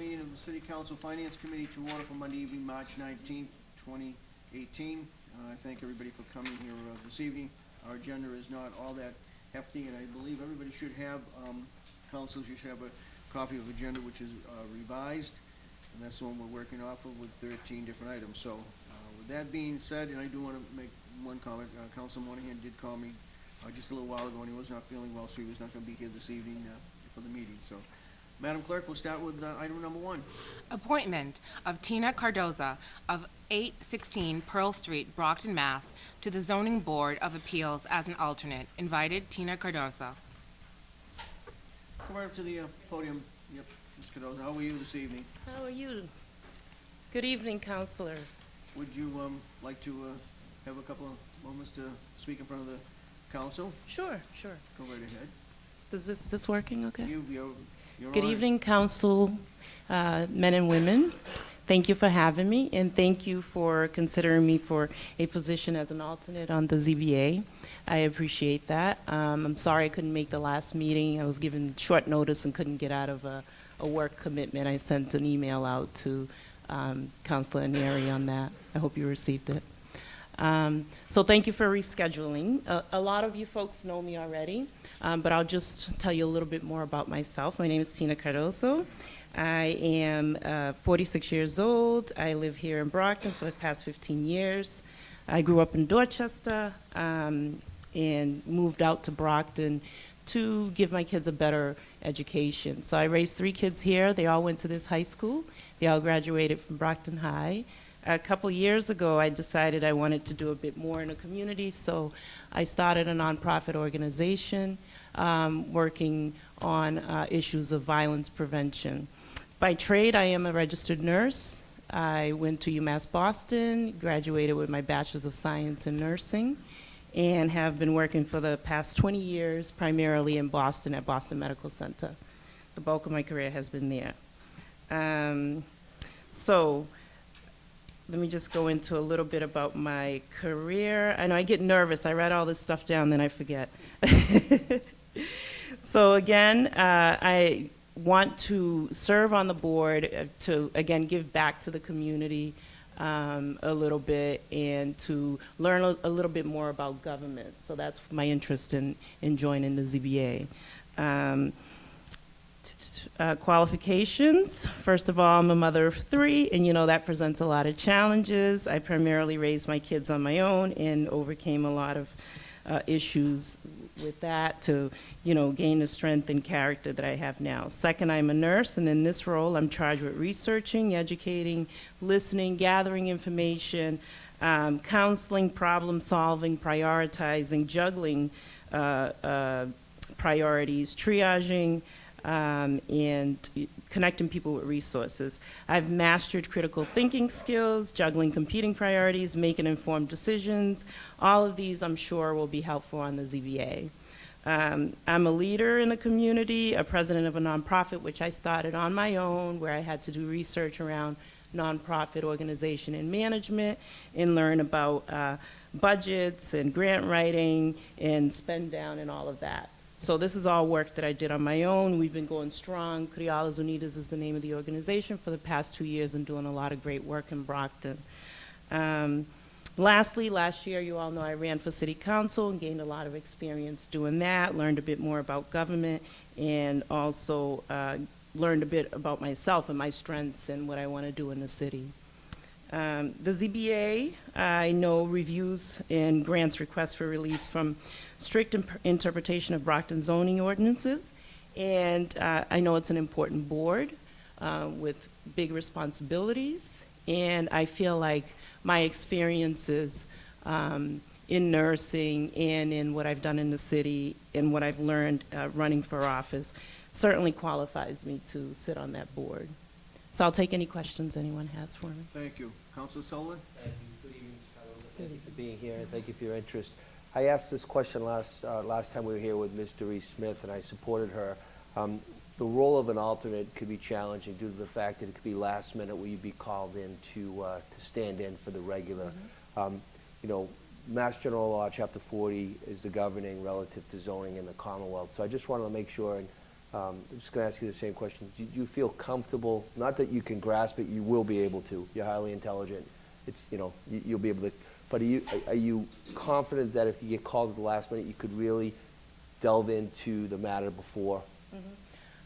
meeting of the City Council Finance Committee to order for Monday evening, March 19th, 2018. I thank everybody for coming here this evening. Our agenda is not all that hefty, and I believe everybody should have, councils, you should have a copy of the agenda which is revised, and that's the one we're working off of with 13 different items. So with that being said, and I do want to make one comment, Councilor Monahan did call me just a little while ago, and he was not feeling well, so he was not going to be here this evening for the meeting. So, Madam Clerk, we'll start with item number 1. Appointment of Tina Cardoza of 816 Pearl Street, Brockton, Mass. To the Zoning Board of Appeals as an alternate. Invited, Tina Cardoza. Come right up to the podium. Yep, Ms. Cardoza, how are you this evening? How are you? Good evening, Counselor. Would you like to have a couple of moments to speak in front of the council? Sure. Go right ahead. Is this working okay? You're Good on. evening, Council, men and women. Thank you for having me, and thank you for considering me for a position as an alternate on the ZBA. I appreciate that. I'm sorry I couldn't make the last meeting. I was given short notice and couldn't get out of a work commitment. I sent an email out to Councilor Neri on that. I hope you received it. So thank you for rescheduling. A lot of you folks know me already, but I'll just tell you a little bit more about myself. My name is Tina Cardozo. I am 46 years old. I live here in Brockton for the past 15 years. I grew up in Dorchester and moved out to Brockton to give my kids a better education. So I raised 3 kids here. They all went to this high school. They all graduated from Brockton High. A couple years ago, I decided I wanted to do a bit more in the community, so I started a nonprofit organization working on issues of violence prevention. By trade, I am a registered nurse. I went to UMass Boston, graduated with my Bachelor's of Science in Nursing, and have been working for the past 20 years, primarily in Boston at Boston Medical Center. The bulk of my career has been there. So let me just go into a little bit about my career. I know I get nervous. I write all this stuff down, then I forget. So again, I want to serve on the board to, again, give back to the community a little bit and to learn a little bit more about government. So that's my interest in joining the ZBA. Qualifications. First of all, I'm a mother of 3, and that presents a lot of challenges. I primarily raised my kids on my own and overcame a lot of issues with that to, gain the strength and character that I have now. Second, I'm a nurse, and in this role, I'm charged with researching, educating, listening, gathering information, counseling, problem solving, prioritizing, juggling priorities, triaging, and connecting people with resources. I've mastered critical thinking skills, juggling competing priorities, making informed decisions. All of these, I'm sure, will be helpful on the ZBA. I'm a leader in the community, a president of a nonprofit, which I started on my own, where I had to do research around nonprofit organization and management and learn about budgets and grant writing and spend down and all of that. So this is all work that I did on my own. We've been going strong. Criadas Unidas is the name of the organization for the past 2 years and doing a lot of great work in Brockton. Lastly, last year, you all know I ran for city council and gained a lot of experience doing that, learned a bit more about government, and also learned a bit about myself and my strengths and what I want to do in the city. The ZBA, I know, reviews and grants requests for relief from strict interpretation of Brockton zoning ordinances, and I know it's an important board with big responsibilities, and I feel like my experiences in nursing and in what I've done in the city and what I've learned running for office certainly qualifies me to sit on that board. So I'll take any questions anyone has for me. Thank you. Councilor Sullivan? Thank you. Good evening, Mr. Cardoza. Thank you for being here, and thank you for your interest. I asked this question last time we were here with Ms. Doris Smith, and I supported her. The role of an alternate could be challenging due to the fact that it could be last minute where you'd be called in to stand in for the regular. Mass General Law, Chapter 40, is the governing relative to zoning in the Commonwealth. So I just wanted to make sure I'm just going to ask you the same question. Do you feel comfortable, not that you can grasp it, you will be able to, you're highly intelligent, it's, you know, you'll be able to, but are you confident that if you get called at the last minute, you could really delve into the matter before?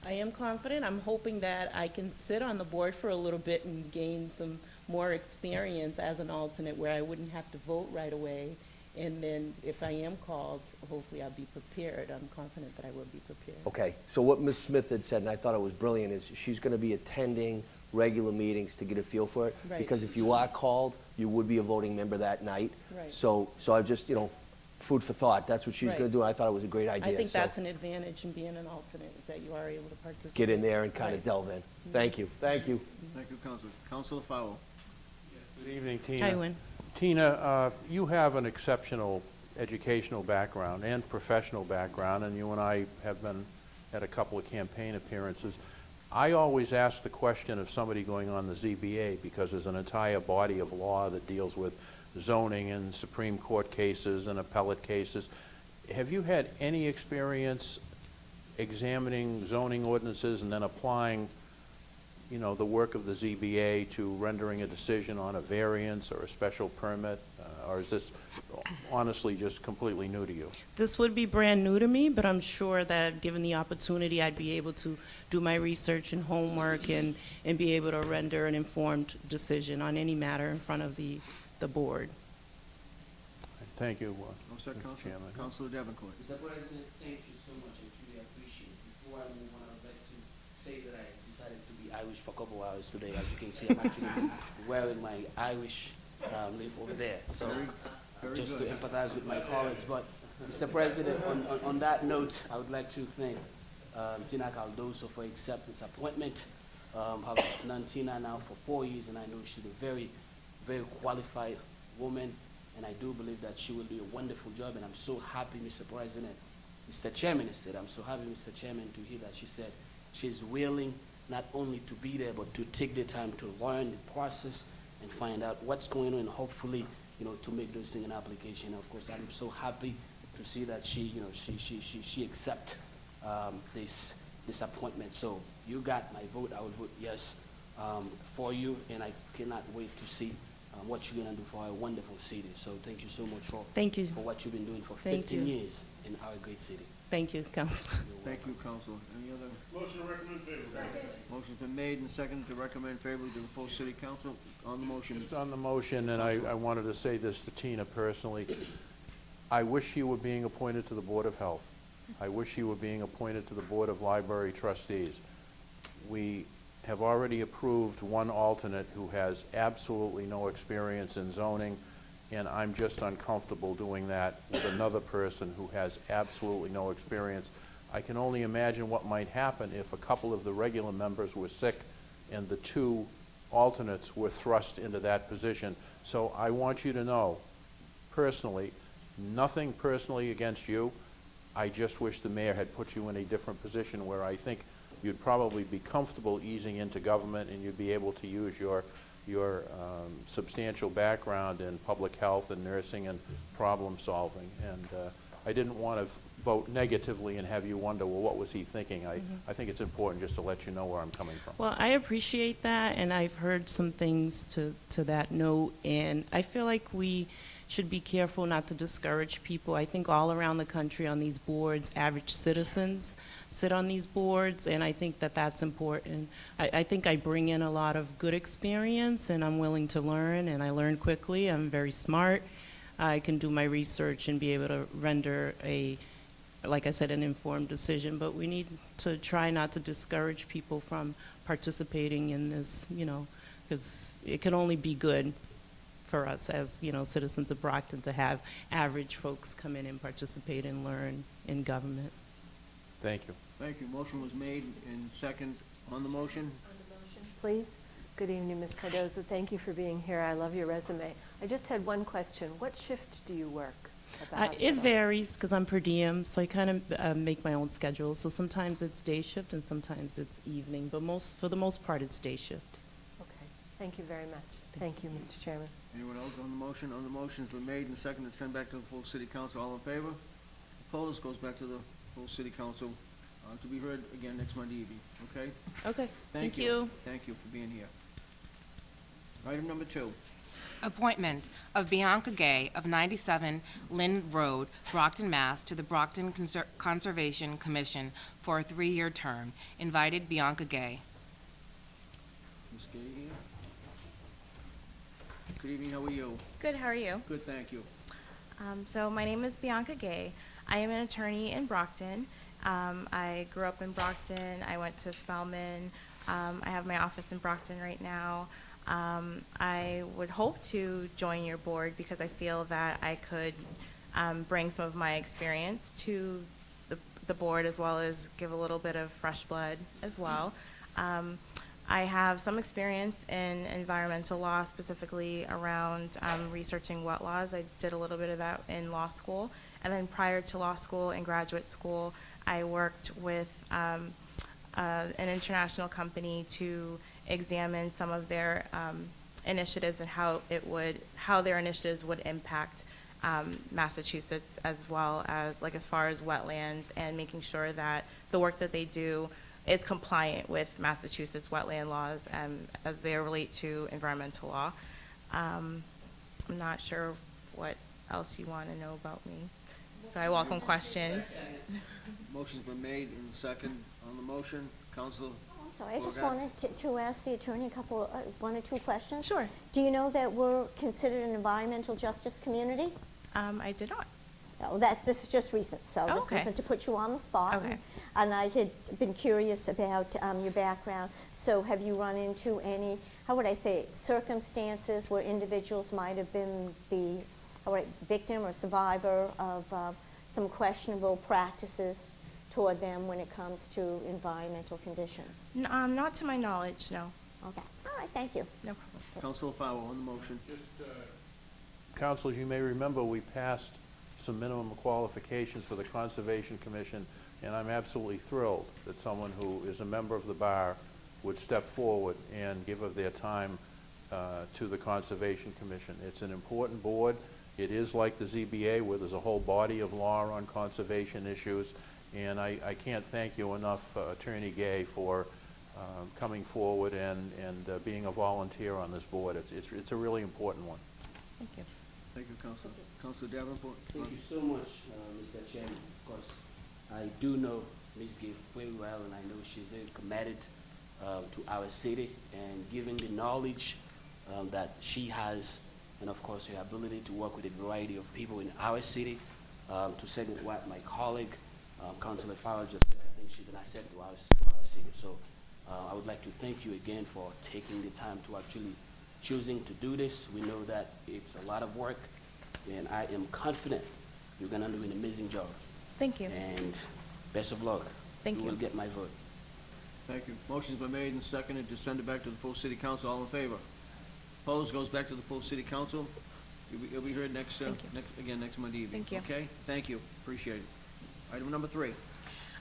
I am confident. I'm hoping that I can sit on the board for a little bit and gain some more experience as an alternate where I wouldn't have to vote right away. And then if I am called, hopefully I'll be prepared. I'm confident that I will be prepared. Okay, so what Ms. Smith had said, and I thought it was brilliant, is she's going to be attending regular meetings to get a feel for it. Right. Because if you are called, you would be a voting member that night. Right. So I just, you know, food for thought. That's what she's Right. going to do. I thought it was a great idea. I think So that's an advantage in being an alternate, is that you are able to participate. get in there and kind of Right. delve in. Thank you. Thank you. Thank you, Counselor. Counselor Fowle. Good evening, Tina. Hi, Win. Tina, you have an exceptional educational background and professional background, and you and I have been at a couple of campaign appearances. I always ask the question of somebody going on the ZBA, because there's an entire body of law that deals with zoning and Supreme Court cases and appellate cases. Have you had any experience examining zoning ordinances and then applying, you know, the work of the ZBA to rendering a decision on a variance or a special permit? Or is this honestly just completely new to you? This would be brand new to me, but I'm sure that given the opportunity, I'd be able to do my research and homework and be able to render an informed decision on any matter in front of the board. Thank you, No, sir, Mr. Counselor. Chairman. Counselor Davenport. Mr. President, thank you so much. I truly appreciate it. Before I move on, I would like to say that I decided to be Irish for a couple hours today. As you can see, I'm actually wearing my Irish leaf over there. So Very just good. to empathize with my colleagues. But, Mr. President, on that note, I would like to thank Tina Cardozo for accepting this appointment. I've known Tina now for 4 years, and I know she's a very, very qualified woman, and I do believe that she will do a wonderful job, and I'm so happy, Mr. President, Mr. Chairman said, I'm so happy, Mr. Chairman, to hear that she said she's willing not only to be there, but to take the time to learn the process and find out what's going on, and hopefully, you know, to make those things an application. Of course, I'm so happy to see that she, you know, she accept this appointment. So you got my vote. I will vote yes for you, and I cannot wait to see what you're gonna do for our wonderful city. So thank you so much Thank you. for what you've been doing for Thank 15 you. years in our great city. Thank you, Counselor. Thank you, Counselor. Any other? Motion to recommend favorably. Motion's been made and seconded to recommend favorably to the full city council. On the motion, Just on the motion, and I wanted to say this to Tina personally, I wish you were being appointed to the Board of Health. I wish you were being appointed to the Board of Library Trustees. We have already approved one alternate who has absolutely no experience in zoning, and I'm just uncomfortable doing that with another person who has absolutely no experience. I can only imagine what might happen if a couple of the regular members were sick and the two alternates were thrust into that position. So I want you to know, personally, nothing personally against you. I just wish the mayor had put you in a different position where I think you'd probably be comfortable easing into government, and you'd be able to use your substantial background in public health and nursing and problem solving. And I didn't want to vote negatively and have you wonder, well, what was he thinking? I think it's important just to let you know where I'm coming from. Well, I appreciate that, and I've heard some things to that note, and I feel like we should be careful not to discourage people. I think all around the country on these boards, average citizens sit on these boards, and I think that that's important. I think I bring in a lot of good experience, and I'm willing to learn, and I learn quickly. I'm very smart. I can do my research and be able to render like I said, an informed decision, but we need to try not to discourage people from participating in this, you know, because it can only be good for us as, you know, citizens of Brockton to have average folks come in and participate and learn in government. Thank you. thank you. Motion was made and second. On the motion, On the motion, please. Good evening, Ms. Cardozo. Thank you for being here. I love your resume. I just had one question. What shift do you work at the It hospital? varies because I'm per diem, so I kind of make my own schedule. So sometimes it's day shift and sometimes it's evening, but for the most part, it's day shift. Okay. Thank you very much. Thank you, Mr. Chairman. anyone else on the motion? On the motion's been made and seconded, send back to the full city council. All in favor? Opposed? Goes back to the full city council. to be heard again next Monday evening, okay? Okay, Thank thank you. Thank you for being here. Item number 2. Appointment of Bianca Gay of 97 Lynn Road, Brockton, Mass. To the Brockton Conservation Commission for a 3-year term. Invited, Bianca Gay. Ms. Gay here. Good evening, how are you? Good, how are you? Good, thank you. So my name is Bianca Gay. I am an attorney in Brockton. I grew up in Brockton. I went to Spelman. I have my office in Brockton right now. I would hope to join your board because I feel that I could bring some of my experience to the board as well as give a little bit of fresh blood as well. I have some experience in environmental law, specifically around researching wet laws. I did a little bit of that in law school. And then prior to law school and graduate school, I worked with an international company to examine some of their initiatives and how their initiatives would impact Massachusetts, as well as as far as wetlands and making sure that the work that they do is compliant with Massachusetts wetland laws as they relate to environmental law. I'm not sure what else you want to know about me, so I welcome questions. Motion's been made and second on the motion. Counsel? I'm sorry, I just Beauregard? wanted to ask the attorney a couple, one or two questions. Sure. Do you know that we're considered an environmental justice community? I did not. No, this is just recent, so this Okay. wasn't to put you on the spot. Okay. And I had been curious about your background. So have you run into any, how would I say, circumstances where individuals might have been the victim or survivor of some questionable practices toward them when it comes to environmental conditions? Not to my knowledge, no. Okay, all right, thank you. No problem. Counsel Fowle on the motion. Councilors, you may remember we passed some minimum qualifications for the Conservation Commission, and I'm absolutely thrilled that someone who is a member of the bar would step forward and give of their time to the Conservation Commission. It's an important board. It is like the ZBA, where there's a whole body of law on conservation issues, and I can't thank you enough, Attorney Gay, for coming forward and being a volunteer on this board. It's a really important one. Thank you. Thank you, Counsel. Counsel Davenport? Thank you so much, Mr. Chairman. Of course, I do know Ms. Gay very well, and I know she's very committed to our city, and given the knowledge that she has, and of course her ability to work with a variety of people in our city, to second what my colleague, Councilor Farrell just said, I think she's an asset to our city. So I would like to thank you again for taking the time to actually choosing to do this. We know that it's a lot of work, and I am confident you're going to do an amazing job. Thank you. And best of luck. Thank you. will get my vote. Thank you. Motion's been made and seconded to send it back to the full city council. All in favor? Opposed? Goes back to the full city council. You'll be heard next Monday evening. Thank you. Okay? Thank you. Appreciate it. Item number 3.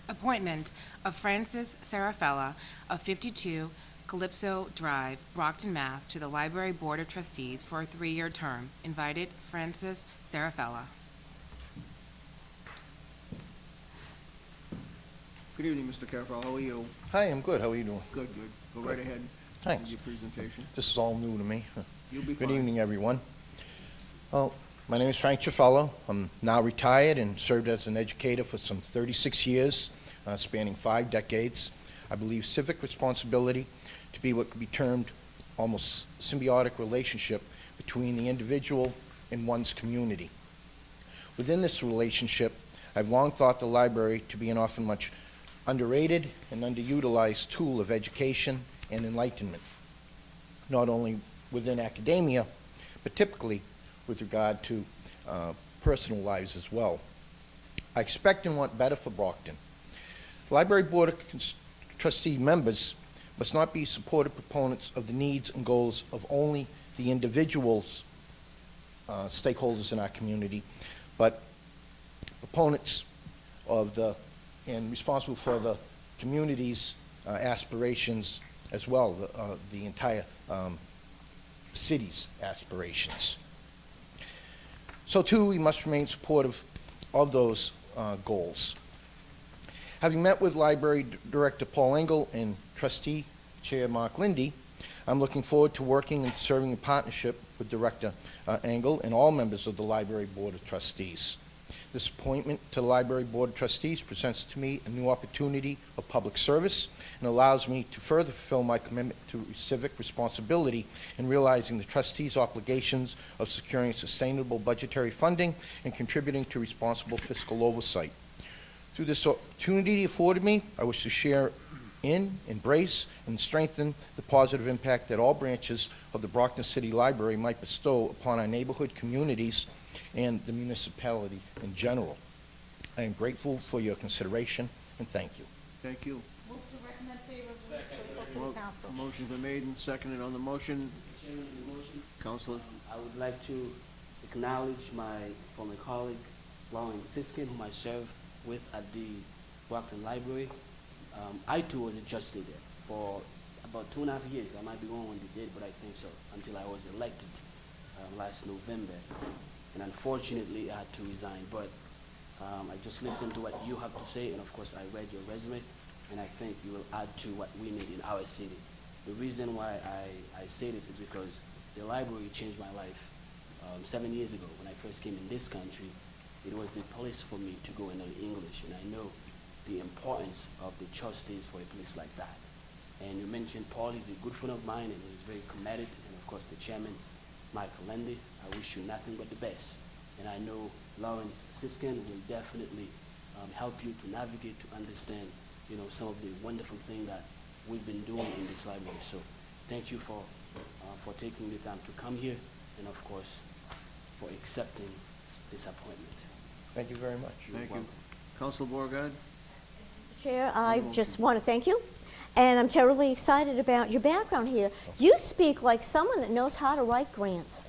Appointment of Francis Sarafella of 52 Calypso Drive, Brockton, Mass. To the Library Board of Trustees for a 3-year term. Invited, Francis Sarafella. Good evening, Mr. Carafell. How are you? Hi, I'm good. How are you doing? Good, good. Go right ahead. Thanks. With your presentation. This is all new to me. You'll be fine. Good evening, everyone. Well, my name is Frank Ciaffello. I'm now retired and served as an educator for some 36 years, spanning 5 decades. I believe civic responsibility to be what could be termed almost symbiotic relationship between the individual and one's community. Within this relationship, I've long thought the library to be an often much underrated and underutilized tool of education and enlightenment, not only within academia, but typically with regard to personal lives as well. I expect and want better for Brockton. Library Board of Trustee members must not be supportive proponents of the needs and goals of only the individuals, stakeholders in our community, but proponents of and responsible for the community's aspirations as well, the entire city's aspirations. So too, we must remain supportive of those goals. Having met with Library Director Paul Engel and Trustee Chair Mark Lindy, I'm looking forward to working and serving in partnership with Director Engel and all members of the Library Board of Trustees. This appointment to the Library Board of Trustees presents to me a new opportunity of public service and allows me to further fulfill my commitment to civic responsibility in realizing the trustees' obligations of securing sustainable budgetary funding and contributing to responsible fiscal oversight. Through this opportunity afforded me, I wish to share in, embrace, and strengthen the positive impact that all branches of the Brockton City Library might bestow upon our neighborhood communities and the municipality in general. I am grateful for your consideration, and thank you. Thank you. Move to recommend favorably to the full city council. Motion's been made and seconded on the motion. Mr. Chairman, the motion. Counselor, I would like to acknowledge my former colleague, Lauren Siskin, whom I served with at the Brockton Library. I too was a trustee there for about 2.5 years. I might be wrong when they did, but I think so, until I was elected last November. And unfortunately, I had to resign. But I just listened to what you have to say, and of course, I read your resume, and I think you will add to what we need in our city. The reason why I say this is because the library changed my life 7 years ago. When I first came in this country, it was a place for me to go and learn English, and I know the importance of the trustees for a place like that. And you mentioned Paul, he's a good friend of mine, and he's very committed, and of course the chairman, Michael Lendy. I wish you nothing but the best. And I know Lawrence Siskin will definitely help you to navigate, to understand, you know, some of the wonderful things that we've been doing in this library. So thank you for taking the time to come here, and of course, for accepting this appointment. Thank you very much. thank you. Counselor Beauregard? Chair, I just want to thank you, and I'm terribly excited about your background here. You speak like someone that knows how to write grants.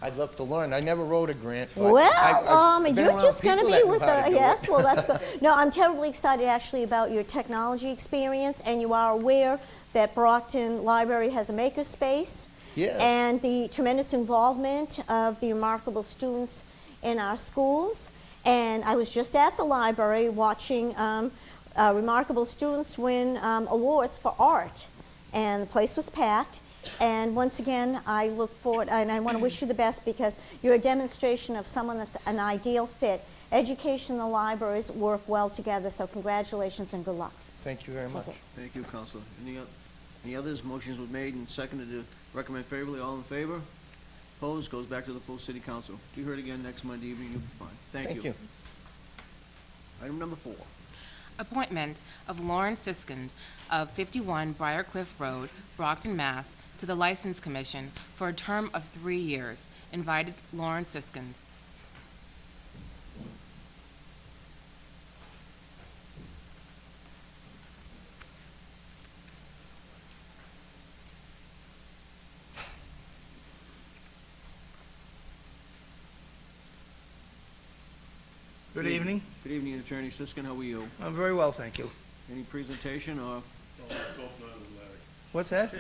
I'd love to learn. I never wrote a grant. But Well, I've been you're around just going to people be that know with how to the, do yes, it. well, that's good. No, I'm terribly excited actually about your technology experience, and you are aware that Brockton Library has a makerspace. Yes. And the tremendous involvement of the remarkable students in our schools. And I was just at the library watching remarkable students win awards for art. And the place was packed. And once again, I look forward, and I want to wish you the best because you're a demonstration of someone that's an ideal fit. Education and the libraries work well together, so congratulations and good luck. Thank you very much. Okay. Thank you, Counselor. Any others? Motions were made and seconded to recommend favorably. All in favor? Opposed? Goes back to the full city council. Be heard again next Monday evening. You'll be fine. Thank you. Item number 4. Appointment of Lauren Siskind of 51 Briarcliff Road, Brockton, Mass. To the License Commission for a term of 3 years. Invited Lauren Siskind. Good evening. Good evening, Attorney Siskin. How are you? I'm very well, thank you. Any presentation or? What's that?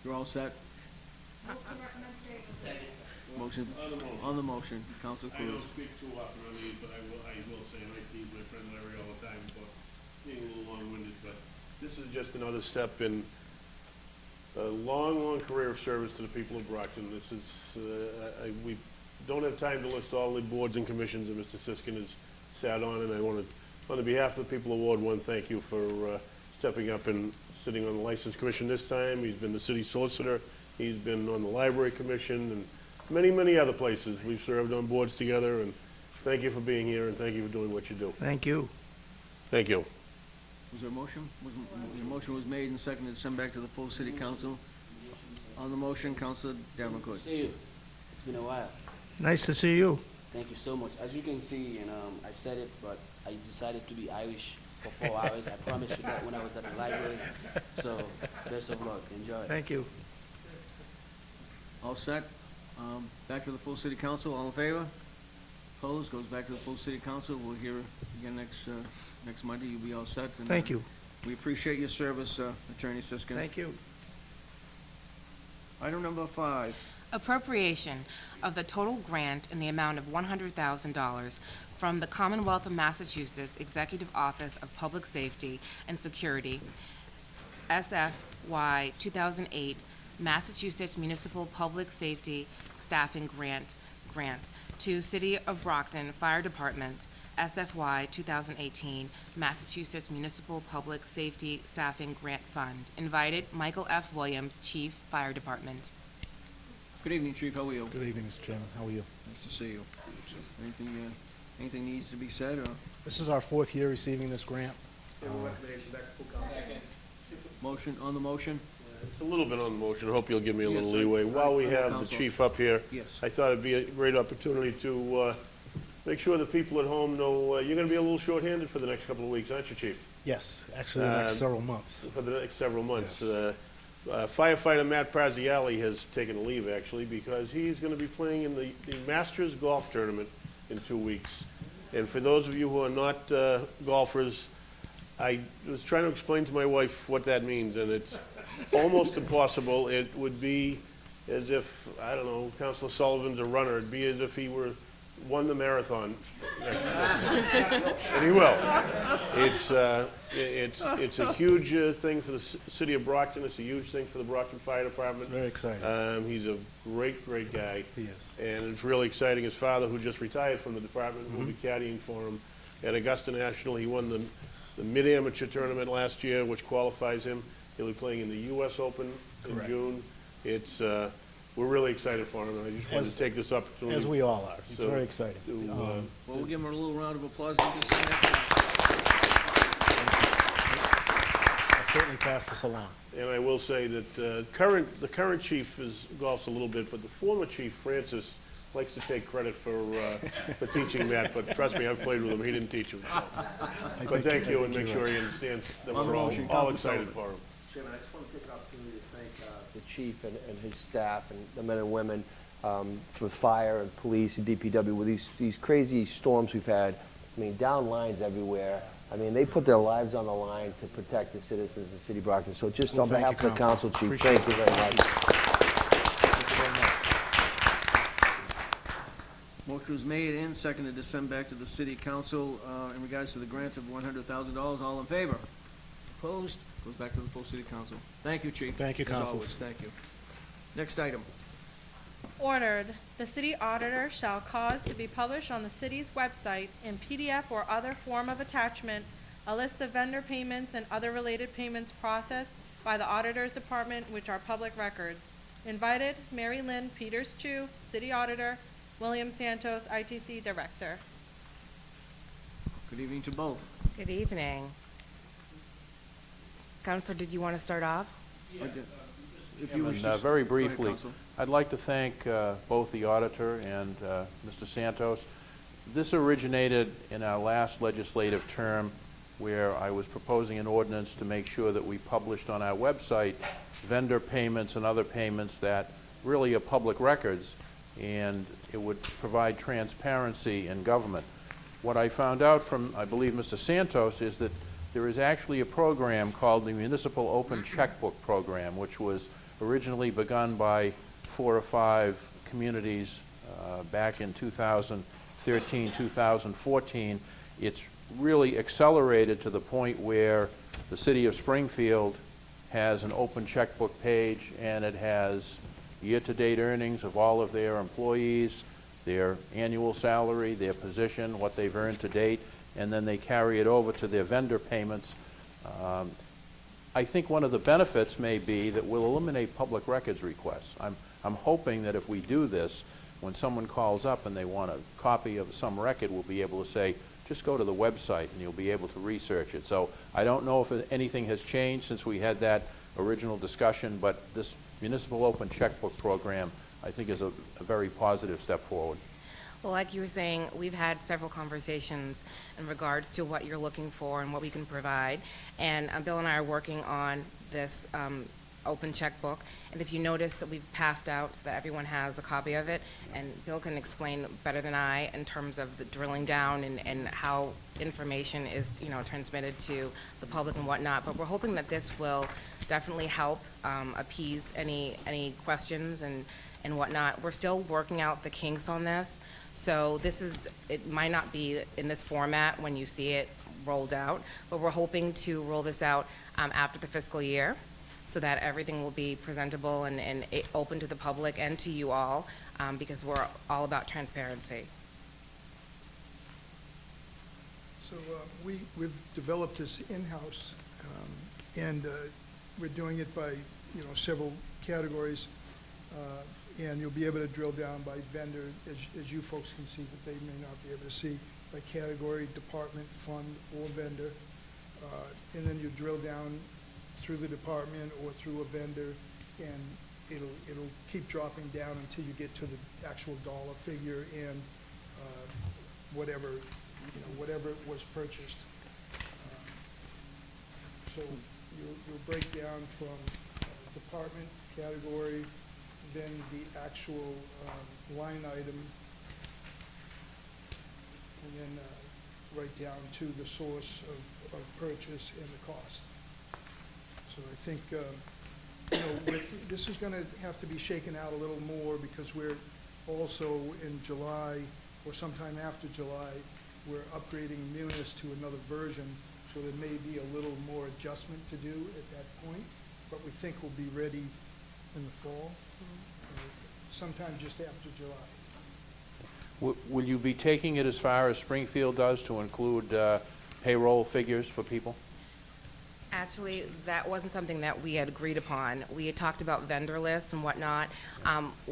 You're all set? Motion, on the motion, Counselor I don't Cruz. speak too often on these, but I will say, and I tease my friend Larry all the time about being a little long-winded, but this is just another step in a long, long career of service to the people of Brockton. This is, we don't have time to list all the boards and commissions that Mr. Siskin has sat on, and I want to, on behalf of the people of Ward 1, thank you for stepping up and sitting on the License Commission this time. He's been the city solicitor, he's been on the Library Commission, and many, many other places. We've served on boards together, and thank you for being here, and thank you for doing what you do. Thank you. Thank you. Was there a motion? The motion was made and seconded to send back to the full city council. On the motion, Counselor Davenport. See you. It's been a while. Nice to see you. Thank you so much. As you can see, and I said it, but I decided to be Irish for 4 hours. I promised you that when I was at the library. So, best of luck. Enjoy. Thank you. All set? Back to the full city council. All in favor? Opposed? Goes back to the full city council. We'll hear again next Monday. You'll be all set. And, Thank you. We appreciate your service, Attorney Siskin. Thank you. Item number 5. Appropriation of the total grant in the amount of $100,000 from the Commonwealth of Massachusetts Executive Office of Public Safety and Security, SFY 2008 Massachusetts Municipal Public Safety Staffing Grant to City of Brockton Fire Department, SFY 2018 Massachusetts Municipal Public Safety Staffing Grant Fund. Invited, Michael F. Williams, Chief, Fire Department. Good evening, Chief, how are you? Good evening, Mr. Chairman. How are you? Nice to see you. Anything needs to be said, or? This is our 4th year receiving this grant. Motion, on the motion? It's a little bit on the motion. I hope you'll give me a little Yes, leeway. While we on the have the council. chief up here, Yes. I thought it'd be a great opportunity to make sure the people at home know you're going to be a little short-handed for the next couple of weeks, aren't you, Chief? Yes, actually the next several months. For the next several months. Yes. Firefighter Matt Praziali has taken a leave, actually, because he's going to be playing in the Masters Golf Tournament in 2 weeks. And for those of you who are not golfers, I was trying to explain to my wife what that means, and it's almost impossible. It would be as if, I don't know, Councilor Sullivan's a runner. It'd be as if he won the marathon next week. And he will. It's a huge thing for the city of Brockton. It's a huge thing for the Brockton Fire Department. It's very exciting. He's a great, great guy. He is. And it's really exciting. His father, who just retired from the department, will be caddying for him at Augusta National. He won the mid-amateur tournament last year, which qualifies him. He'll be playing in the U.S. Open in Correct. June. We're really excited for him, and I just wanted to take this opportunity. As we all are. It's So, very exciting. Well, we'll give him a little round of applause. And just say that. I'll certainly pass this along. And I will say that the current chief golfs a little bit, but the former chief, Francis, likes to take credit for teaching Matt, but trust me, I've played with him, he didn't teach him. So. But thank you, and make sure he understands that we're all excited for him. Chairman, I just want to take an opportunity to thank the chief and his staff and the men and women for fire and police and DPW with these crazy storms we've had. I mean, down lines everywhere. I mean, they put their lives on the line to protect the citizens of the city of Brockton. So just Well, on thank behalf you, of the council, chief, Appreciate thank you very much. Motion was made and seconded to send back to the city council in regards to the grant of $100,000. All in favor? Opposed? Goes back to the full city council. Thank you, Chief. Thank you, As council. always, thank you. Next item. Ordered, the city auditor shall cause to be published on the city's website in PDF or other form of attachment a list of vendor payments and other related payments processed by the auditor's department, which are public records. Invited, Mary Lynn Peters-Chu, city auditor, William Santos, ITC director. Good evening to both. Good evening. Counselor, did you want to start off? If you wish to. And, very Go ahead, briefly, Counsel. I'd like to thank both the auditor and Mr. Santos. This originated in our last legislative term where I was proposing an ordinance to make sure that we published on our website vendor payments and other payments that really are public records, and it would provide transparency in government. What I found out from, I believe, Mr. Santos is that there is actually a program called the Municipal Open Checkbook Program, which was originally begun by 4 or 5 communities back in 2013, 2014. It's really accelerated to the point where the city of Springfield has an open checkbook page, and it has year-to-date earnings of all of their employees, their annual salary, their position, what they've earned to date, and then they carry it over to their vendor payments. I think one of the benefits may be that we'll eliminate public records requests. I'm hoping that if we do this, when someone calls up and they want a copy of some record, we'll be able to say, just go to the website and you'll be able to research it. So I don't know if anything has changed since we had that original discussion, but this Municipal Open Checkbook Program, I think, is a very positive step forward. Well, like you were saying, we've had several conversations in regards to what you're looking for and what we can provide. And Bill and I are working on this open checkbook. And if you notice that we've passed out so that everyone has a copy of it, and Bill can explain better than I in terms of the drilling down and how information is, transmitted to the public and whatnot. But we're hoping that this will definitely help appease any questions and whatnot. We're still working out the kinks on this, so it might not be in this format when you see it rolled out, but we're hoping to roll this out after the fiscal year, so that everything will be presentable and open to the public and to you all, because we're all about transparency. So we've developed this in-house, and we're doing it by, several categories, and you'll be able to drill down by vendor, as you folks can see, but they may not be able to see, by category, department, fund, or vendor. And then you drill down through the department or through a vendor, and it'll keep dropping down until you get to the actual dollar figure and whatever was purchased. So you'll break down from department, category, then the actual line item, and then right down to the source of purchase and the cost. So I think, this is gonna have to be shaken out a little more, because we're also in July, or sometime after July, we're upgrading Munis to another version, so there may be a little more adjustment to do at that point, but we think we'll be ready in the fall, sometime just after July. Will you be taking it as far as Springfield does to include payroll figures for people? Actually, that wasn't something that we had agreed upon. We had talked about vendor lists and whatnot.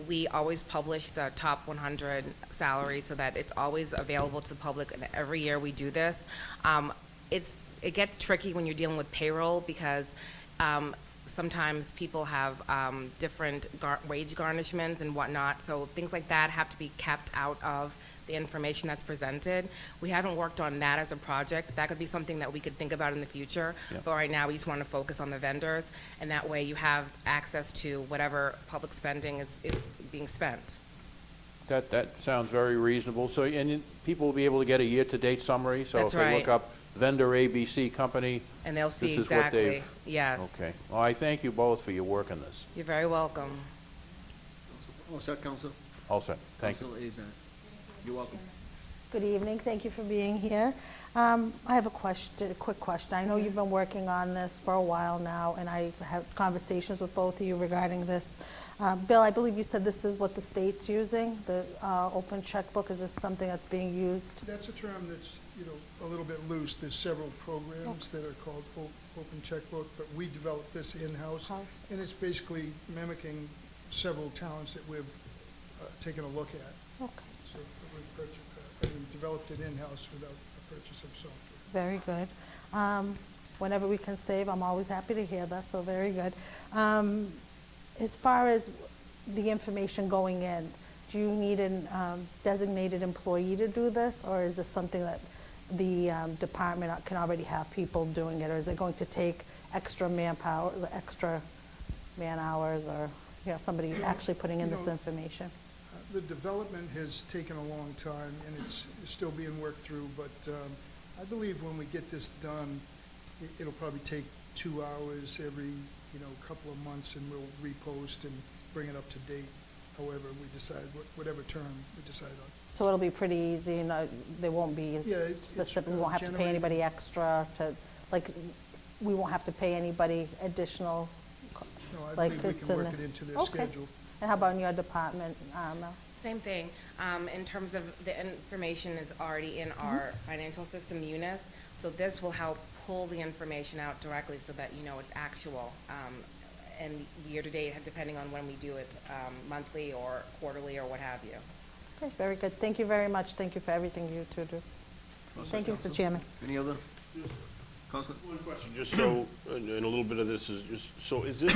We always publish the top 100 salaries so that it's always available to the public, and every year we do this. It gets tricky when you're dealing with payroll, because sometimes people have different wage garnishments and whatnot, so things like that have to be kept out of the information that's presented. We haven't worked on that as a project. That could be something that we could think about in the future, but right now we just want to focus on the vendors, and that way you have access to whatever public spending is being spent. That sounds very reasonable. So, and people will be able to get a year-to-date summary, so That's if they right. look up vendor ABC company, And they'll see this is what exactly. they've... Yes. Okay. Well, I thank you both for your work on this. You're very welcome. All set, Counsel? All set. Thank you. Counsel Azan. You're welcome. Good evening. Thank you for being here. I have a quick question. I know you've been working on this for a while now, and I've had conversations with both of you regarding this. Bill, I believe you said this is what the state's using, the open checkbook. Is this something that's being used? That's a term that's, a little bit loose. There's several programs that are called Open Checkbook, but we developed this in-house, and it's basically mimicking several towns that we've taken a look at. Okay. So we've developed it in-house without the purchase of software. Very good. Whenever we can save, I'm always happy to hear that, so very good. As far as the information going in, do you need a designated employee to do this, or is this something that the department can already have people doing it, or is it going to take extra manpower, extra man hours, or somebody actually putting in this information? The development has taken a long time, and it's still being worked through, but I believe when we get this done, it'll probably take 2 hours every, couple of months, and we'll repost and bring it up to date, however we decide, whatever term we decide on. So it'll be pretty easy, and there won't be specific, we won't have to pay anybody extra to, we won't have to pay anybody additional. No, I believe we can work it into their schedule. And how about in your department, Mel? Same thing. In terms of the information is already in our financial system, Munis, so this will help pull the information out directly so that it's actual, and year-to-date, depending on when we do it, monthly or quarterly or what have you. Okay, very good. Thank you very much. Thank you for everything you two do. Thank you, Mr. Chairman. Any other? Counsel? One question, just so, and a little bit of this is just, so is this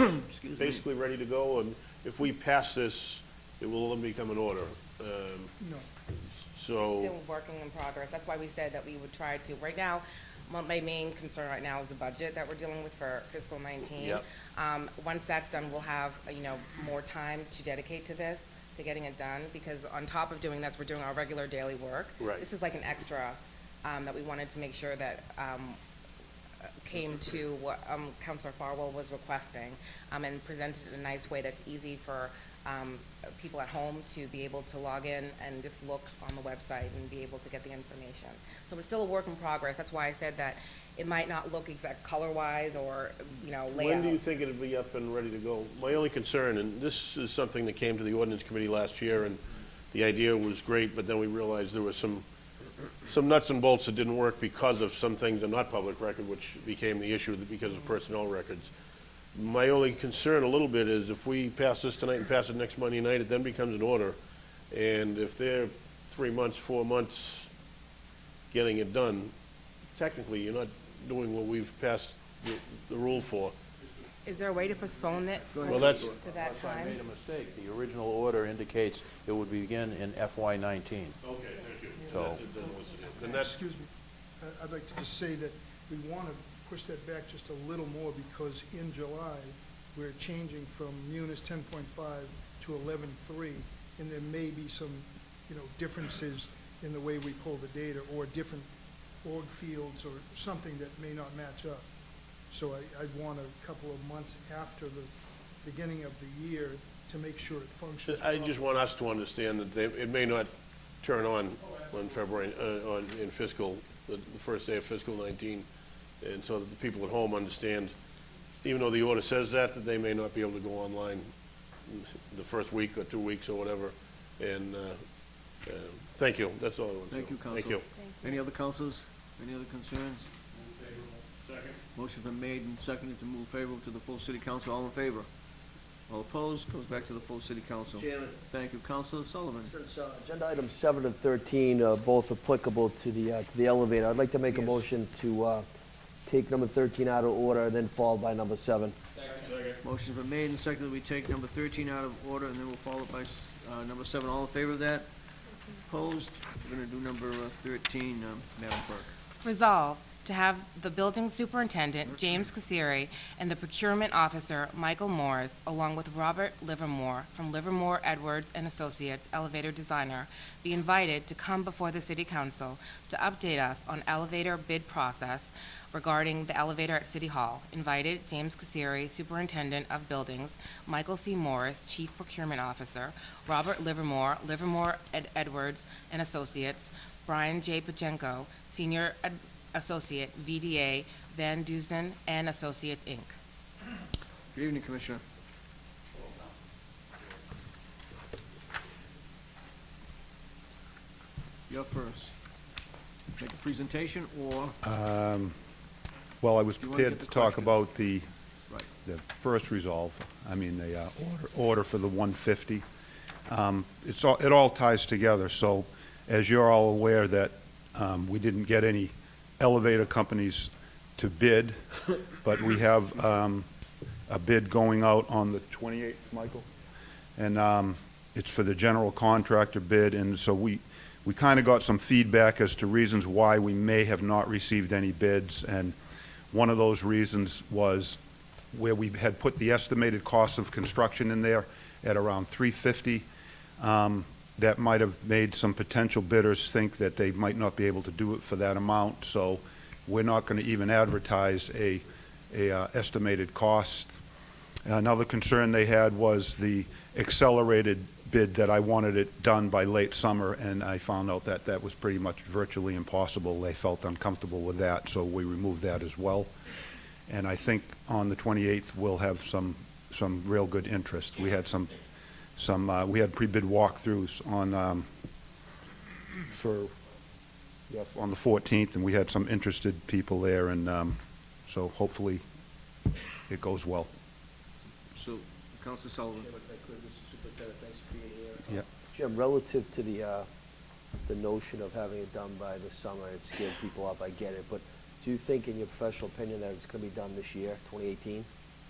basically ready to go? And if we pass this, it will then become an order? No. So, Still working in progress. That's why we said that we would try to, right now, my main concern right now is the budget that we're dealing with for fiscal 19. Yep. Once that's done, we'll have, more time to dedicate to this, to getting it done, because on top of doing this, we're doing our regular daily work. Right. This is like an extra that we wanted to make sure that came to what Councilor Farwell was requesting, and presented in a nice way that's easy for people at home to be able to log in and just look on the website and be able to get the information. So it's still a work in progress. That's why I said that it might not look exact color-wise or, layout. When do you think it'll be up and ready to go? My only concern, and this is something that came to the ordinance committee last year, and the idea was great, but then we realized there was some nuts and bolts that didn't work because of some things are not public record, which became the issue because of personnel records. My only concern a little bit is if we pass this tonight and pass it next Monday night, it then becomes an order. And if they're 3 months, 4 months getting it done, technically, you're not doing what we've passed the rule for. Is there a way to postpone it Well, that's- to that Unless I time? made a mistake. The original order indicates it would begin in FY '19. Okay, thank you. So- Then that's, Excuse me, I'd like to just say that we want to push that back just a little more because in July, we're changing from Munis 10.5 to 11.3, and there may be some, differences in the way we pull the data or different org fields or something that may not match up. So I'd want a couple of months after the beginning of the year to make sure it functions I just properly. want us to understand that it may not turn on February, in fiscal, the first day of fiscal 19, and so that the people at home understand, even though the order says that they may not be able to go online the first week or 2 weeks or whatever. And thank you, that's all I want to say. Thank you, Council. Thank you. Any other councilors? Any other concerns? Second. Motion's been made and seconded to move favorable to the full city council. All in favor? All opposed? Goes back to the full city council. Chairman. Thank you, Councilor Sullivan. Since agenda items 7 and 13 are both applicable to the elevator, I'd like to make a motion to take number 13 out of order, then followed by number 7. Motion's been made and seconded. We take number 13 out of order, and then we'll follow by number 7. All in favor of that? Opposed? We're going to do number 13, Madam Clerk. Resolve to have the building superintendent, James Casiri, and the procurement officer, Michael Morris, along with Robert Livermore from Livermore Edwards and Associates, elevator designer, be invited to come before the city council to update us on elevator bid process regarding the elevator at City Hall. Invited, James Casiri, superintendent of buildings, Michael C. Morris, chief procurement officer, Robert Livermore, Edwards and Associates, Brian J. Pachenko, senior associate, VDA, Van Dusen and Associates, Inc. Good evening, Commissioner. You're up first. Make a presentation or? Well, I was Do you wanna prepared get to the talk questions? about the Right. first resolve, the order for the 150. It all ties together, so as you're all aware that we didn't get any elevator companies to bid, but we have a bid going out on the 28th, Michael? And it's for the general contractor bid, and so we kind of got some feedback as to reasons why we may have not received any bids, and one of those reasons was where we had put the estimated cost of construction in there at around $350. That might have made some potential bidders think that they might not be able to do it for that amount, so we're not going to even advertise a estimated cost. Another concern they had was the accelerated bid that I wanted it done by late summer, and I found out that that was pretty much virtually impossible. They felt uncomfortable with that, so we removed that as well. And I think on the 28th we'll have some real good interest. We had we had pre-bid walkthroughs on on the 14th, and we had some interested people there, and so hopefully it goes well. So, Councilor Sullivan. Mr. Superintendent, thanks for being here. Yep. Jim, relative to the notion of having it done by the summer, it scared people up, I get it, but do you think, in your professional opinion, that it's going to be done this year, 2018,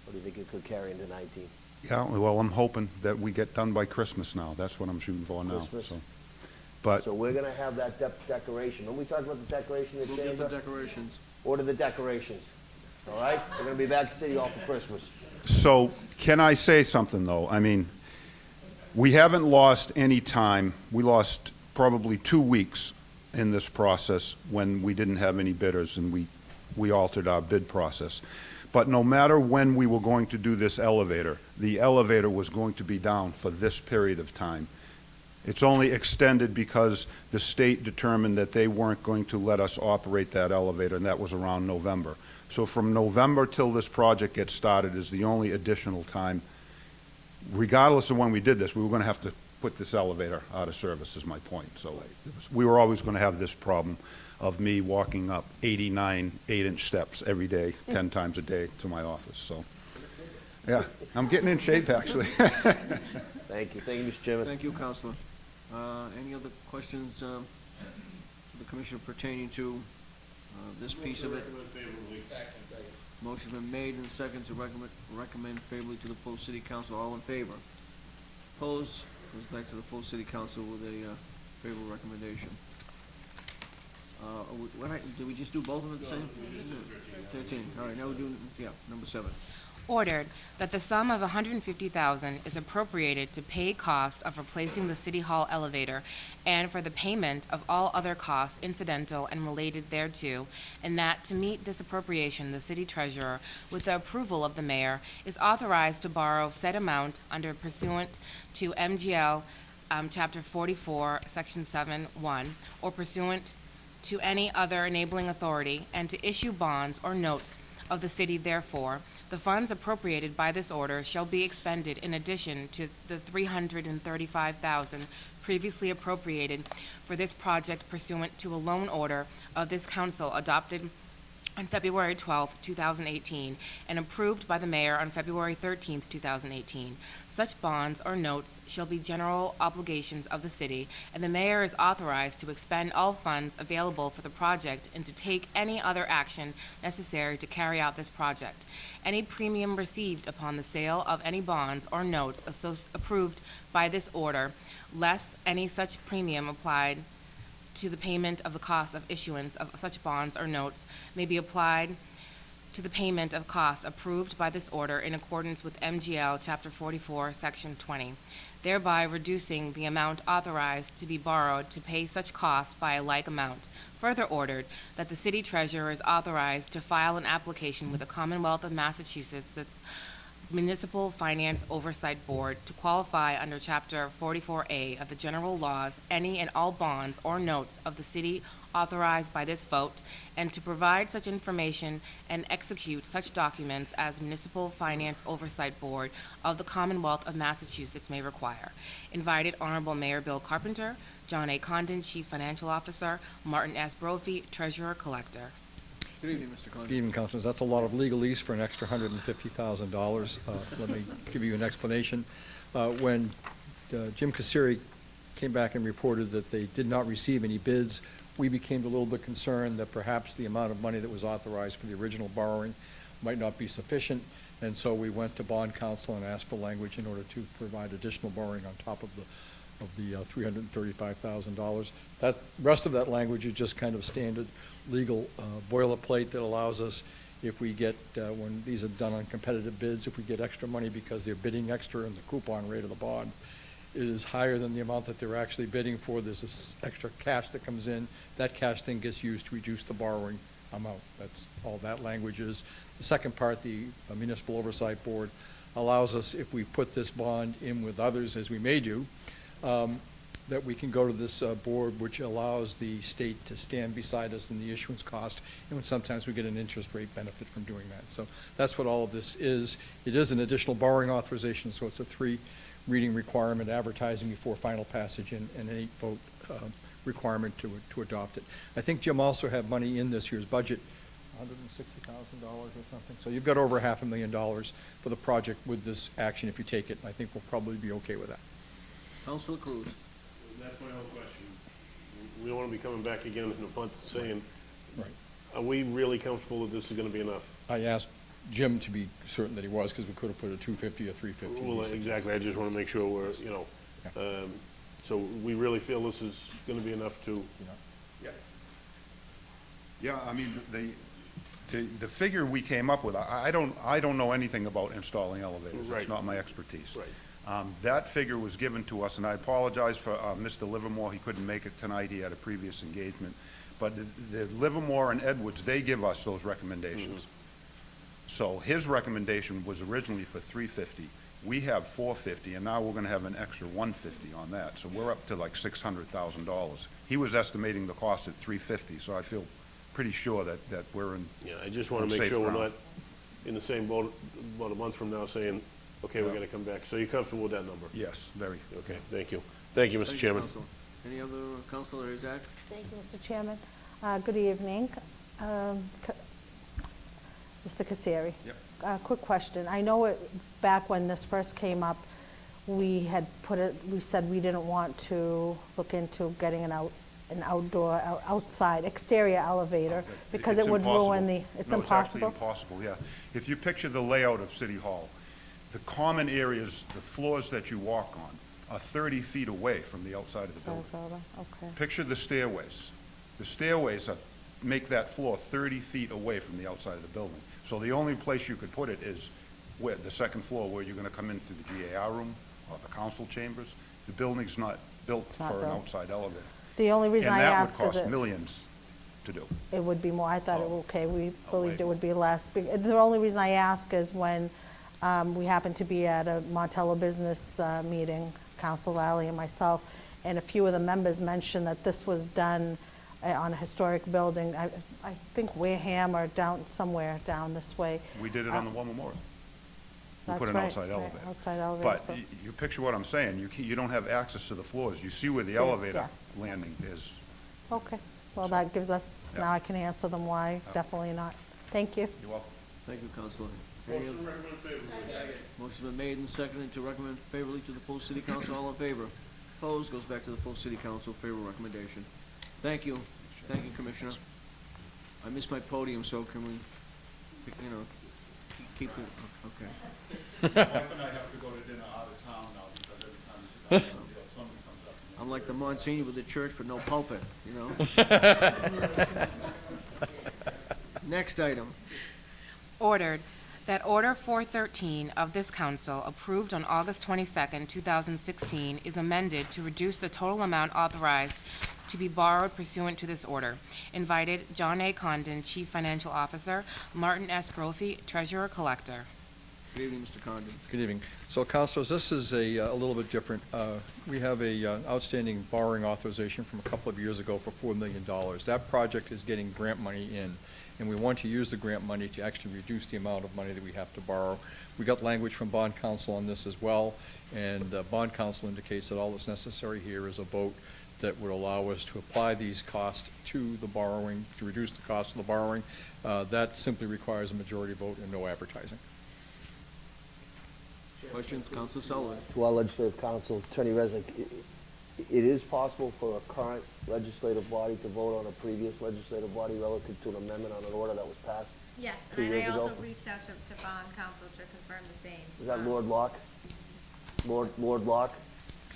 or do you think it could carry into 19? Yeah, well, I'm hoping that we get done by Christmas now. That's what I'm shooting for now. Christmas? So, but So we're going to have that decoration. When we talked about the decoration, We'll get the decorations. order the decorations, all right? We're going to be back at City Hall for Christmas. So can I say something, though? I mean, we haven't lost any time. We lost probably 2 weeks in this process when we didn't have any bidders, and we altered our bid process. But no matter when we were going to do this elevator, the elevator was going to be down for this period of time. It's only extended because the state determined that they weren't going to let us operate that elevator, and that was around November. So from November till this project gets started is the only additional time. Regardless of when we did this, we were going to have to put this elevator out of service, is my point. So we were always going to have this problem of me walking up 89 8-inch steps every day, 10 times a day to my office. So, yeah, I'm getting in shape, actually. Thank you, Mr. Chairman. Thank you, Counselor. Any other questions for the Commissioner pertaining to this piece of it? Motion been made and second to recommend favorably to the full City Council. All in favor? Opposed? Goes back to the full City Council with a favorable recommendation. Did we just do both of them at the same? 13. All right, now we're doing, number 7. Ordered that the sum of $150,000 is appropriated to pay costs of replacing the City Hall elevator and for the payment of all other costs incidental and related thereto, and that to meet this appropriation, the City Treasurer, with the approval of the Mayor, is authorized to borrow said amount under pursuant to MGL Chapter 44, Section 7-1, or pursuant to any other enabling authority, and to issue bonds or notes of the city. Therefore, the funds appropriated by this order shall be expended in addition to the $335,000 previously appropriated for this project pursuant to a loan order of this council adopted on February 12, 2018, and approved by the Mayor on February 13, 2018. Such bonds or notes shall be general obligations of the city, and the Mayor is authorized to expend all funds available for the project and to take any other action necessary to carry out this project. Any premium received upon the sale of any bonds or notes approved by this order, less any such premium applied to the payment of the cost of issuance of such bonds or notes, may be applied to the payment of costs approved by this order in accordance with MGL Chapter 44, Section 20, thereby reducing the amount authorized to be borrowed to pay such costs by a like amount. Further ordered that the City Treasurer is authorized to file an application with the Commonwealth of Massachusetts Municipal Finance Oversight Board to qualify under Chapter 44A of the general laws any and all bonds or notes of the city authorized by this vote, and to provide such information and execute such documents as Municipal Finance Oversight Board of the Commonwealth of Massachusetts may require. Invited Honorable Mayor Bill Carpenter, John A. Condon, Chief Financial Officer, Martin S. Brophy, Treasurer Collector. Good evening, Mr. Condon. Good evening, Councilors. That's a lot of legalese for an extra $150,000. Let me give you an explanation. When Jim Kassiri came back and reported that they did not receive any bids, we became a little bit concerned that perhaps the amount of money that was authorized for the original borrowing might not be sufficient, and so we went to bond counsel and asked for language in order to provide additional borrowing on top of the $335,000. That rest of that language is just kind of standard legal boilerplate that allows us, if we get, when these are done on competitive bids, if we get extra money because they're bidding extra and the coupon rate of the bond is higher than the amount that they're actually bidding for, there's this extra cash that comes in. That cash then gets used to reduce the borrowing amount. That's all that language is. The second part, the Municipal Oversight Board allows us, if we put this bond in with others, as we may do, that we can go to this board, which allows the state to stand beside us in the issuance cost, and sometimes we get an interest rate benefit from doing that. So that's what all of this is. It is an additional borrowing authorization, so it's a 3-reading requirement, advertising before final passage, and an 8-vote requirement to adopt it. I think Jim also had money in this year's budget, $160,000 or something. So you've got over $500,000 for the project with this action if you take it, and I think we'll probably be okay with that. Councilor Cruz. That's my whole question. We don't want to be coming back again in a month saying, Right. Are we really comfortable that this is going to be enough? I asked Jim to be certain that he was, because we could have put a 250 or 350. Well, exactly. I just want to make sure we're, so we really feel this is going to be enough to. Yeah, I mean, the figure we came up with, I don't know anything about installing elevators. Right. It's not my expertise. Right. That figure was given to us, and I apologize for Mr. Livermore. He couldn't make it tonight. He had a previous engagement. But the Livermore and Edwards, they give us those recommendations. So his recommendation was originally for 350. We have 450, and now we're gonna have an extra 150 on that. So we're up to like $600,000. He was estimating the cost at 350, so I feel pretty sure that we're in. Yeah, I just want on to make safe sure we're ground. not in the same boat about a month from now saying, okay, we're Yeah. going to come back. So you're comfortable with that number? Yes, very. Okay, thank you. Thank you, Mr. Chairman. Counsel. Any other Councilor Isaac? Thank you, Mr. Chairman. Good evening. Mr. Kasseri. Yep. Quick question. I know back when this first came up, we had we said we didn't want to look into getting an outdoor, outside, exterior elevator because It's it would ruin impossible. it's No, impossible? it's actually impossible, yeah. If you picture the layout of City Hall, the common areas, the floors that you walk on are 30 feet away from the outside of the building. Okay. Picture the stairways. The stairways make that floor 30 feet away from the outside of the building. So the only place you could put it is where, the second floor, where you're gonna come into the GAR room or the council chambers. The building's not built not for an built. outside elevator. The only reason I ask And that would is cost millions to do. it would be more. I thought it Oh. was okay. We Oh, believed wait. it would be less. The only reason I ask is when we happened to be at a Montello business meeting, Council Lally and myself, and a few of the members mentioned that this was done on a historic building. I think Wareham or somewhere down this way. We did it on the War Memorial. We That's put an right, outside right, elevator. outside elevator, But so- you picture what I'm saying, you don't have access to the floors. You see where the See, elevator yes. landing is. Okay. Well, that gives us, Yeah. now I can answer them why. Definitely not. Thank you. You're welcome. Thank you, Councilor. Any Motion other- to recommend favorably. Motion's been made and seconded to recommend favorably to the full city council. All in favor? Opposed? Goes back to the full city council. Favorable recommendation. Thank you. Thank you, Commissioner. I missed my podium, so can we, keep it, okay. My wife and I have to go to dinner out of town now because every time we sit down, somebody comes up. I'm like the Monsignor with the church but no pulpit, Next item. Ordered that Order 413 of this council, approved on August 22nd, 2016, is amended to reduce the total amount authorized to be borrowed pursuant to this order. Invited, John A. Condon, Chief Financial Officer, Martin S. Brophy, Treasurer-Collector. Good evening, Mr. Condon. Good evening. So, councilors, this is a little bit different. We have a outstanding borrowing authorization from a couple of years ago for $4 million. That project is getting grant money in, and we want to use the grant money to actually reduce the amount of money that we have to borrow. We got language from bond counsel on this as well, and bond counsel indicates that all that's necessary here is a vote that would allow us to apply these costs to the borrowing, to reduce the cost of the borrowing. That simply requires a majority vote and no advertising. Questions, Council Sullivan? To our legislative council, Attorney Resnick, it is possible for a current legislative body to vote on a previous legislative body relative to an amendment on an order that was passed? Yes, 2 and I years ago? also reached out to bond counsel to confirm the same. Is that Lord Locke? Lord Locke?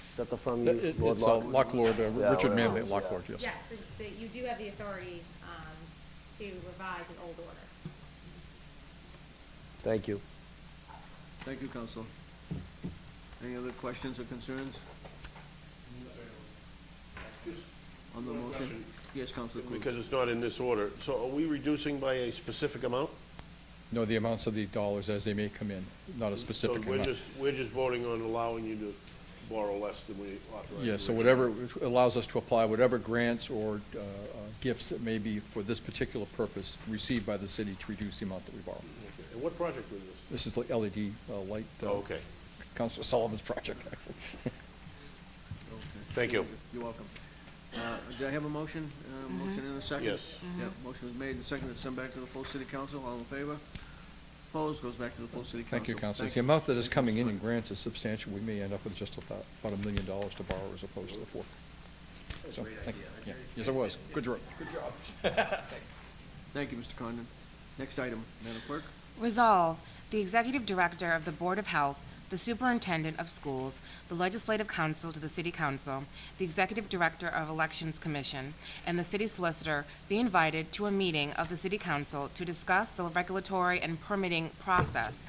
Is that the firm you use? It's Lord Locke? Lock Lord, Yeah, Richard whatever. Manley at Lock Yeah. Lord, yes. Yes, so you do have the authority to revise an old order. Thank you. Thank you, Council. Any other questions or concerns on the motion? Yes, Councilor Cruz. Because it's not in this order. So are we reducing by a specific amount? No, the amounts of the dollars as they may come in, not a specific So amount. we're just voting on allowing you to borrow less than we authorized? Yeah, so originally. whatever, allows us to apply whatever grants or gifts that may be for this particular purpose received by the city to reduce the amount that we borrow. Okay. And what project was this? This is like LED light. Oh, okay. Councilor Sullivan's project, actually. Thank you. You're welcome. Did I have a motion? Motion in a second? Yes. Yeah, motion was made and seconded to send back to the full city council. All in favor? Opposed? Goes back to the full city council. Thank you, councilors. The amount that is coming in grants is substantial. We may end up with just about $1 million to borrow as opposed to the 4. That's So, a great thank idea. you. Yeah. Yes, it was. Good job. Good job. Thank you, Mr. Condon. Next item, Madam Clerk. Resolve, the Executive Director of the Board of Health, the Superintendent of Schools, the Legislative Counsel to the City Council, the Executive Director of Elections Commission, and the City Solicitor be invited to a meeting of the City Council to discuss the regulatory and permitting process,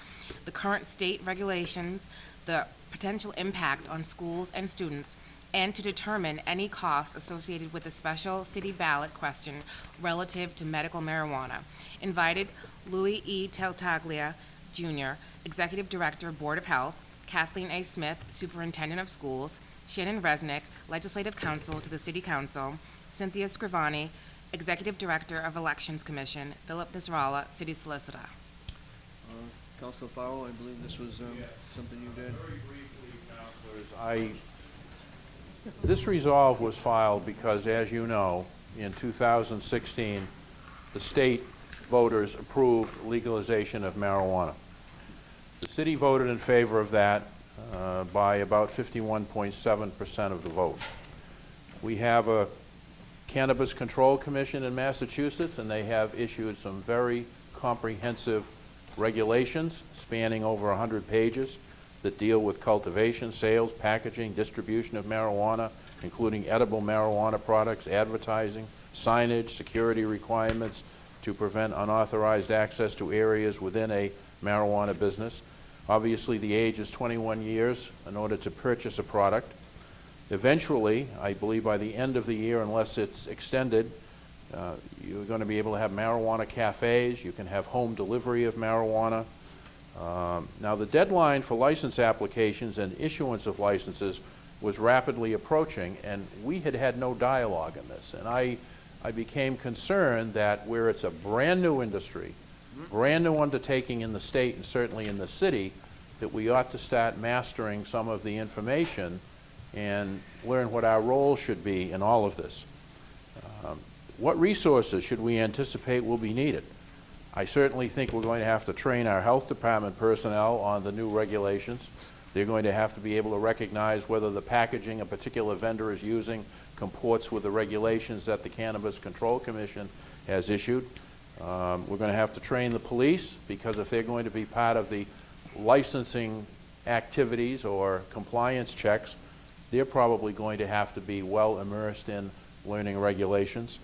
the current state regulations, the potential impact on schools and students, and to determine any costs associated with a special city ballot question relative to medical marijuana. Invited Louis E. Tartaglia, Jr., Executive Director, Board of Health, Kathleen A. Smith, Superintendent of Schools, Shannon Resnick, Legislative Counsel to the City Council, Cynthia Scrivani, Executive Director of Elections Commission, Philip Nasrallah, City Solicitor. Councilor Farrell, I believe this was something you did. Very briefly, councilors, this resolve was filed because, as you know, in 2016, the state voters approved legalization of marijuana. The city voted in favor of that by about 51.7% of the vote. We have a Cannabis Control Commission in Massachusetts, and they have issued some very comprehensive regulations spanning over 100 pages that deal with cultivation, sales, packaging, distribution of marijuana, including edible marijuana products, advertising, signage, security requirements to prevent unauthorized access to areas within a marijuana business. Obviously, the age is 21 years in order to purchase a product. Eventually, I believe by the end of the year, unless it's extended, you're going to be able to have marijuana cafes. You can have home delivery of marijuana. Now, the deadline for license applications and issuance of licenses was rapidly approaching, and we had had no dialogue in this. And I became concerned that where it's a brand new industry, brand new undertaking in the state and certainly in the city, that we ought to start mastering some of the information and learn what our role should be in all of this. What resources should we anticipate will be needed? I certainly think we're going to have to train our health department personnel on the new regulations. They're going to have to be able to recognize whether the packaging a particular vendor is using comports with the regulations that the Cannabis Control Commission has issued. We're going to have to train the police, because if they're going to be part of the licensing activities or compliance checks, they're probably going to have to be well immersed in learning regulations.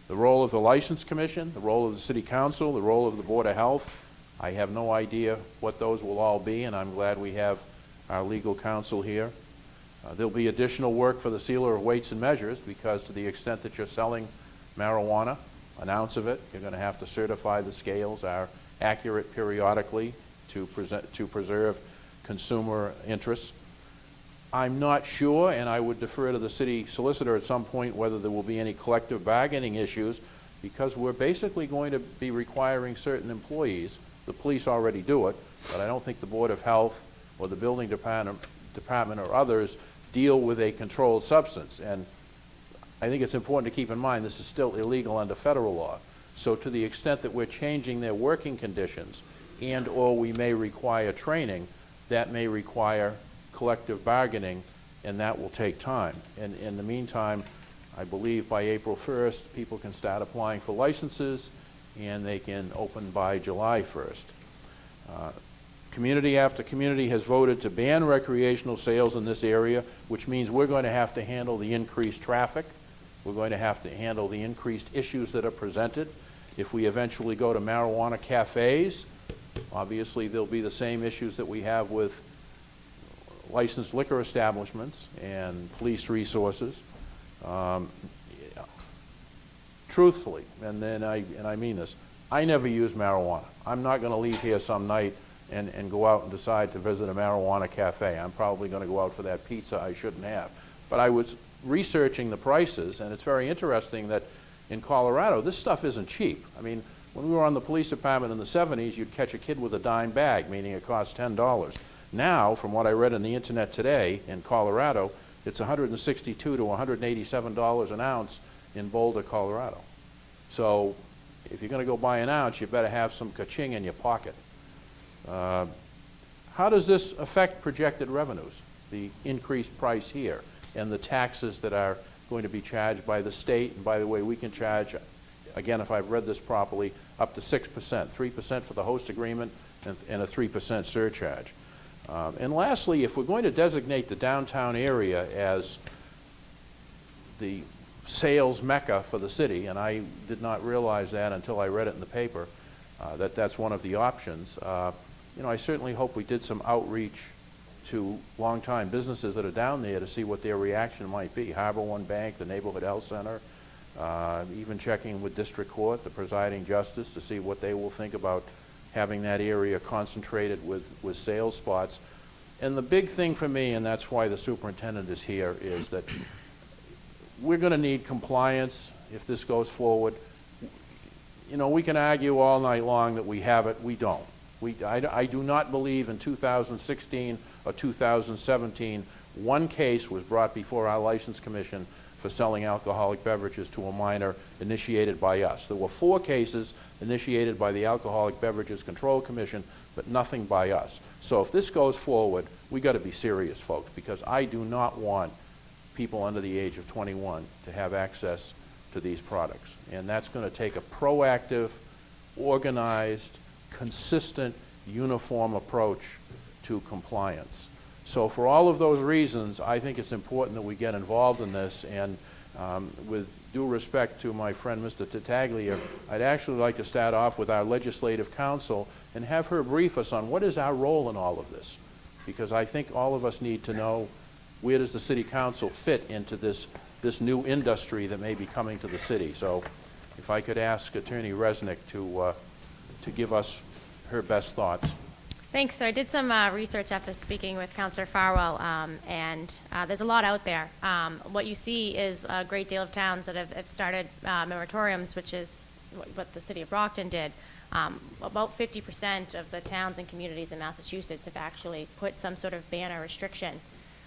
The role of the License Commission, the role of the City Council, the role of the Board of Health, I have no idea what those will all be, and I'm glad we have our legal counsel here. There'll be additional work for the sealer of weights and measures, because to the extent that you're selling marijuana, an ounce of it, you're going to have to certify the scales are accurate periodically to preserve consumer interests. I'm not sure, and I would defer to the city solicitor at some point, whether there will be any collective bargaining issues, because we're basically going to be requiring certain employees. The police already do it, but I don't think the Board of Health or the building department or others deal with a controlled substance. And I think it's important to keep in mind this is still illegal under federal law. So to the extent that we're changing their working conditions and or we may require training, that may require collective bargaining, and that will take time. And in the meantime, I believe by April 1st, people can start applying for licenses, and they can open by July 1st. Community after community has voted to ban recreational sales in this area, which means we're going to have to handle the increased traffic. We're going to have to handle the increased issues that are presented. If we eventually go to marijuana cafes, obviously there'll be the same issues that we have with licensed liquor establishments and police resources. Truthfully, and I mean this, I never use marijuana. I'm not going to leave here some night and go out and decide to visit a marijuana cafe. I'm probably going to go out for that pizza I shouldn't have. But I was researching the prices, and it's very interesting that in Colorado, this stuff isn't cheap. I mean, when we were on the police department in the 70s, you'd catch a kid with a dime bag, meaning it cost $10. Now, from what I read on the internet today in Colorado, it's $162 to $187 an ounce in Boulder, Colorado. So if you're going to go buy an ounce, you better have some ka-ching in your pocket. How does this affect projected revenues, the increased price here, and the taxes that are going to be charged by the state? And by the way, we can charge, again, if I've read this properly, up to 6%, 3% for the host agreement and a 3% surcharge. And lastly, if we're going to designate the downtown area as the sales mecca for the city, and I did not realize that until I read it in the paper, that that's one of the options. You know, I certainly hope we did some outreach to longtime businesses that are down there to see what their reaction might be. Harbor One Bank, the Neighborhood Health Center, even checking with District Court, the presiding justice, to see what they will think about having that area concentrated with sales spots. And the big thing for me, and that's why the superintendent is here, is that we're going to need compliance if this goes forward. You know, we can argue all night long that we have it. We don't. I do not believe in 2016 or 2017 one case was brought before our License Commission for selling alcoholic beverages to a minor initiated by us. There were 4 cases initiated by the Alcoholic Beverages Control Commission, but nothing by us. So if this goes forward, we got to be serious, folks, because I do not want people under the age of 21 to have access to these products. And that's going to take a proactive, organized, consistent, uniform approach to compliance. So for all of those reasons, I think it's important that we get involved in this, and with due respect to my friend Mr. Tattaglia, I'd actually like to start off with our legislative counsel and have her brief us on what is our role in all of this, because I think all of us need to know where does the City Council fit into this new industry that may be coming to the city. So if I could ask Attorney Resnick to give us her best thoughts. Thanks. So I did some research after speaking with Councilor Farwell, and there's a lot out there. What you see is a great deal of towns that have started moratoriums, which is what the city of Brockton did. About 50% of the towns and communities in Massachusetts have actually put some sort of ban or restriction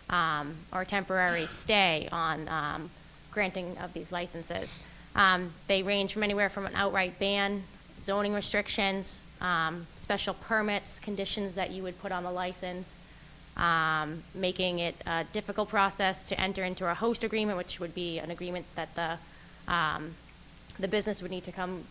or temporary stay on granting of these licenses. They range from anywhere from an outright ban, zoning restrictions, special permits, conditions that you would put on the license, making it a difficult process to enter into a host agreement, which would be an agreement that the business would need to come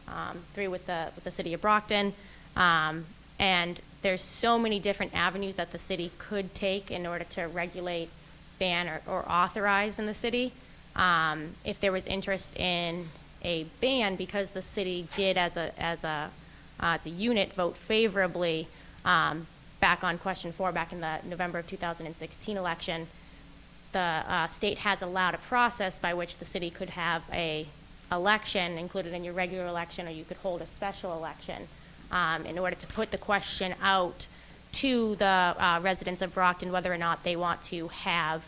through with the city of Brockton. And there's so many different avenues that the city could take in order to regulate, ban, or authorize in the city. If there was interest in a ban, because the city did as a unit vote favorably back on question 4 back in the November of 2016 election, the state has allowed a process by which the city could have a election included in your regular election, or you could hold a special election in order to put the question out to the residents of Brockton whether or not they want to have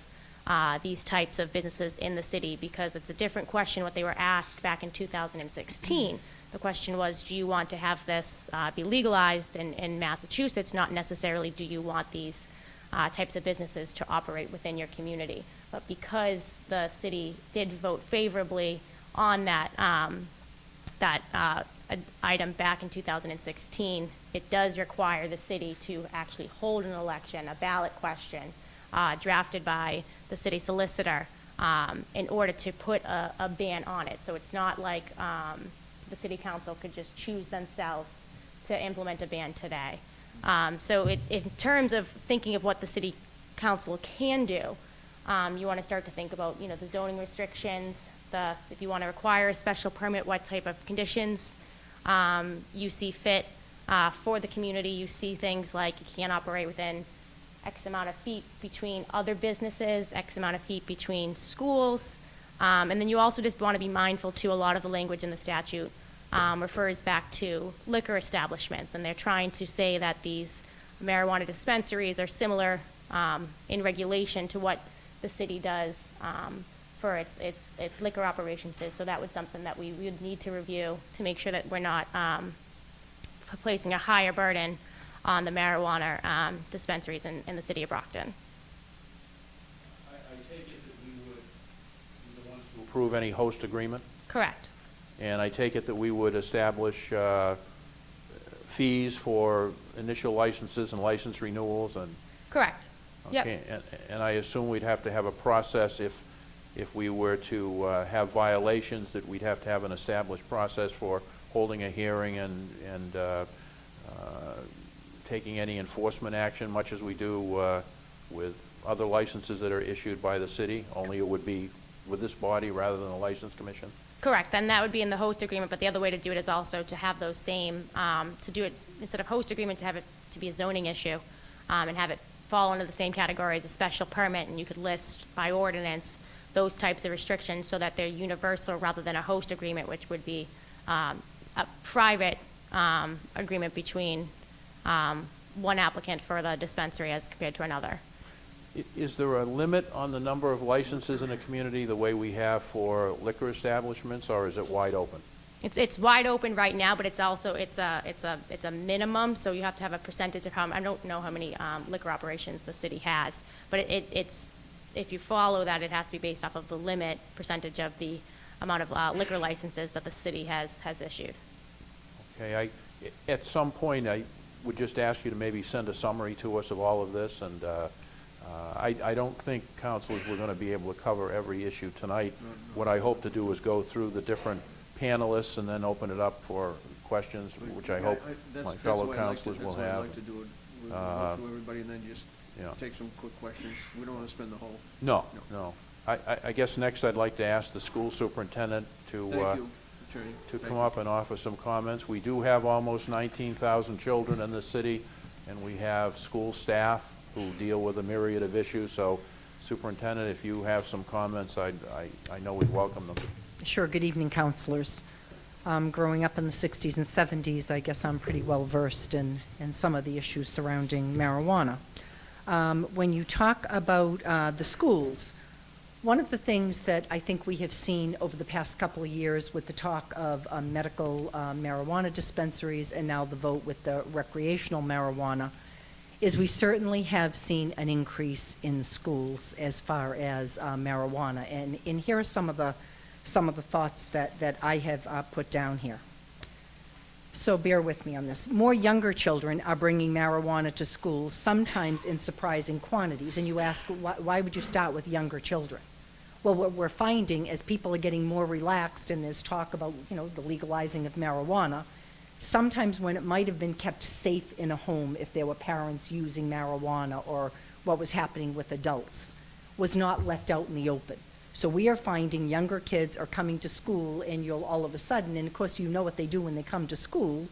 these types of businesses in the city, because it's a different question what they were asked back in 2016. The question was, do you want to have this be legalized in Massachusetts, not necessarily do you want these types of businesses to operate within your community. But because the city did vote favorably on that, item back in 2016, it does require the city to actually hold an election, a ballot question, drafted by the city solicitor in order to put a ban on it. So it's not like the city council could just choose themselves to implement a ban today. So in terms of thinking of what the city council can do, you want to start to think about, the zoning restrictions, if you want to require a special permit, what type of conditions you see fit for the community. You see things like you can't operate within X amount of feet between other businesses, X amount of feet between schools. And then you also just want to be mindful too, a lot of the language in the statute refers back to liquor establishments, and they're trying to say that these marijuana dispensaries are similar in regulation to what the city does for its liquor operations. So that was something that we would need to review to make sure that we're not placing a higher burden on the marijuana dispensaries in the city of Brockton. I take it that we would be the ones to approve any host agreement? Correct. And I take it that we would establish fees for initial licenses and license renewals and... Correct. Okay. Yep. And I assume we'd have to have a process if we were to have violations, that we'd have to have an established process for holding a hearing and taking any enforcement action, much as we do with other licenses that are issued by the city, only it would be with this body rather than the License Commission? Correct, and that would be in the host agreement, but the other way to do it is also to have those same, to do it, instead of host agreement, to have it to be a zoning issue, and have it fall under the same category as a special permit, and you could list by ordinance those types of restrictions so that they're universal rather than a host agreement, which would be a private agreement between one applicant for the dispensary as compared to another. Is there a limit on the number of licenses in a community the way we have for liquor establishments, or is it wide open? It's wide open right now, but it's also, it's a minimum, so you have to have a percentage of how, I don't know how many liquor operations the city has, but it's, if you follow that, it has to be based off of the limit percentage of the amount of liquor licenses that the city has issued. Okay, at some point, I would just ask you to maybe send a summary to us of all of this, and I don't think, councilors, we're going to be able to cover every issue tonight. What I hope to do is go through the different panelists and then open it up for questions, which I hope my fellow councilors will have. That's why I like to do it. We'll go through everybody and then just take some quick questions. We don't want to spend the whole... No. I guess next I'd like to ask the school superintendent to come up and offer some comments. We do have almost 19,000 children in the city, and we have school staff who deal with a myriad of issues. So, Superintendent, if you have some comments, I know we'd welcome them. Sure. Good evening, councilors. Growing up in the 60s and 70s, I guess I'm pretty well versed in some of the issues surrounding marijuana. When you talk about the schools, one of the things that I think we have seen over the past couple of years with the talk of medical marijuana dispensaries and now the vote with the recreational marijuana is we certainly have seen an increase in schools as far as marijuana. And here are some of the thoughts that I have put down here. So bear with me on this. More younger children are bringing marijuana to schools, sometimes in surprising quantities. And you ask, why would you start with younger children? Well, what we're finding as people are getting more relaxed and there's talk about, the legalizing of marijuana, sometimes when it might have been kept safe in a home if there were parents using marijuana or what was happening with adults, was not left out in the open. So we are finding younger kids are coming to school and you'll all of a sudden, and of course you know what they do when they come to school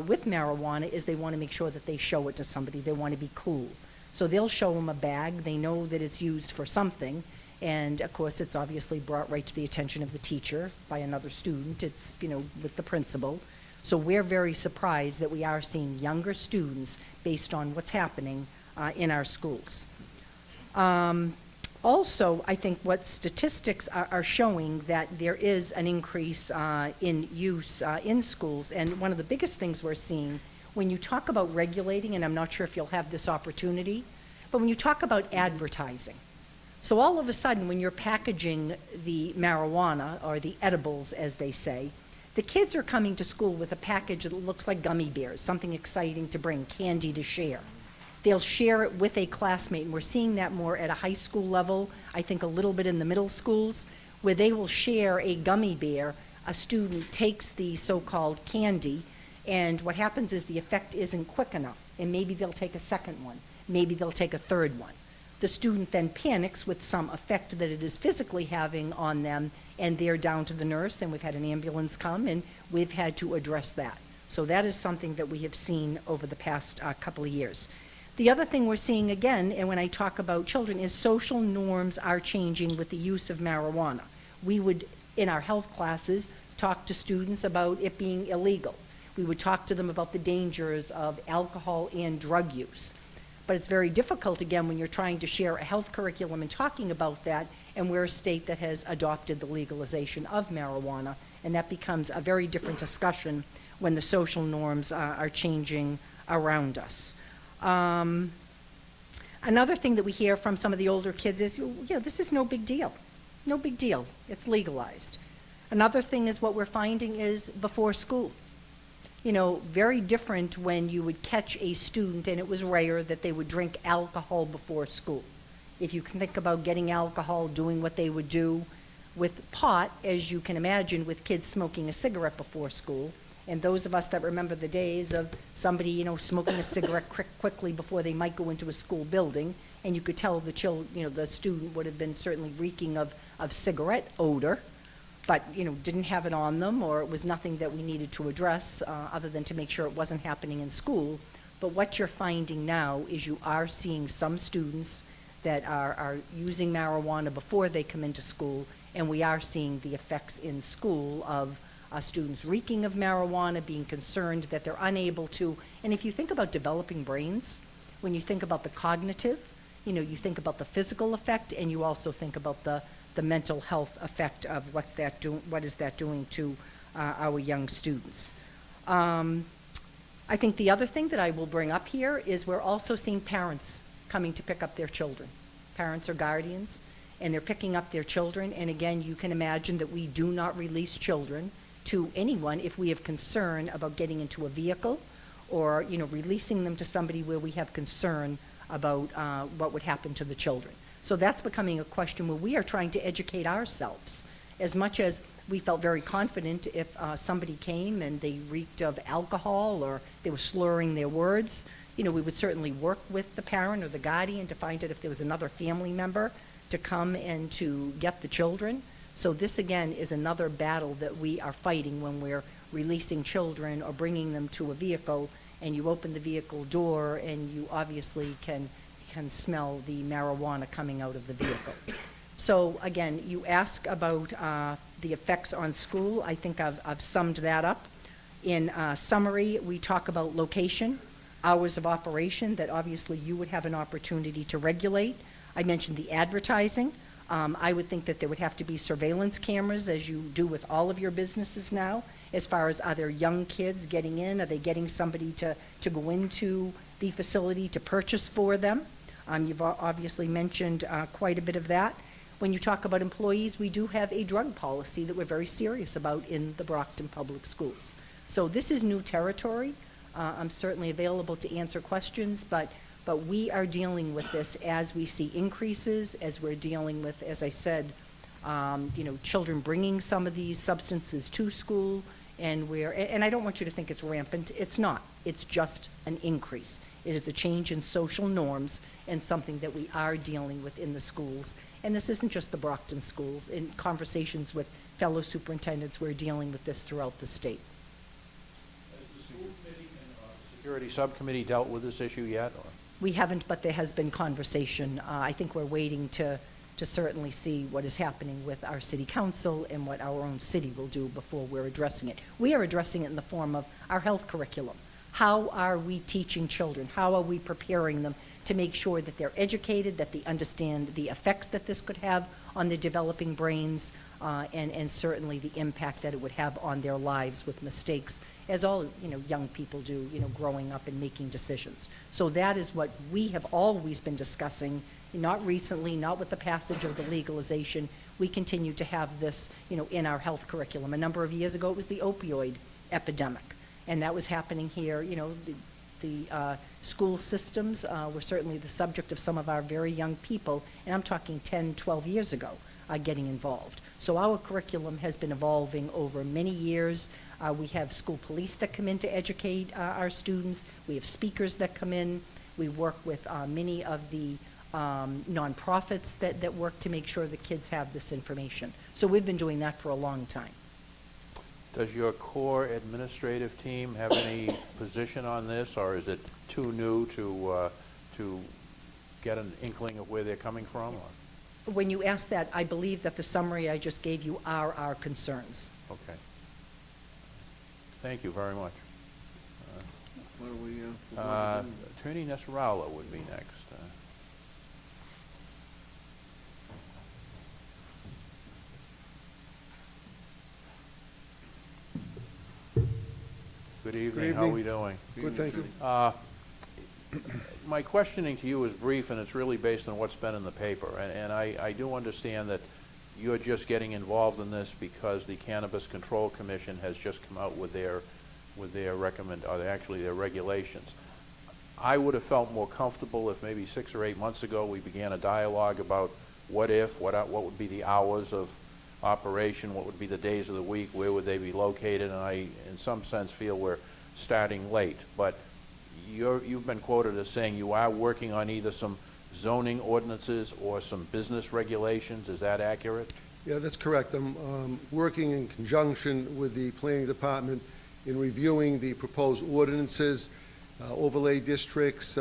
with marijuana is they want to make sure that they show it to somebody. They want to be cool. So they'll show them a bag. They know that it's used for something. And of course it's obviously brought right to the attention of the teacher by another student. It's, with the principal. So we're very surprised that we are seeing younger students based on what's happening in our schools. Also, I think what statistics are showing that there is an increase in use in schools, and one of the biggest things we're seeing when you talk about regulating, and I'm not sure if you'll have this opportunity, but when you talk about advertising. So all of a sudden, when you're packaging the marijuana, or the edibles as they say, the kids are coming to school with a package that looks like gummy bears, something exciting to bring, candy to share. They'll share it with a classmate, and we're seeing that more at a high school level, I think a little bit in the middle schools, where they will share a gummy bear. A student takes the so-called candy, and what happens is the effect isn't quick enough, and maybe they'll take a second one, maybe they'll take a third one. The student then panics with some effect that it is physically having on them, and they're down to the nurse, and we've had an ambulance come, and we've had to address that. So that is something that we have seen over the past couple of years. The other thing we're seeing again, and when I talk about children, is social norms are changing with the use of marijuana. We would, in our health classes, talk to students about it being illegal. We would talk to them about the dangers of alcohol and drug use. But it's very difficult, again, when you're trying to share a health curriculum and talking about that, and we're a state that has adopted the legalization of marijuana, and that becomes a very different discussion when the social norms are changing around us. Another thing that we hear from some of the older kids is, this is no big deal. No big deal. It's legalized. Another thing is what we're finding is before school. Very different when you would catch a student, and it was rare that they would drink alcohol before school. If you can think about getting alcohol, doing what they would do with pot, as you can imagine, with kids smoking a cigarette before school, and those of us that remember the days of somebody, smoking a cigarette quickly before they might go into a school building, and you could tell the student would have been certainly reeking of cigarette odor, but didn't have it on them, or it was nothing that we needed to address other than to make sure it wasn't happening in school. But what you're finding now is you are seeing some students that are using marijuana before they come into school, and we are seeing the effects in school of students reeking of marijuana, being concerned that they're unable to. And if you think about developing brains, when you think about the cognitive, you think about the physical effect, and you also think about the mental health effect of what is that doing to our young students. I think the other thing that I will bring up here is we're also seeing parents coming to pick up their children. Parents or guardians, and they're picking up their children. And again, you can imagine that we do not release children to anyone if we have concern about getting into a vehicle or, releasing them to somebody where we have concern about what would happen to the children. So that's becoming a question where we are trying to educate ourselves. As much as we felt very confident if somebody came and they reeked of alcohol or they were slurring their words, we would certainly work with the parent or the guardian to find out if there was another family member to come and to get the children. So this, again, is another battle that we are fighting when we're releasing children or bringing them to a vehicle, and you open the vehicle door and you obviously can smell the marijuana coming out of the vehicle. So again, you ask about the effects on school. I think I've summed that up. In summary, we talk about location, hours of operation that obviously you would have an opportunity to regulate. I mentioned the advertising. I would think that there would have to be surveillance cameras, as you do with all of your businesses now, as far as, are there young kids getting in? Are they getting somebody to go into the facility to purchase for them? You've obviously mentioned quite a bit of that. When you talk about employees, we do have a drug policy that we're very serious about in the Brockton Public Schools. So this is new territory. I'm certainly available to answer questions, but we are dealing with this as we see increases, as we're dealing with, as I said, children bringing some of these substances to school, and I don't want you to think it's rampant. It's not. It's just an increase. It is a change in social norms and something that we are dealing with in the schools. And this isn't just the Brockton schools. In conversations with fellow superintendents, we're dealing with this throughout the state. Has the school committee and security subcommittee dealt with this issue yet? Or? We haven't, but there has been conversation. I think we're waiting to certainly see what is happening with our city council and what our own city will do before we're addressing it. We are addressing it in the form of our health curriculum. How are we teaching children? How are we preparing them to make sure that they're educated, that they understand the effects that this could have on their developing brains, and certainly the impact that it would have on their lives with mistakes, as all young people do, growing up and making decisions. So that is what we have always been discussing, not recently, not with the passage of the legalization. We continue to have this, in our health curriculum. A number of years ago, it was the opioid epidemic, and that was happening here. The school systems were certainly the subject of some of our very young people, and I'm talking 10, 12 years ago, getting involved. So our curriculum has been evolving over many years. We have school police that come in to educate our students. We have speakers that come in. We work with many of the nonprofits that work to make sure the kids have this information. So we've been doing that for a long time. Does your core administrative team have any position on this, or is it too new to get an inkling of where they're coming from? Or? When you ask that, I believe that the summary I just gave you are our concerns. Okay. Thank you very much. What are we, Attorney Nasrallah would be next. Good evening. How are we doing? Good, thank you. My questioning to you is brief, and it's really based on what's been in the paper. And I do understand that you're just getting involved in this because the Cannabis Control Commission has just come out with their their regulations. I would have felt more comfortable if maybe 6 or 8 months ago we began a dialogue about what would be the hours of operation, what would be the days of the week, where would they be located, and I, in some sense, feel we're starting late. But you've been quoted as saying you are working on either some zoning ordinances or some business regulations. Is that accurate? Yeah, that's correct. I'm working in conjunction with the planning department in reviewing the proposed ordinances overlay districts,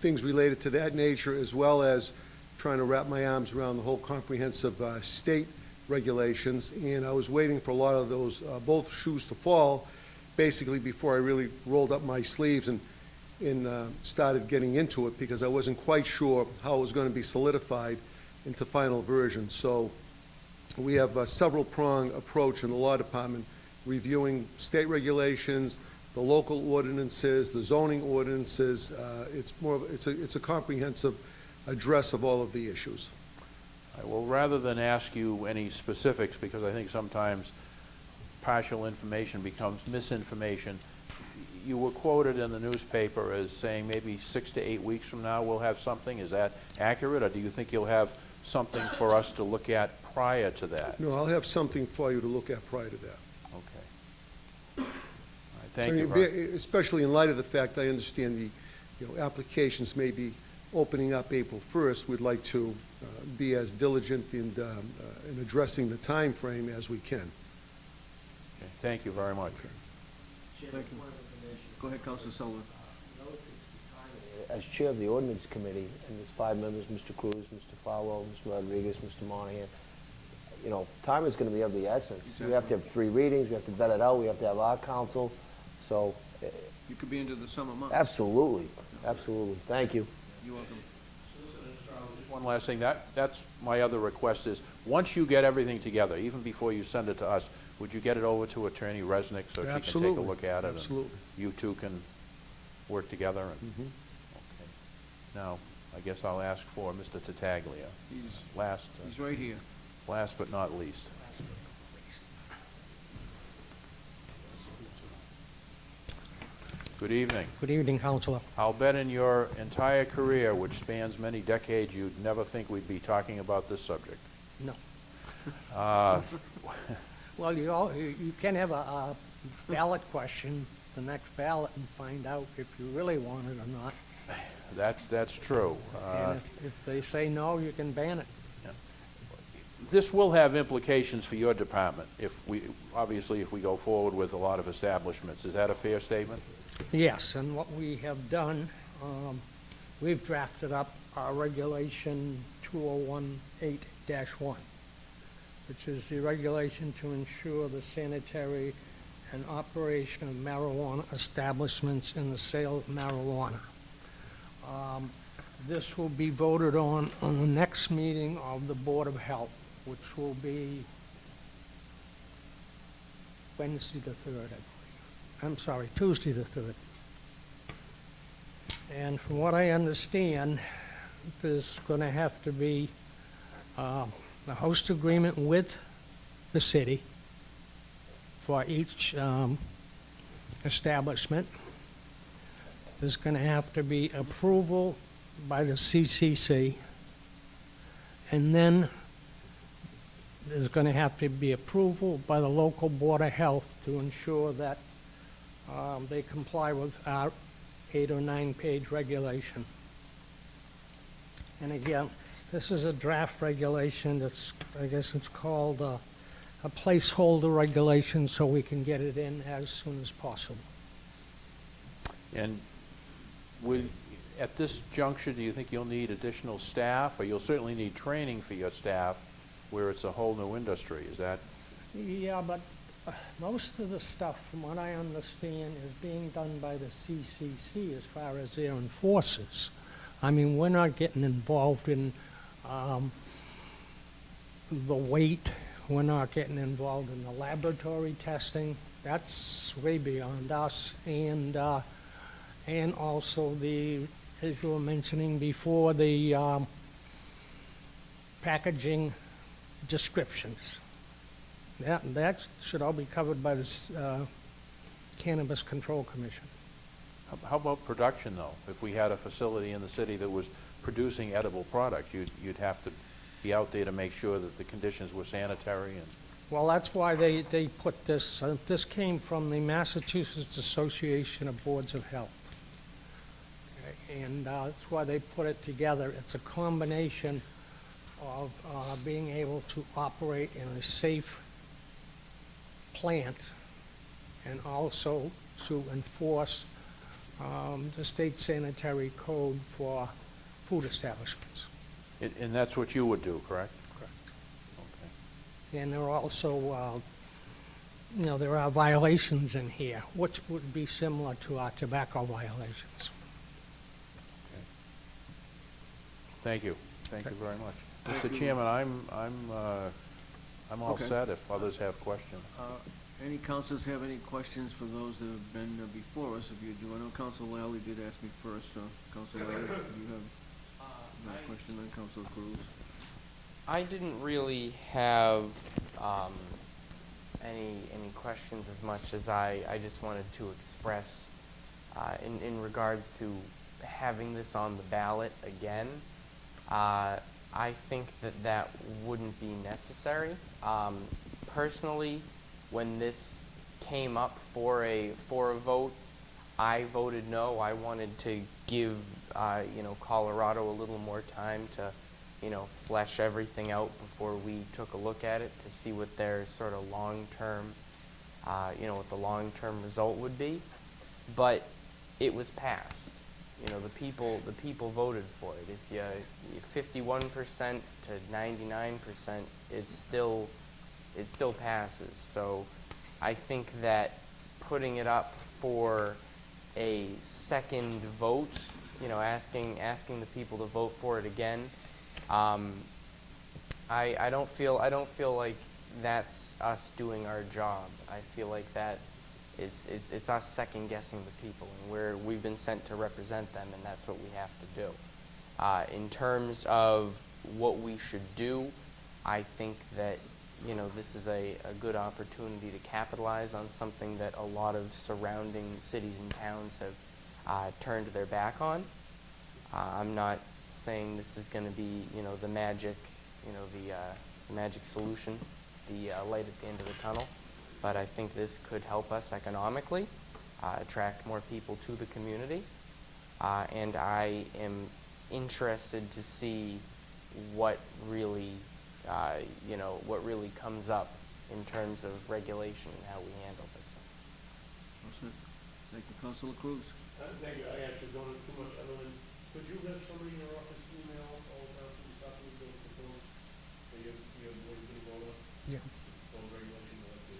things related to that nature, as well as trying to wrap my arms around the whole comprehensive state regulations. And I was waiting for a lot of those, both shoes to fall, basically before I really rolled up my sleeves and started getting into it, because I wasn't quite sure how it was going to be solidified into final version. So we have a several-prong approach in the law department, reviewing state regulations, the local ordinances, the zoning ordinances. It's a comprehensive address of all of the issues. Well, rather than ask you any specifics, because I think sometimes partial information becomes misinformation, you were quoted in the newspaper as saying maybe 6 to 8 weeks from now we'll have something. Is that accurate, or do you think you'll have something for us to look at prior to that? No, I'll have something for you to look at prior to that. Okay. All right, thank you. Especially in light of the fact I understand the applications may be opening up April 1st. We'd like to be as diligent in addressing the time frame as we can. Okay, thank you very much. Thank you. Go ahead, Councilor Sullivan. As chair of the ordinance committee, and there's 5 members, Mr. Cruz, Mr. Farwell, Mr. Rodriguez, Mr. Monahan, time is going to be of the essence. Exactly. We have to have 3 readings, we have to vet it out, we have to have our counsel, so. You could be into the summer months. Absolutely, absolutely. Thank you. You're welcome. One last thing, that's my other request is, once you get everything together, even before you send it to us, would you get it over to Attorney Resnick so she can take a look at it? Absolutely. And you two can work together? And, okay. Now, I guess I'll ask for Mr. Tataglia. He's right here. Last but not least. Good evening. Good evening, Counselor. I'll bet in your entire career, which spans many decades, you'd never think we'd be talking about this subject. No. Well, you can have a ballot question, the next ballot, and find out if you really want it or not. That's true. And if they say no, you can ban it. This will have implications for your department obviously if we go forward with a lot of establishments. Is that a fair statement? Yes, and what we have done, we've drafted up our regulation 2018-1, which is the regulation to ensure the sanitary and operation of marijuana establishments and the sale of marijuana. This will be voted on the next meeting of the Board of Health, which will be Wednesday the 3rd, I believe. I'm sorry, Tuesday the 3rd. And from what I understand, there's going to have to be a host agreement with the city for each establishment. There's going to have to be approval by the CCC, and then there's going to have to be approval by the local Board of Health to ensure that they comply with our 8 or 9 page regulation. And again, this is a draft regulation that's, I guess it's called a placeholder regulation, so we can get it in as soon as possible. And at this juncture, do you think you'll need additional staff, or you'll certainly need training for your staff where it's a whole new industry? Is that? Yeah, but most of the stuff, from what I understand, is being done by the CCC as far as their enforcers. I mean, we're not getting involved in the weight. We're not getting involved in the laboratory testing. That's way beyond us. And also as you were mentioning before, the packaging descriptions. That should all be covered by the Cannabis Control Commission. How about production, though? If we had a facility in the city that was producing edible product, you'd have to be out there to make sure that the conditions were sanitary. And well, that's why they put this. This came from the Massachusetts Association of Boards of Health. Okay, and that's why they put it together. It's a combination of being able to operate in a safe plant and also to enforce the state sanitary code for food establishments. And that's what you would do, correct? Correct. Okay. And there are also, there are violations in here, which would be similar to our tobacco violations. Thank you. Thank you very much. Thank Mr. you. Chairman, I'm all Okay. set if others have questions. Any councilors have any questions for those that have been before us? If you do, I know Council Lally did ask me first. Council Lally, do you have a question on Council Cruz? I didn't really have any questions as much as I just wanted to express in regards to having this on the ballot again. I think that wouldn't be necessary. Personally, when this came up for a vote, I voted no. I wanted to give Colorado a little more time to flesh everything out before we took a look at it to see what their sort of long-term what the long-term result would be. But it was passed. The people voted for it. If you 51% to 99%, it still passes. So I think that putting it up for a second vote, asking the people to vote for it again, I don't feel like that's us doing our job. I feel like that it's us second guessing the people, and we've been sent to represent them, and that's what we have to do. In terms of what we should do, I think that this is a good opportunity to capitalize on something that a lot of surrounding cities and towns have turned their back on. I'm not saying this is going to be the magic magic solution, the light at the end of the tunnel. But I think this could help us economically, attract more people to the community, and I am interested to see what really, what really comes up in terms of regulation and how we handle this. Thank you, Councilor Cruz. Thank you. I actually don't have too much other than, could you have somebody in your office email all the stuff we've been proposed? You have what you're going to vote on? Yeah. All regulation, I'd like to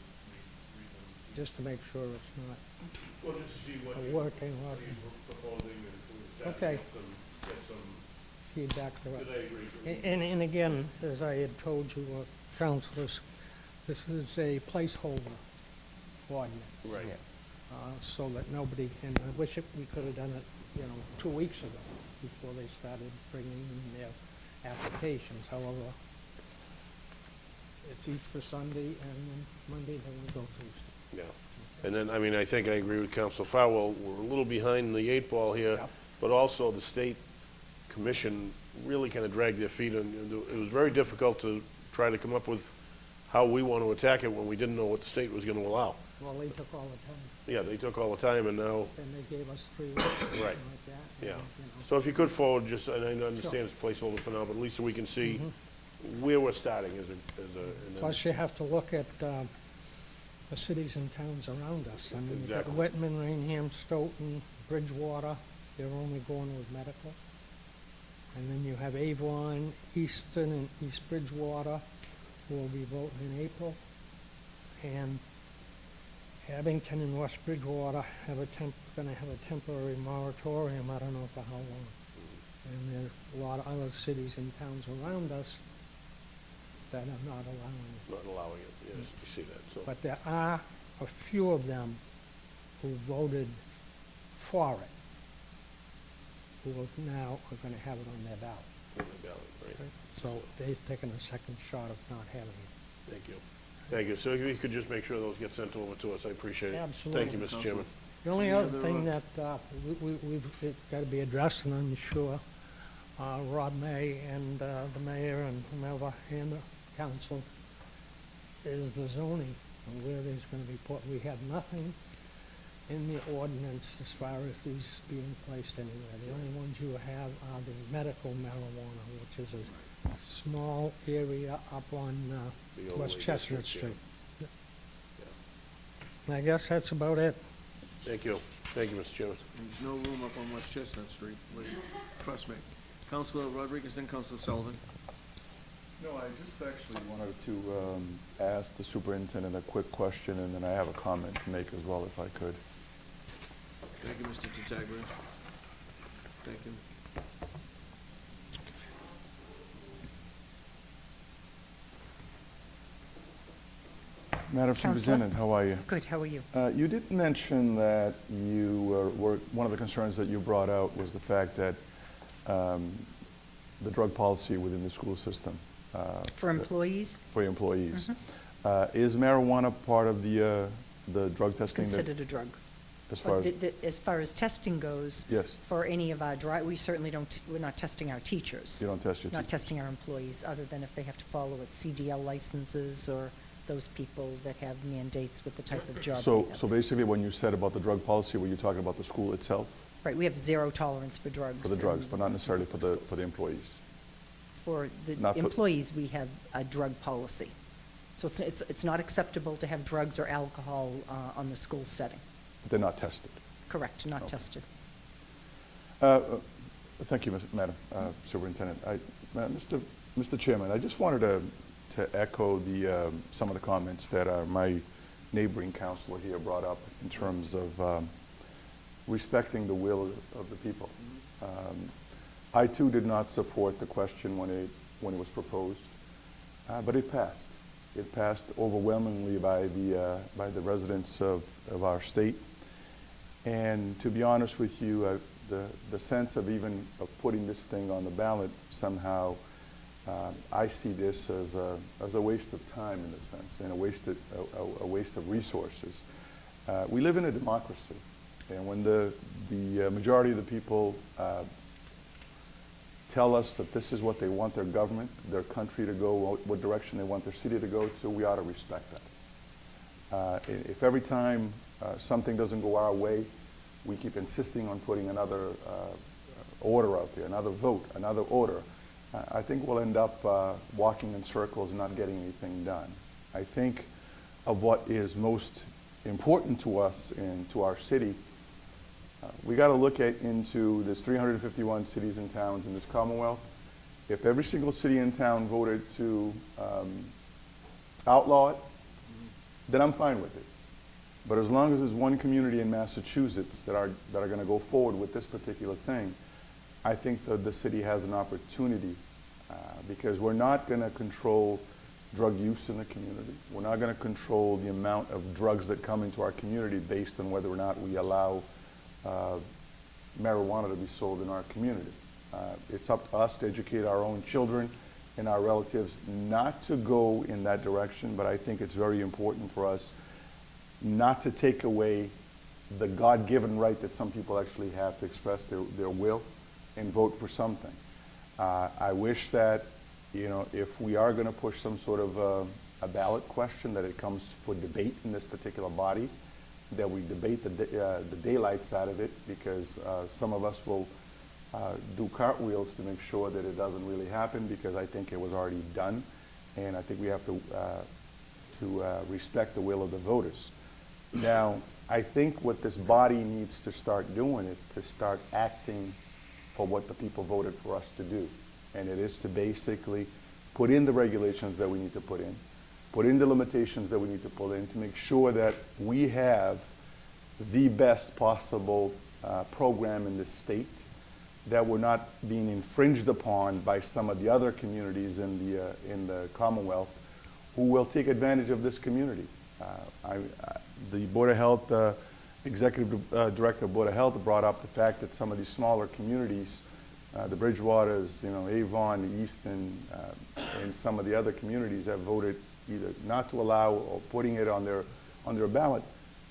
read them. Just to make sure it's not Well, just to see what a you're working. proposing and to Okay. get some Feedback to it. Did I agree? And again, as I had told you, councilors, this is a placeholder ordinance. Right. So that nobody, and I wish we could have done it, 2 weeks ago, before they started bringing in their applications. However, it's Easter Sunday, and then Monday they will go Tuesday. Yeah. And then, I think I agree with Council Farwell. We're a little behind the 8 ball here, but also the state commission really kind of dragged their feet, and it was very difficult to try to come up with how we want to attack it when we didn't know what the state was going to allow. Well, they took all the time. Yeah, they took all the time, and now, And they gave us 3 weeks, or something Right. like that. yeah. and, So if you could forward, just, and I understand it's placeholder for now, but at least so we can see where we're starting as a. And then- Plus, you have to look at the cities and towns around us. I mean, you've got Exactly. Whitman, Rainham, Stoughton, Bridgewater, they're only going with medical. And then you have Avon, Easton, and East Bridgewater, who will be voting in April. And Abington and West Bridgewater gonna have a temporary moratorium, I don't know for how long. And there are a lot of other cities and towns around us that are not allowing it. Not allowing it, yes, you see that, so. But there are a few of them who voted for it, who now are gonna have it on their ballot. On the ballot, right. So they've taken a second shot of not having it. Thank you. Thank you. So if you could just make sure those get sent over to us, I appreciate it. Absolutely. Thank you, Mr. Chairman. The only Any other other, thing that we've got to be addressed, and I'm sure Rob May and the mayor and whomever and the council, is the zoning, and where there's going to be put. We have nothing in the ordinance as far as these being placed anywhere. The only ones you have are the medical marijuana, which is a small area up on The West overlay Chestnut district, Street. I guess that's about it. Thank you. Thank you, Mr. Chairman. There's no room up on West Chestnut Street, trust me. Councilor Rodriguez, then Councilor Sullivan. No, I just actually wanted to ask the superintendent a quick question, and then I have a comment to make as well, if I could. Thank you, Mr. Tataglia. Thank you. Madam Counselor? Superintendent, how are you? Good, how are you? You did mention that you were, one of the concerns that you brought out was the fact that the drug policy within the school system. For employees? For employees. Is marijuana part of the drug testing? It's considered a drug. As far as, As far as testing goes, yes. for any of our we certainly don't, we're not testing our teachers. You don't test your Not teachers. testing our employees, other than if they have to follow its CDL licenses or those people that have mandates with the type of job they have. So basically when you said about the drug policy, were you talking about the school itself? Right, we have zero tolerance for drugs. For the drugs, but not necessarily for the employees? For the Not for- employees, we have a drug policy. So it's not acceptable to have drugs or alcohol on the school setting. They're not tested? Correct, not Okay. tested. Thank you, Madam Superintendent. Mr. Chairman, I just wanted to echo some of the comments that my neighboring councilor here brought up in terms of respecting the will of the people. I too did not support the question when it was proposed, but it passed. It passed overwhelmingly by the residents of our state. And to be honest with you, the sense of even putting this thing on the ballot somehow, I see this as a waste of time in a sense, and a waste of resources. We live in a democracy, and when the majority of the people tell us that this is what they want their government, their country to go, what direction they want their city to go to, we ought to respect that. If every time something doesn't go our way, we keep insisting on putting another order out there, another vote, another order, I think we'll end up walking in circles and not getting anything done. I think of what is most important to us and to our city, we got to look into this 351 cities and towns in this Commonwealth. If every single city and town voted to outlaw it, then I'm fine with it. But as long as there's one community in Massachusetts that are going to go forward with this particular thing, I think that the city has an opportunity because we're not going to control drug use in the community. We're not going to control the amount of drugs that come into our community based on whether or not we allow marijuana to be sold in our community. It's up to us to educate our own children and our relatives not to go in that direction, but I think it's very important for us not to take away the God-given right that some people actually have to express their will and vote for something. I wish that, you know, if we are going to push some sort of a ballot question, that it comes for debate in this particular body, that we debate the daylights out of it, because some of us will do cartwheels to make sure that it doesn't really happen, because I think it was already done, and I think we have to respect the will of the voters. Now, I think what this body needs to start doing is to start acting for what the people voted for us to do. And it is to basically put in the regulations that we need to put in the limitations that we need to put in to make sure that we have the best possible program in this state, that we're not being infringed upon by some of the other communities in the Commonwealth who will take advantage of this community. The Board of Health, Executive Director of Board of Health brought up the fact that some of these smaller communities, the Bridgewaters, you know, Avon, the Easton, and some of the other communities have voted either not to allow or putting it on their ballot.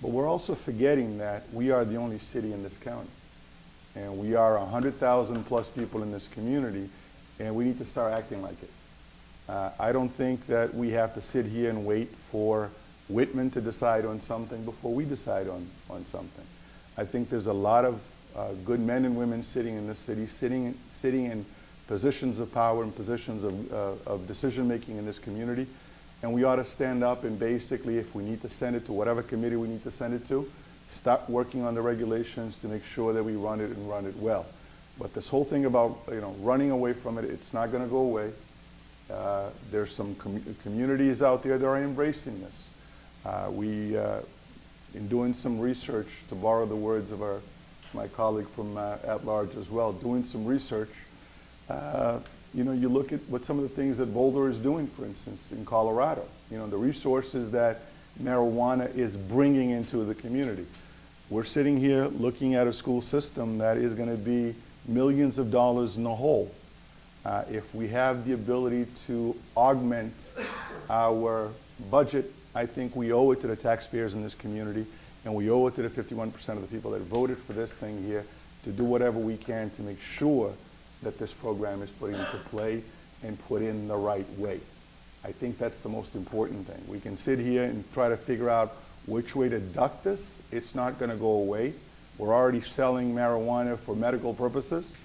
But we're also forgetting that we are the only city in this county. And we are 100,000 plus people in this community, and we need to start acting like it. I don't think that we have to sit here and wait for Whitman to decide on something before we decide on something. I think there's a lot of good men and women sitting in this city, sitting in positions of power and positions of decision making in this community, and we ought to stand up and basically, if we need to send it to whatever committee we need to send it to, start working on the regulations to make sure that we run it and run it well. But this whole thing about, you know, running away from it, it's not going to go away. There's some communities out there that are embracing this. In doing some research, to borrow the words of my colleague from at large as well, doing some research, you know, you look at what some of the things that Boulder is doing, for instance, in Colorado, you know, the resources that marijuana is bringing into the community. We're sitting here looking at a school system that is going to be millions of dollars in the hole. If we have the ability to augment our budget, I think we owe it to the taxpayers in this community, and we owe it to the 51% of the people that voted for this thing here to do whatever we can to make sure that this program is put into play and put in the right way. I think that's the most important thing. We can sit here and try to figure out which way to duck this. It's not going to go away. We're already selling marijuana for medical purposes.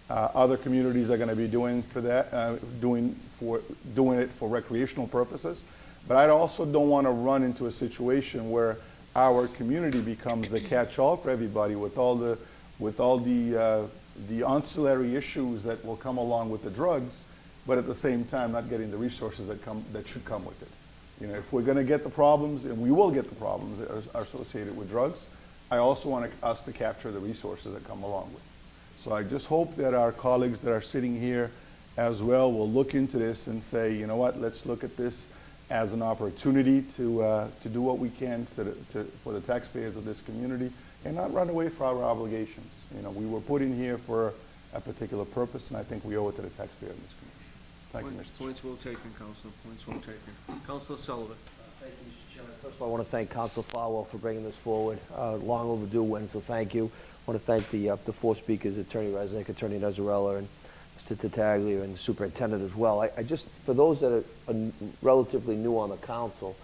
Other communities are going to be doing for that, doing it for recreational purposes. But I also don't want to run into a situation where our community becomes the catch-all for everybody with all the ancillary issues that will come along with the drugs, but at the same time not getting the resources that should come with it. You know, if we're going to get the problems, and we will get the problems that are associated with drugs, I also want us to capture the resources that come along with it. So I just hope that our colleagues that are sitting here as well will look into this and say, you know what, let's look at this as an opportunity to do what we can for the taxpayers of this community and not run away from our obligations. You know, we were put in here for a particular purpose, and I think we owe it to the taxpayer of this community. Thank you, Mr. Points well taken, Councilor. Points well taken. Councilor Sullivan. Thank you, Mr. Chairman. First of all, I want to thank Councilor Farwell for bringing this forward. Long overdue one, so thank you. I want to thank the four speakers, Attorney Resnick, Attorney Nezzarella, and Mr. Tattaglia, and the superintendent as well. I just, for those that are relatively new on the council,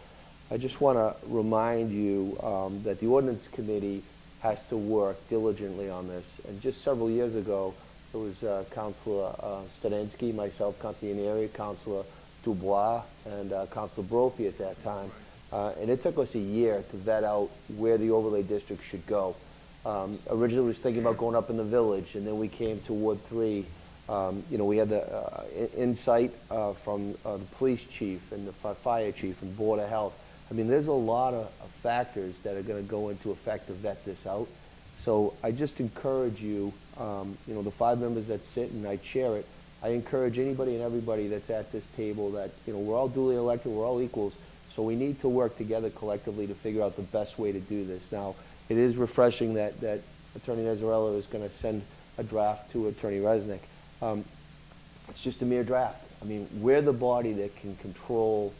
I just want to remind you that the ordinance committee has to work diligently on this. And just several years ago, it was Councilor Stadinsky, myself, Councilor Ianieri, Councilor Dubois, and Councilor Brophy at that time. And it took us a year to vet out where the overlay district should go. Originally, we was thinking about going up in the village, and then we came to Ward 3. You know, we had the insight from the police chief and the fire chief and Board of Health. I mean, there's a lot of factors that are going to go into effect to vet this out. So I just encourage you, you know, the 5 members that sit and I chair it, I encourage anybody and everybody that's at this table that, you know, we're all duly elected, we're all equals, so we need to work together collectively to figure out the best way to do this. Now, it is refreshing that Attorney Nezzarella is going to send a draft to Attorney Resnick. It's just a mere draft. I mean, we're the body that can control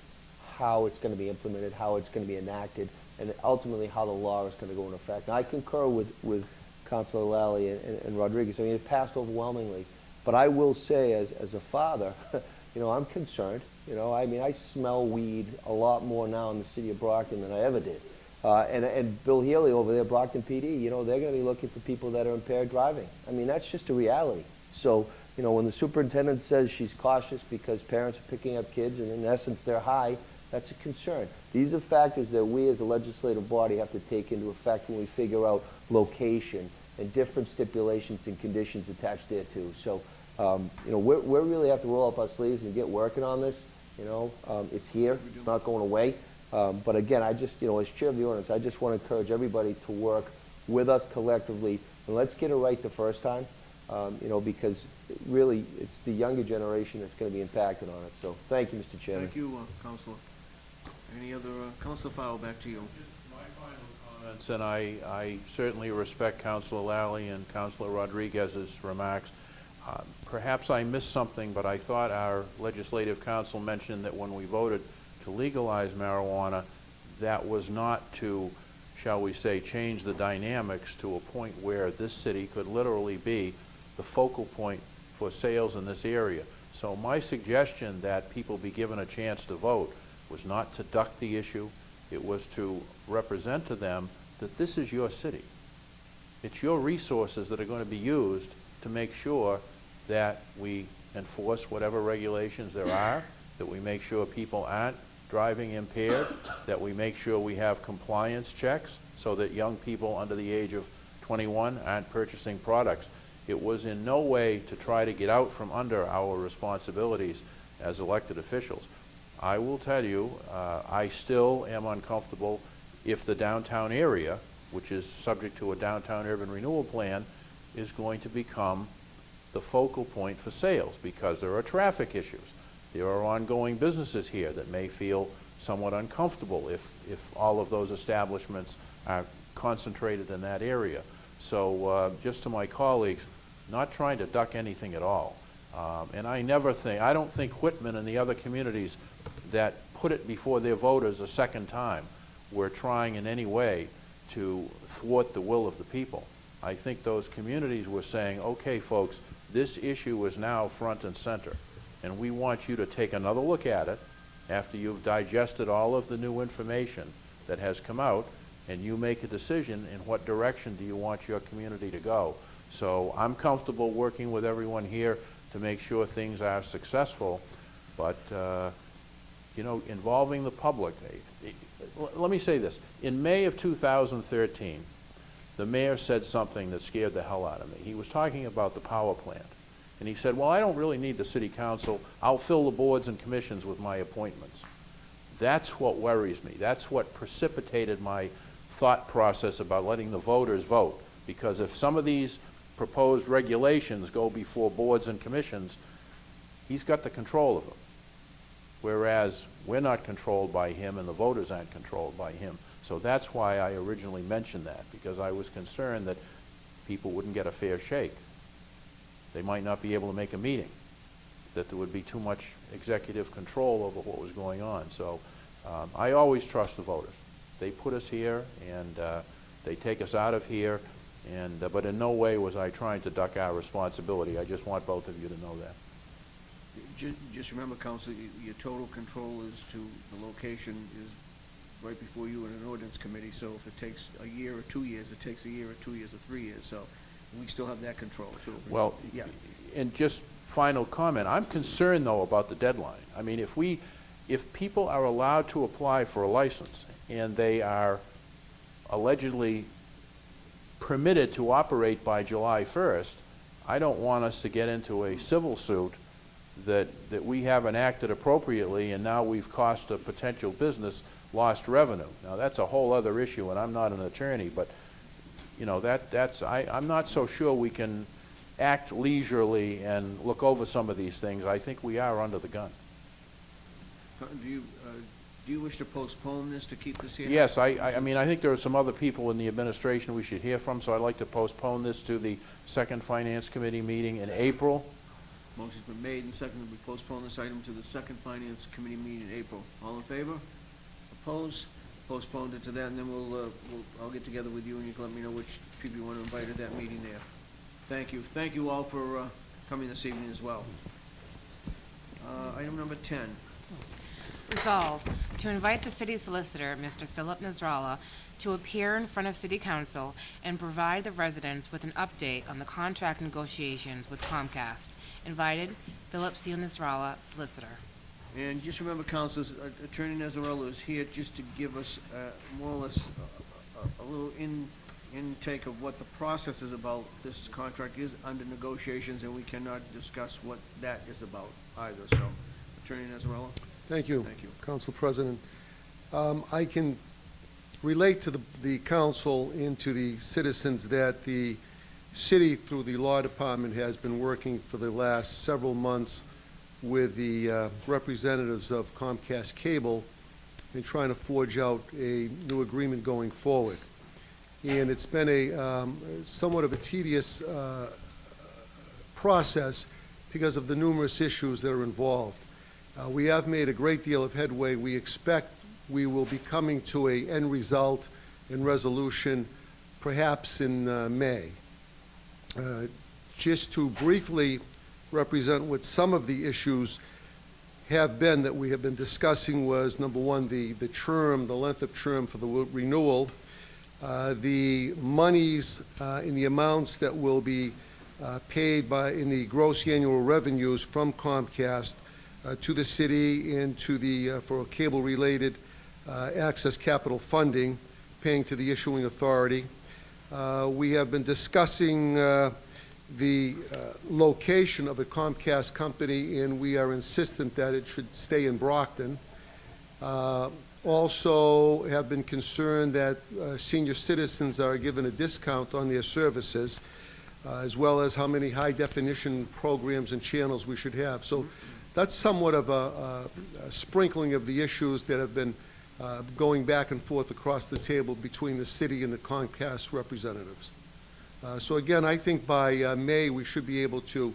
how it's going to be implemented, how it's going to be enacted, and ultimately how the law is going to go into effect. Now, I concur with Councilor Lally and Rodriguez. I mean, it passed overwhelmingly. But I will say, as a father, you know, I'm concerned. You know, I mean, I smell weed a lot more now in the city of Brockton than I ever did. And Bill Healy over there, Brockton PD, you know, they're going to be looking for people that are impaired driving. I mean, that's just a reality. So, you know, when the superintendent says she's cautious because parents are picking up kids and in essence they're high, that's a concern. These are factors that we as a legislative body have to take into effect when we figure out location and different stipulations and conditions attached thereto. So, you know, we really have to roll up our sleeves and get working on this. You know, it's here. It's not going away. But again, I just, you know, as chair of the ordinance, I just want to encourage everybody to work with us collectively. And let's get it right the first time, you know, because really it's the younger generation that's going to be impacted on it. So thank you, Mr. Chairman. Thank you, Councilor. Any other, Councilor Fowle, back to you. Just my final comments, and I certainly respect Councilor Lally and Councilor Rodriguez's remarks. Perhaps I missed something, but I thought our legislative council mentioned that when we voted to legalize marijuana, that was not to, shall we say, change the dynamics to a point where this city could literally be the focal point for sales in this area. So my suggestion that people be given a chance to vote was not to duck the issue. It was to represent to them that this is your city. It's your resources that are going to be used to make sure that we enforce whatever regulations there are, that we make sure people aren't driving impaired, that we make sure we have compliance checks so that young people under the age of 21 aren't purchasing products. It was in no way to try to get out from under our responsibilities as elected officials. I will tell you, I still am uncomfortable if the downtown area, which is subject to a downtown urban renewal plan, is going to become the focal point for sales, because there are traffic issues. There are ongoing businesses here that may feel somewhat uncomfortable if all of those establishments are concentrated in that area. So just to my colleagues, not trying to duck anything at all. And I don't think Whitman and the other communities that put it before their voters a second time were trying in any way to thwart the will of the people. I think those communities were saying, okay, folks, this issue is now front and center, and we want you to take another look at it after you've digested all of the new information that has come out, and you make a decision in what direction do you want your community to go. So I'm comfortable working with everyone here to make sure things are successful, but you know, involving the public. Let me say this. In May of 2013, the mayor said something that scared the hell out of me. He was talking about the power plant. And he said, well, I don't really need the city council. I'll fill the boards and commissions with my appointments. That's what worries me. That's what precipitated my thought process about letting the voters vote. Because if some of these proposed regulations go before boards and commissions, he's got the control of them. Whereas we're not controlled by him and the voters aren't controlled by him. So that's why I originally mentioned that, because I was concerned that people wouldn't get a fair shake. They might not be able to make a meeting, that there would be too much executive control over what was going on. So I always trust the voters. They put us here, and they take us out of here, and but in no way was I trying to duck our responsibility. I just want both of you to know that. Just remember, Council, your total control is to the location is right before you in an ordinance committee, so if it takes a year or 2 years, it takes a year or 2 years or 3 years, so we still have that control too. Well, yeah. And just final comment, I'm concerned though about the deadline. I mean, if people are allowed to apply for a license and they are allegedly permitted to operate by July 1st, I don't want us to get into a civil suit that we haven't acted appropriately and now we've cost a potential business lost revenue. Now that's a whole other issue, and I'm not an attorney, but you know, I'm not so sure we can act leisurely and look over some of these things. I think we are under the gun. Do you wish to postpone this to keep this here? Yes, I mean, I think there are some other people in the administration we should hear from, so I'd like to postpone this to the second Finance Committee meeting in April. Motion's been made and seconded. We postpone this item to the second Finance Committee meeting in April. All in favor? Opposed? Postponed it to that, and then I'll get together with you and you can let me know which people you want to invite at that meeting there. Thank you. Thank you all for coming this evening as well. Item number 10. Resolved to invite the city solicitor, Mr. Philip Nasrallah, to appear in front of City Council and provide the residents with an update on the contract negotiations with Comcast. Invited, Philip C. Nasrallah, solicitor. And just remember, Councilors, Attorney Nazarello is here just to give us more or less a little intake of what the process is about. This contract is under negotiations, and we cannot discuss what that is about either. So, Attorney Nazarello. Thank you. Thank you. Council President. I can relate to the council and to the citizens that the city, through the law department, has been working for the last several months with the representatives of Comcast Cable and trying to forge out a new agreement going forward. And it's been a somewhat of a tedious process because of the numerous issues that are involved. We have made a great deal of headway. We expect we will be coming to an end result and resolution perhaps in May. Just to briefly represent what some of the issues have been that we have been discussing was, number one, the term, the length of term for the renewal, the monies in the amounts that will be paid in the gross annual revenues from Comcast to the city and to the, for cable-related access capital funding, paying to the issuing authority. We have been discussing the location of a Comcast company, and we are insistent that it should stay in Brockton. Also have been concerned that senior citizens are given a discount on their services, as well as how many high-definition programs and channels we should have. So that's somewhat of a sprinkling of the issues that have been going back and forth across the table between the city and the Comcast representatives. So again, I think by May, we should be able to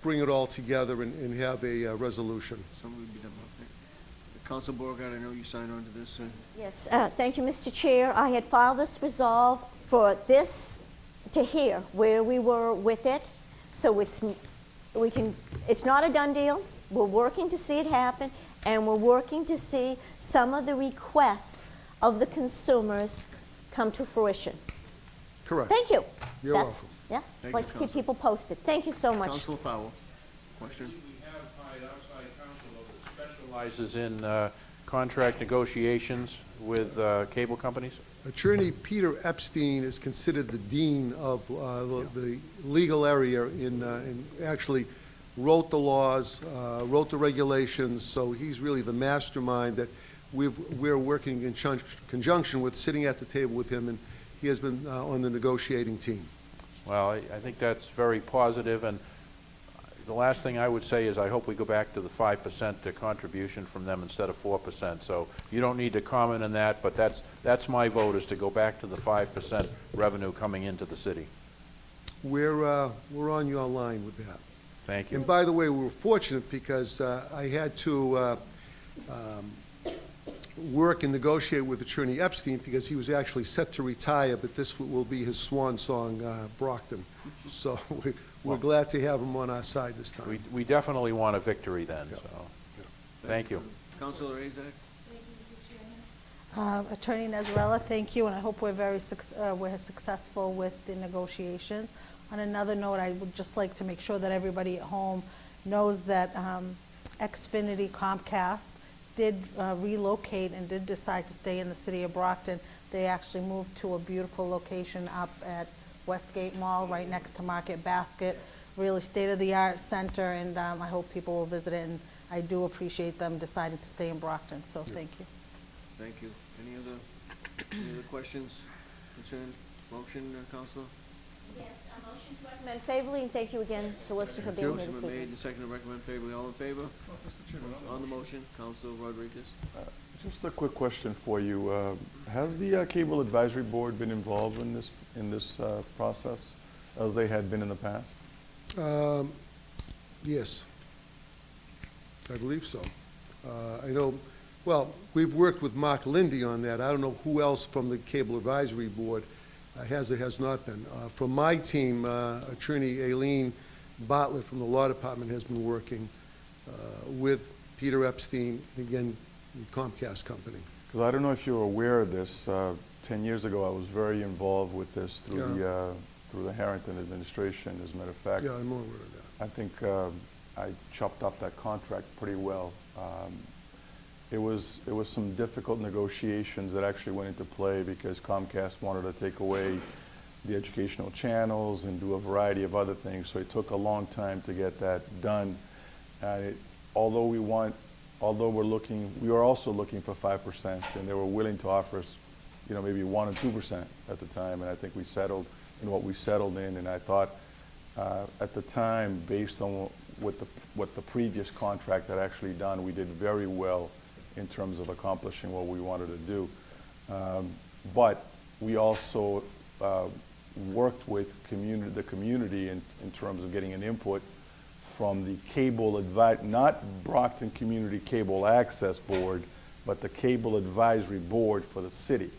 bring it all together and have a resolution. Somebody would be done with it. Council Borgard, I know you signed on to this. Yes, thank you, Mr. Chair. I had filed this resolve for this to hear where we were with it. So it's not a done deal. We're working to see it happen, and we're working to see some of the requests of the consumers come to fruition. Correct. Thank you. You're welcome. Yes, Thank like you, to keep Counsel. people posted. Thank you so much. Councilor Powell, question? We have hired outside counsel that specializes in contract negotiations with cable companies. Attorney Peter Epstein is considered the dean of the legal area and actually wrote the laws, wrote the regulations, so he's really the mastermind that we're working in conjunction with, sitting at the table with him, and he has been on the negotiating team. Well, I think that's very positive, and the last thing I would say is I hope we go back to the 5% contribution from them instead of 4%. So you don't need to comment on that, but that's my vote, is to go back to the 5% revenue coming into the city. We're on your line with that. Thank you. And by the way, we were fortunate because I had to work and negotiate with Attorney Epstein because he was actually set to retire, but this will be his swan song, Brockton. So we're glad to have him on our side this time. We definitely want a victory then, so thank you. Councilor Azak? Attorney Nazarella, thank you, and I hope we're successful with the negotiations. On another note, I would just like to make sure that everybody at home knows that Xfinity Comcast did relocate and did decide to stay in the city of Brockton. They actually moved to a beautiful location up at Westgate Mall, right next to Market Basket. Really state-of-the-art center, and I hope people will visit it, and I do appreciate them deciding to stay in Brockton, so thank you. Thank you. Any other questions, concerns, motion, Councilor? Yes, a motion to recommend favorably, and thank you again, Solicitor, for being here Motion this been made evening. and seconded to recommend favorably. All in favor? On the motion, Councilor Rodriguez. Just a quick question for you. Has the Cable Advisory Board been involved in this process, as they had been in the past? Yes, I believe so. I know, well, we've worked with Mark Lindy on that. I don't know who else from the Cable Advisory Board has or has not been. From my team, Attorney Aileen Bartlett from the Law Department has been working with Peter Epstein, again, the Comcast company. Because I don't know if you're aware of this. 10 years ago, I was very involved with this through the Harrington administration, as a matter of fact. Yeah, I'm aware of that. I think I chopped up that contract pretty well. It was some difficult negotiations that actually went into play because Comcast wanted to take away the educational channels and do a variety of other things. So it took a long time to get that done. Although we were also looking for 5%, and they were willing to offer us, maybe 1 or 2% at the time. And I think we settled in what we settled in. And I thought at the time, based on what the previous contract had actually done, we did very well in terms of accomplishing what we wanted to do. But we also worked with the community in terms of getting an input from the not Brockton Community Cable Access Board, but the Cable Advisory Board for the city,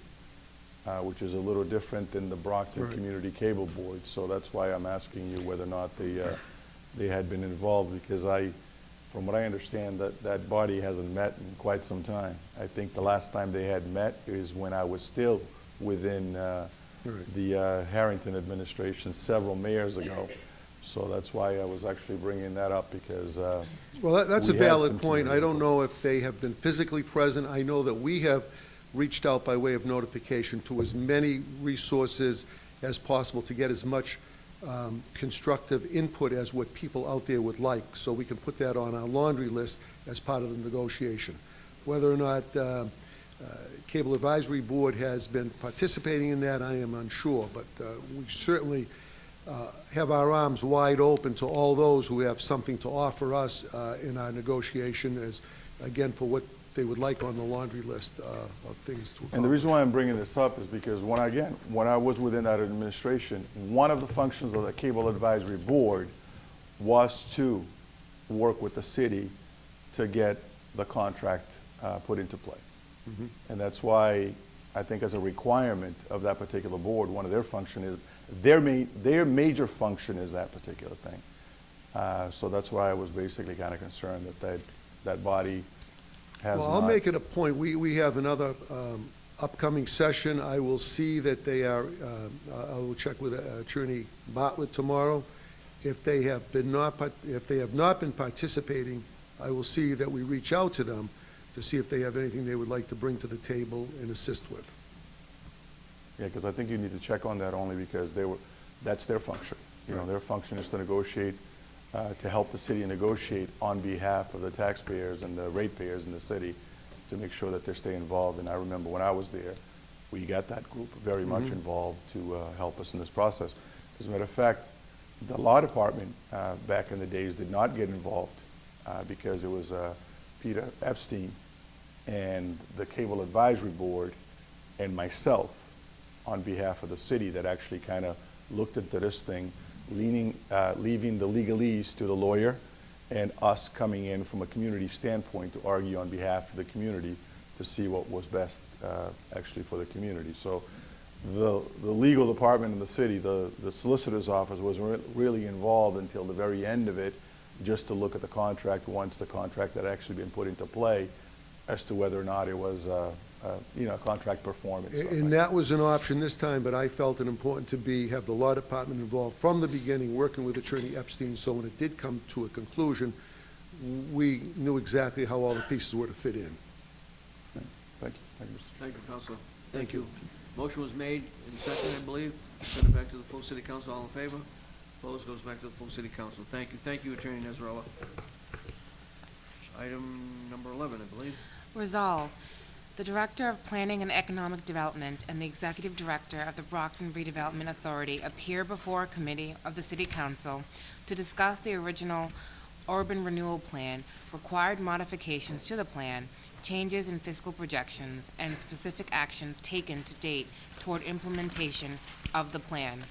which is a little different than the Brockton Community Cable Board. So that's why I'm asking you whether or not they had been involved, because from what I understand, that body hasn't met in quite some time. I think the last time they had met is when I was still within the Harrington administration several mayors ago. So that's why I was actually bringing that up, because Well, that's a we had valid some point. I community don't input. know if they have been physically present. I know that we have reached out by way of notification to as many resources as possible to get as much constructive input as what people out there would like, so we can put that on our laundry list as part of the negotiation. Whether or not Cable Advisory Board has been participating in that, I am unsure, but we certainly have our arms wide open to all those who have something to offer us in our negotiation as, again, for what they would like on the laundry list of things to accomplish. And the reason why I'm bringing this up is because when I was within that administration, one of the functions of the Cable Advisory Board was to work with the city to get the contract put into play. Mhm. And that's why I think as a requirement of that particular board, one of their function is, their major function is that particular thing. So that's why I was basically kind of concerned that body has Well, I'll not- make it a point. We have another upcoming session. I will see that they are, I will check with Attorney Bartlett tomorrow. If they have not been participating, I will see that we reach out to them to see if they have anything they would like to bring to the table and assist with. Yeah, because I think you need to check on that only because that's their function. You know, their function is to negotiate, to help the city negotiate on behalf of the taxpayers and the ratepayers in the city to make sure that they stay involved. And I remember when I was there, we got that group very much Mhm. involved to help us in this process. As a matter of fact, the law department back in the days did not get involved because it was Peter Epstein and the Cable Advisory Board and myself on behalf of the city that actually kind of looked into this thing, leaving the legalese to the lawyer and us coming in from a community standpoint to argue on behalf of the community to see what was best actually for the community. So the legal department in the city, the solicitor's office wasn't really involved until the very end of it, just to look at the contract once the contract had actually been put into play as to whether or not it was contract performance. And that was an option this time, but I felt it important to have the law department involved from the beginning, working with Attorney Epstein, so when it did come to a conclusion, we knew exactly how all the pieces were to fit in. Thank you. Thank you, Mr. Thank you, Counselor. Thank you. Motion was made and seconded, I believe. Send it back to the full city council. All in favor? Opposed? Goes back to the full city council. Thank you. Thank you, Attorney Nezarella. Item number 11, I believe. Resolve, the Director of Planning and Economic Development and the Executive Director of the Brockton Redevelopment Authority appear before a committee of the City Council to discuss the original urban renewal plan, required modifications to the plan, changes in fiscal projections, and specific actions taken to date toward implementation of the plan.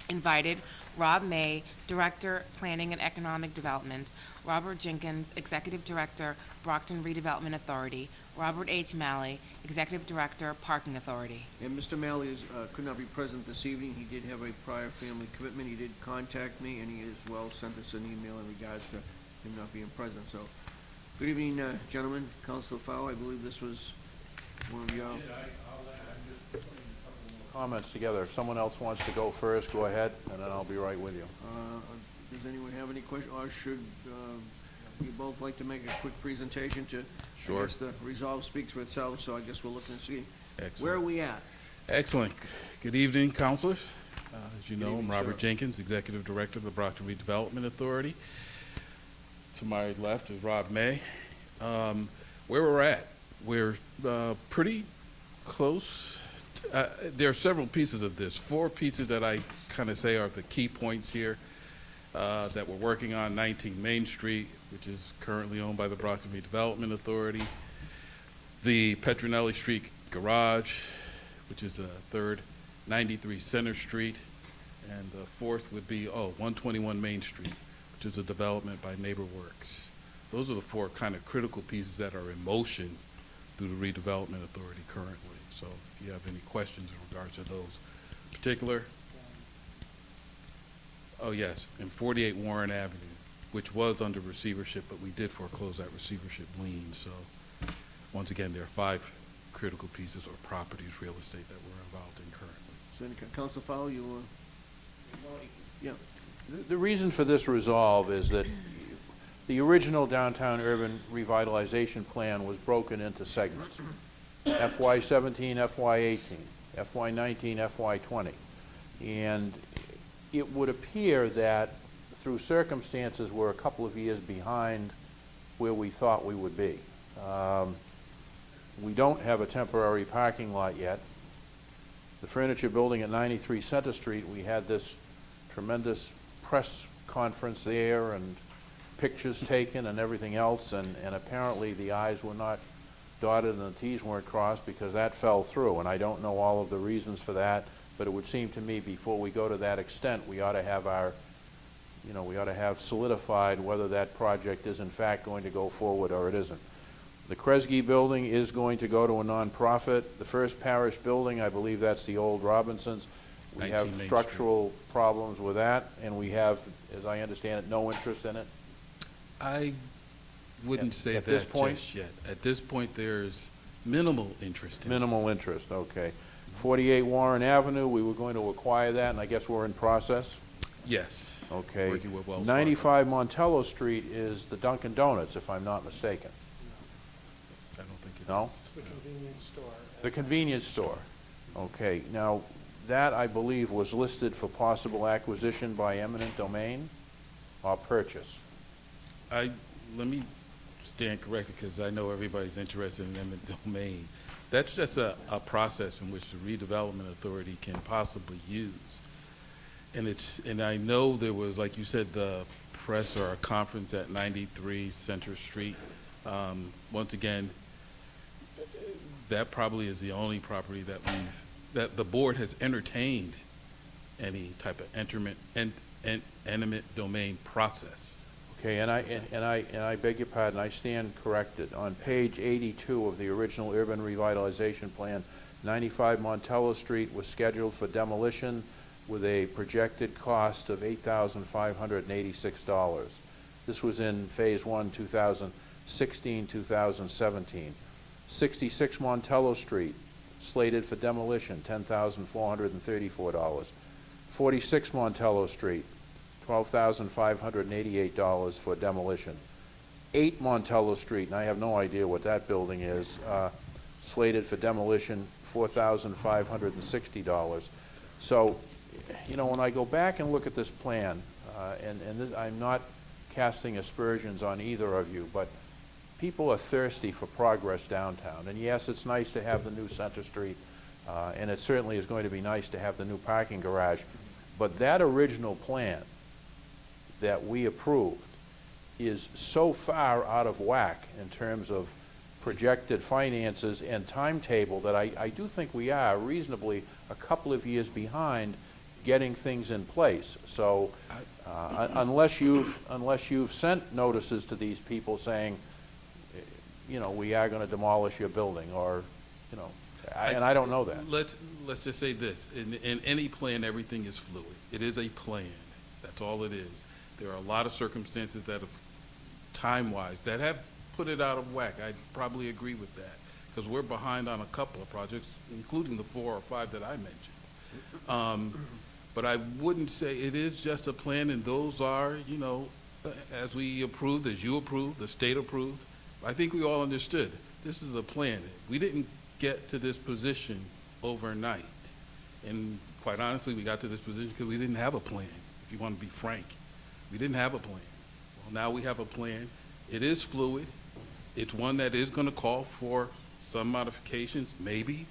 Invited, Rob May, Director, Planning and Economic Development, Robert Jenkins, Executive Director, Brockton Redevelopment Authority, Robert H. Malley, Executive Director, Parking Authority. And Mr. Malley could not be present this evening. He did have a prior family commitment. He did contact me, and he as well sent us an email in regards to him not being present. So, good evening, gentlemen. Councilor Fowle, I believe this was one of your... Comments together. If someone else wants to go first, go ahead, and then I'll be right with you. Does anyone have any questions, or should you both like to make a quick presentation to... Sure. I guess the resolve speaks for itself, so I guess we're looking to see. Excellent. Where are we at? Excellent. Good evening, councilors. As you Good know, I'm evening, Robert sir. Jenkins, Executive Director of the Brockton Redevelopment Authority. To my left is Rob May. Where we're at, we're pretty close. There are several pieces of this. 4 pieces that I kind of say are the key points here that we're working on. 19 Main Street, which is currently owned by the Brockton Redevelopment Authority. The Petronelli Street Garage, which is a third. 93 Center Street. And the fourth would be, 121 Main Street, which is a development by NeighborWorks. Those are the 4 kind of critical pieces that are in motion through the Redevelopment Authority currently. So if you have any questions in regards to those particular. Oh yes, and 48 Warren Avenue, which was under receivership, but we did foreclose that receivership lien. So once again, there are 5 critical pieces or properties, real estate, that we're involved in currently. So, Councilor Fowle, you... Yeah. The reason for this resolve is that the original downtown urban revitalization plan was broken into segments. FY17, FY18, FY19, FY20. And it would appear that through circumstances we're a couple of years behind where we thought we would be. We don't have a temporary parking lot yet. The furniture building at 93 Center Street, we had this tremendous press conference there and pictures taken and everything else, and apparently the I's were not dotted and the T's weren't crossed because that fell through, and I don't know all of the reasons for that, but it would seem to me before we go to that extent, we ought to have our, we ought to have solidified whether that project is in fact going to go forward or it isn't. The Kresge building is going to go to a nonprofit. The First Parish building, I believe that's the old Robinsons. We have structural problems with that, and we have, as I understand it, no interest in it. I wouldn't say at that this point? just yet. At this point, there's minimal interest in it. Minimal interest, okay. 48 Warren Avenue, we were going to acquire that, and I guess we're in process? Yes. Okay. Working with Wells 95 Montello Street is the Dunkin' Donuts, if I'm not mistaken. I don't think it No? is. The convenience store. The convenience store. Okay, now, that, I believe, was listed for possible acquisition by eminent domain or purchase. Let me stand corrected because I know everybody's interested in eminent domain. That's just a process in which the redevelopment authority can possibly use. And I know there was, like you said, the press or a conference at 93 Center Street. Once again, that probably is the only property that the board has entertained any type of eminent domain process. Okay, and I beg your pardon, I stand corrected. On page 82 of the original urban revitalization plan, 95 Montello Street was scheduled for demolition with a projected cost of $8,586. This was in phase 1, 2016, 2017. 66 Montello Street, slated for demolition, $10,434. 46 Montello Street, $12,588 for demolition. 8 Montello Street, and I have no idea what that building is, slated for demolition, $4,560. So, when I go back and look at this plan, I'm not casting aspersions on either of you, but people are thirsty for progress downtown. And yes, it's nice to have the new Center Street, and it certainly is going to be nice to have the new parking garage. But that original plan that we approved is so far out of whack in terms of projected finances and timetable that I do think we are reasonably a couple of years behind getting things in place. So unless you've sent notices to these people saying, we are going to demolish your building, or, and I don't know that. Let's just say this. In any plan, everything is fluid. It is a plan. That's all it is. There are a lot of circumstances that have, time-wise, that have put it out of whack. I probably agree with that, because we're behind on a couple of projects, including the 4 or 5 that I mentioned. But I wouldn't say it is just a plan, and those are, as we approved, as you approved, the state approved. I think we all understood this is a plan. We didn't get to this position overnight. And quite honestly, we got to this position because we didn't have a plan, if you want to be frank. We didn't have a plan. Well, now we have a plan. It is fluid. It's one that is going to call for some modifications, maybe.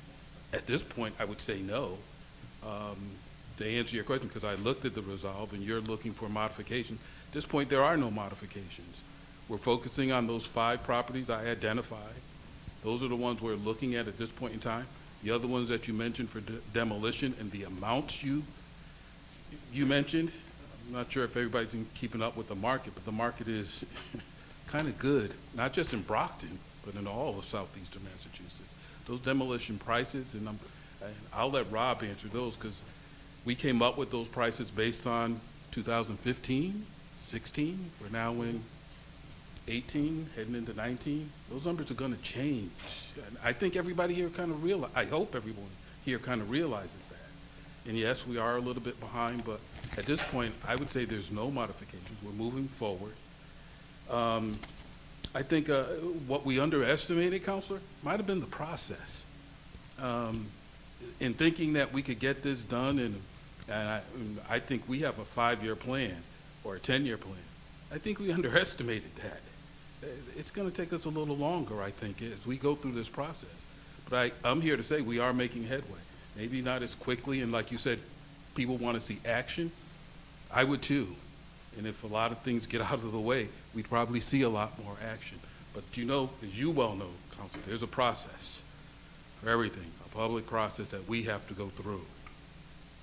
At this point, I would say no. To answer your question, because I looked at the resolve and you're looking for modifications, at this point there are no modifications. We're focusing on those 5 properties I identified. Those are the ones we're looking at this point in time. The other ones that you mentioned for demolition and the amounts you mentioned, I'm not sure if everybody's been keeping up with the market, but the market is kind of good, not just in Brockton, but in all of southeastern Massachusetts. Those demolition prices, and I'll let Rob answer those, because we came up with those prices based on 2015, 16. We're now in 18, heading into 19. Those numbers are going to change. And I think everybody here kind of I hope everyone here kind of realizes that. And yes, we are a little bit behind, but at this point, I would say there's no modifications. We're moving forward. I think what we underestimated, Counselor, might have been the process. In thinking that we could get this done, and I think we have a 5-year plan or a 10-year plan. I think we underestimated that. It's going to take us a little longer, I think, as we go through this process. But I'm here to say we are making headway. Maybe not as quickly, and like you said, people want to see action. I would too. And if a lot of things get out of the way, we'd probably see a lot more action. But you know, as you well know, Council, there's a process for everything, a public process that we have to go through.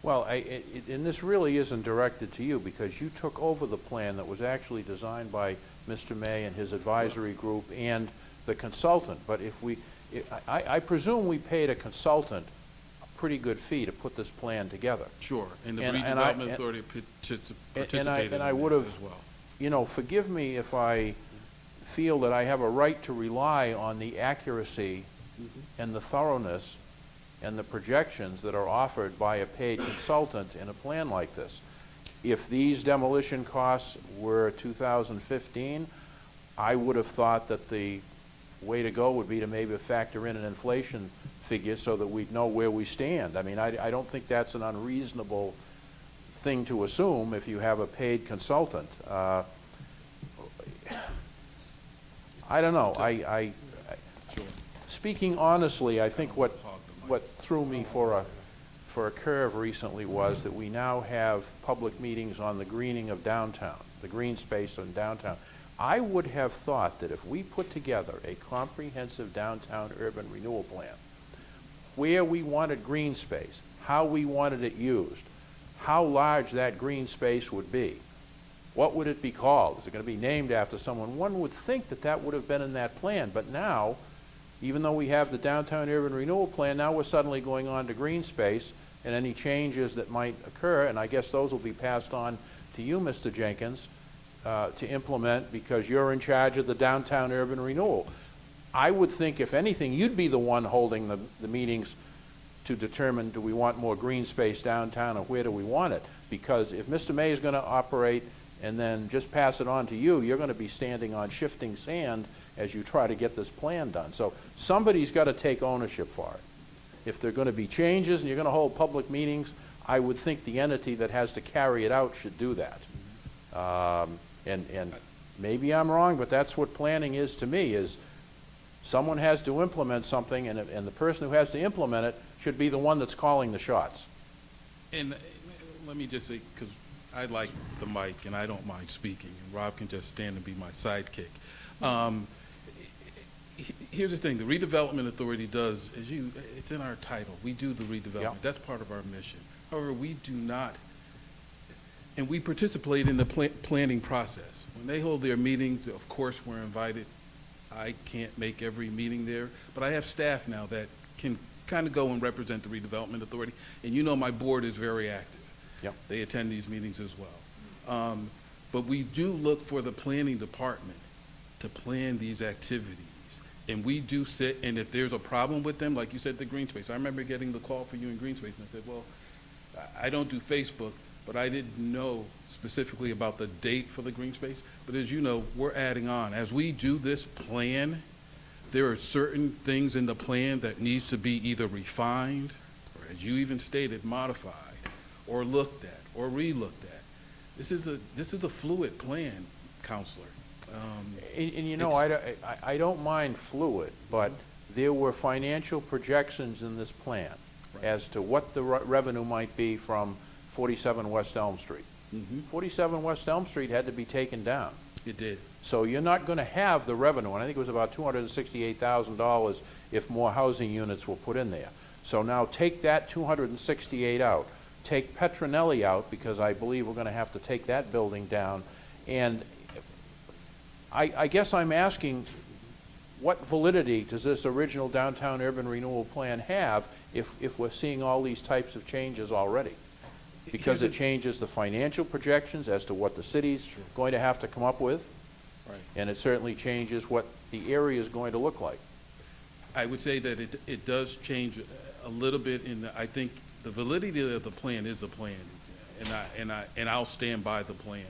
Well, and this really isn't directed to you because you took over the plan that was actually designed by Mr. May and his advisory group and the consultant. But I presume we paid a consultant a pretty good fee to put this plan together. Sure, and the Redevelopment Authority participated in I would have, as well. You know, forgive me if I feel that I have a right to rely on the accuracy and the thoroughness and the projections that are offered by a paid consultant in a plan like this. If these demolition costs were 2015, I would have thought that the way to go would be to maybe factor in an inflation figure so that we'd know where we stand. I mean, I don't think that's an unreasonable thing to assume if you have a paid consultant. I don't know. Speaking honestly, I think what threw me for a curve recently was that we now have public meetings on the greening of downtown, the green space in downtown. I would have thought that if we put together a comprehensive downtown urban renewal plan, where we wanted green space, how we wanted it used, how large that green space would be, what would it be called? Is it going to be named after someone? One would think that that would have been in that plan, but now, even though we have the downtown urban renewal plan, now we're suddenly going on to green space and any changes that might occur, and I guess those will be passed on to you, Mr. Jenkins, to implement because you're in charge of the downtown urban renewal. I would think, if anything, you'd be the one holding the meetings to determine, do we want more green space downtown or where do we want it? Because if Mr. May is going to operate and then just pass it on to you, you're going to be standing on shifting sand as you try to get this plan done. So somebody's got to take ownership for it. If there are going to be changes and you're going to hold public meetings, I would think the entity that has to carry it out should do that. And maybe I'm wrong, but that's what planning is to me, is someone has to implement something, and the person who has to implement it should be the one that's calling the shots. And let me just say, because I like the mic and I don't mind speaking, and Rob can just stand and be my sidekick. Here's the thing, the Redevelopment Authority does, it's in our title, we do the redevelopment. Yep. That's part of our mission. However, we do not, and we participate in the planning process. When they hold their meetings, of course we're invited. I can't make every meeting there, but I have staff now that can kind of go and represent the Redevelopment Authority, and you know my board is very active. Yep. They attend these meetings as well. But we do look for the planning department to plan these activities. And we do sit, and if there's a problem with them, like you said, the green space. I remember getting the call for you in green space, and I said, well, I don't do Facebook, but I didn't know specifically about the date for the green space. But as you know, we're adding on. As we do this plan, there are certain things in the plan that needs to be either refined, or as you even stated, modified, or looked at, or re-looked at. This is a fluid plan, Counselor. And you know, I don't mind fluid, but there were financial projections in this plan as to what the revenue might be from 47 West Elm Street. 47 West Elm Street had to be taken down. It did. So you're not going to have the revenue, and I think it was about $268,000 if more housing units were put in there. So now take that 268 out. Take Petronelli out, because I believe we're going to have to take that building down. And I guess I'm asking, what validity does this original downtown urban renewal plan have if we're seeing all these types of changes already? Because it changes the financial projections as to what the city's going to have to come up with, and it certainly changes what the area is going to look like. I would say that it does change a little bit in the, I think The validity of the plan is a plan, and I'll stand by the plan.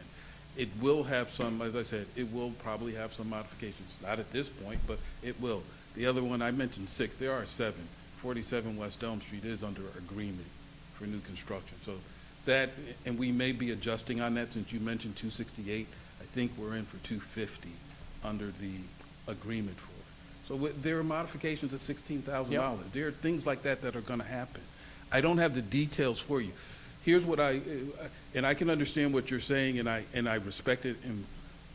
It will have some, as I said, it will probably have some modifications. Not at this point, but it will. The other one, I mentioned 6, there are 7. 47 West Elm Street is under agreement for new construction. So that, and we may be adjusting on that since you mentioned 268. I think we're in for 250 under the agreement for it. So there are modifications of $16,000. Yep. There are things like that that are going to happen. I don't have the details for you. Here's what and I can understand what you're saying, and I respect it, and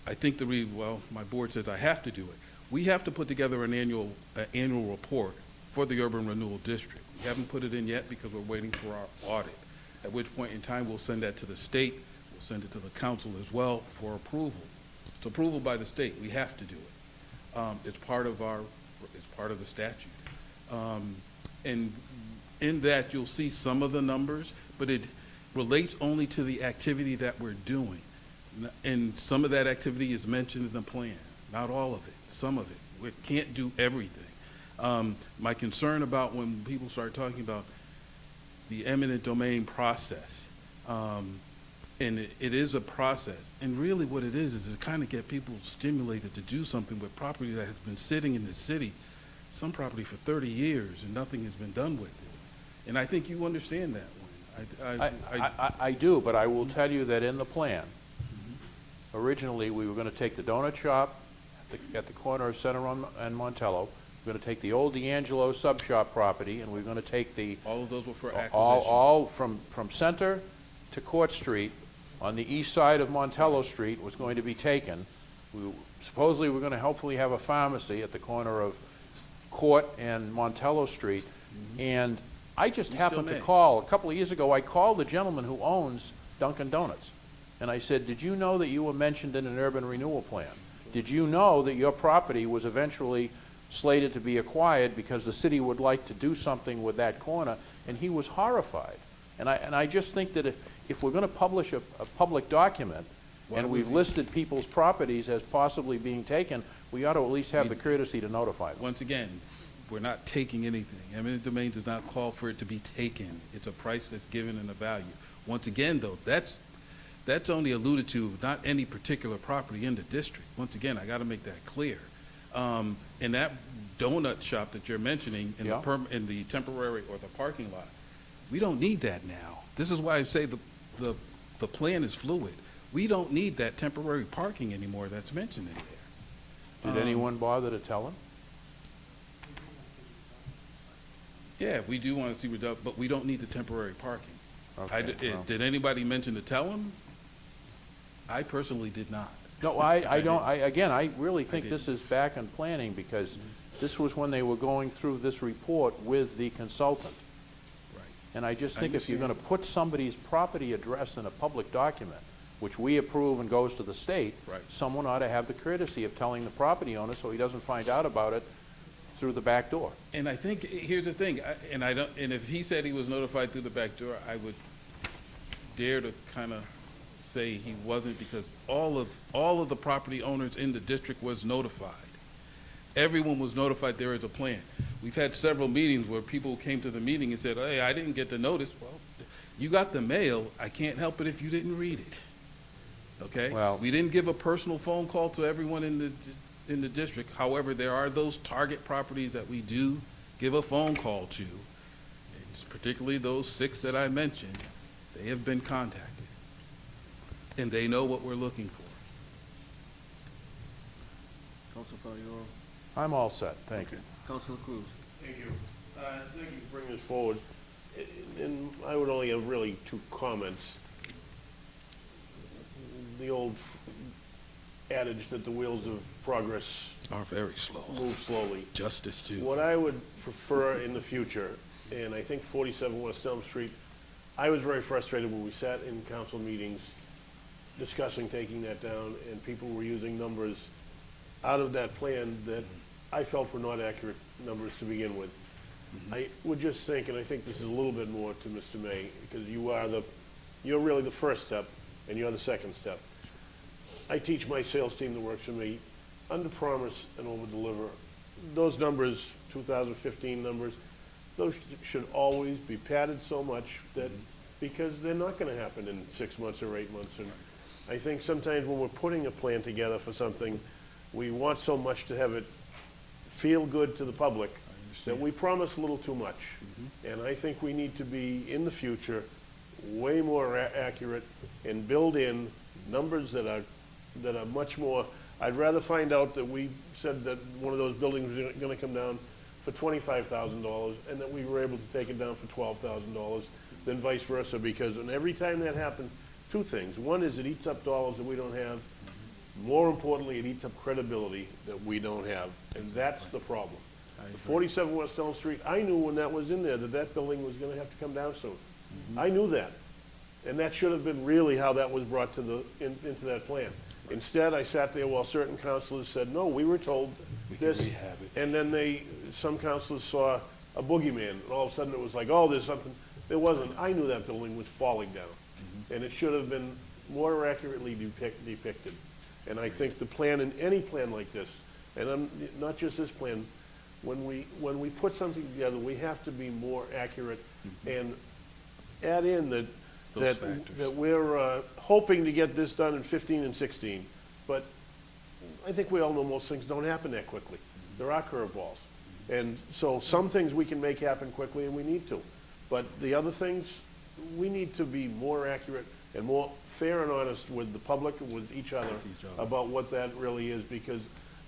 I think well, my board says I have to do it. We have to put together an annual report for the Urban Renewal District. We haven't put it in yet because we're waiting for our audit, at which point in time we'll send that to the state, we'll send it to the council as well for approval. It's approval by the state. We have to do it. It's part of the statute. And in that, you'll see some of the numbers, but it relates only to the activity that we're doing. And some of that activity is mentioned in the plan, not all of it, some of it. We can't do everything. My concern about when people start talking about the eminent domain process, and it is a process, and really what it is to kind of get people stimulated to do something with property that has been sitting in the city, some property for 30 years, and nothing has been done with it. And I think you understand that one. I do, but I will tell you that in the plan, originally we were going to take the donut shop at the corner of Center and Montello. We're going to take the old D'Angelo sub shop property, and we're going to take all of those were for acquisition. All from Center to Court Street on the east side of Montello Street was going to be taken. Supposedly we're going to hopefully have a pharmacy at the corner of Court and Montello Street, and I just happened to call, a couple of years ago, I called the gentleman who owns Dunkin' Donuts, and I said, did you know that you were mentioned in an urban renewal plan? Did you know that your property was eventually slated to be acquired because the city would like to do something with that corner? And he was horrified. And I just think that if we're going to publish a public document, and we've listed people's properties as possibly being taken, we ought to at least have the courtesy to notify them. Once again, we're not taking anything. Eminent domain does not call for it to be taken. It's a price that's given and a value. Once again, though, that's only alluded to not any particular property in the district. Once again, I got to make that clear. And that donut shop that you're mentioning in the temporary or the parking lot, we don't need that now. This is why I say the plan is fluid. We don't need that temporary parking anymore that's mentioned in there. Did anyone bother to tell him? Yeah, we do want to see reduction, but we don't need the temporary parking. Okay, well. Did anybody mention to tell him? I personally did not. No, I really think this is back in planning, because this was when they were going through this report with the consultant. Right. And I just think if you're going to put somebody's property address in a public document, which we approve and goes to the state, someone ought to have the courtesy of telling the property owner so he doesn't find out about it through the back door. And I think, here's the thing, and if he said he was notified through the back door, I would dare to kind of say he wasn't, because all of the property owners in the district was notified. Everyone was notified there is a plan. We've had several meetings where people came to the meeting and said, hey, I didn't get the notice. Well, you got the mail. I can't help it if you didn't read it. Okay? Well, we didn't give a personal phone call to everyone in the district. However, there are those target properties that we do give a phone call to. It's particularly those 6 that I mentioned. They have been contacted, and they know what we're looking for. Council Fariolo. I'm all set. Thank you. Councilor Cruz. Thank you. Thank you for bringing this forward. And I would only have really 2 comments. The old adage that the wheels of progress are very slow. Move slowly. Justice too. What I would prefer in the future, and I think 47 West Elm Street, I was very frustrated when we sat in council meetings discussing taking that down, and people were using numbers out of that plan that I felt were not accurate numbers to begin with. I would just think, and I think this is a little bit more to Mr. May, because you're really the first step, and you're the second step. I teach my sales team that works for me, under promise and over deliver. Those numbers, 2015 numbers, those should always be padded so much that, because they're not gonna happen in 6 months or 8 months. And I think sometimes when we're putting a plan together for something, we want so much to have it feel good to the public that we promise a little too much. And I think we need to be, in the future, way more accurate and build in numbers that are much more. I'd rather find out that we said that one of those buildings was gonna come down for $25,000 and that we were able to take it down for $12,000 than vice versa, because every time that happens, two things. One is it eats up dollars that we don't have. More importantly, it eats up credibility that we don't have, and that's the problem. The 47 West Elm Street, I knew when that was in there that that building was gonna have to come down soon. I knew that. And that should have been really how that was brought to into that plan. Instead, I sat there while certain councilors said, no, we were told this. And then some councilors saw a boogeyman, and all of a sudden it was like, oh, there's something. There wasn't. I knew that building was falling down. And it should have been more accurately depicted. And I think the plan, in any plan like this, and not just this plan, when we put something together, we have to be more accurate and add in that we're hoping to get this done in 15 and 16. But I think we all know most things don't happen that quickly. There are curveballs. And so some things we can make happen quickly, and we need to. But the other things, we need to be more accurate and more fair and honest with the public and with each other about what that really is, because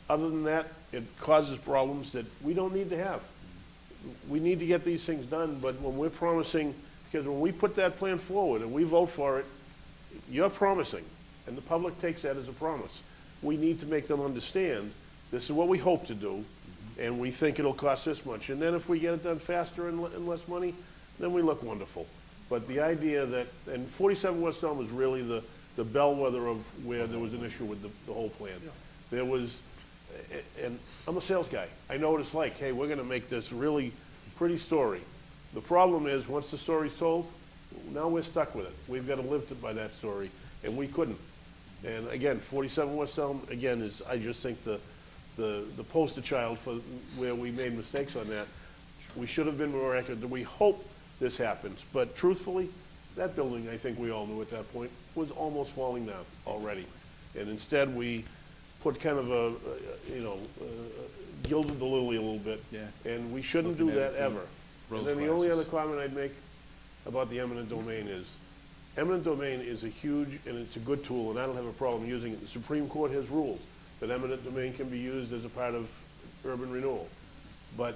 other than that, it causes problems that we don't need to have. We need to get these things done, but when we're promising, because when we put that plan forward and we vote for it, you're promising, and the public takes that as a promise. We need to make them understand this is what we hope to do, and we think it'll cost this much. And then if we get it done faster and less money, then we look wonderful. But the idea that, and 47 West Elm was really the bellwether of where there was an issue with the whole plan. There was, and I'm a sales guy. I know what it's like. Hey, we're gonna make this really pretty story. The problem is, once the story's told, now we're stuck with it. We've got to live by that story, and we couldn't. And again, 47 West Elm, again, is, I just think, the poster child for where we made mistakes on that. We should have been more accurate. We hope this happens, but truthfully, that building, I think we all knew at that point, was almost falling down already. And instead, we put kind of gilded the lily a little bit. And we shouldn't do that ever. And then the only other comment I'd make about the eminent domain is a huge, and it's a good tool, and I don't have a problem using it. The Supreme Court has ruled that eminent domain can be used as a part of urban renewal. But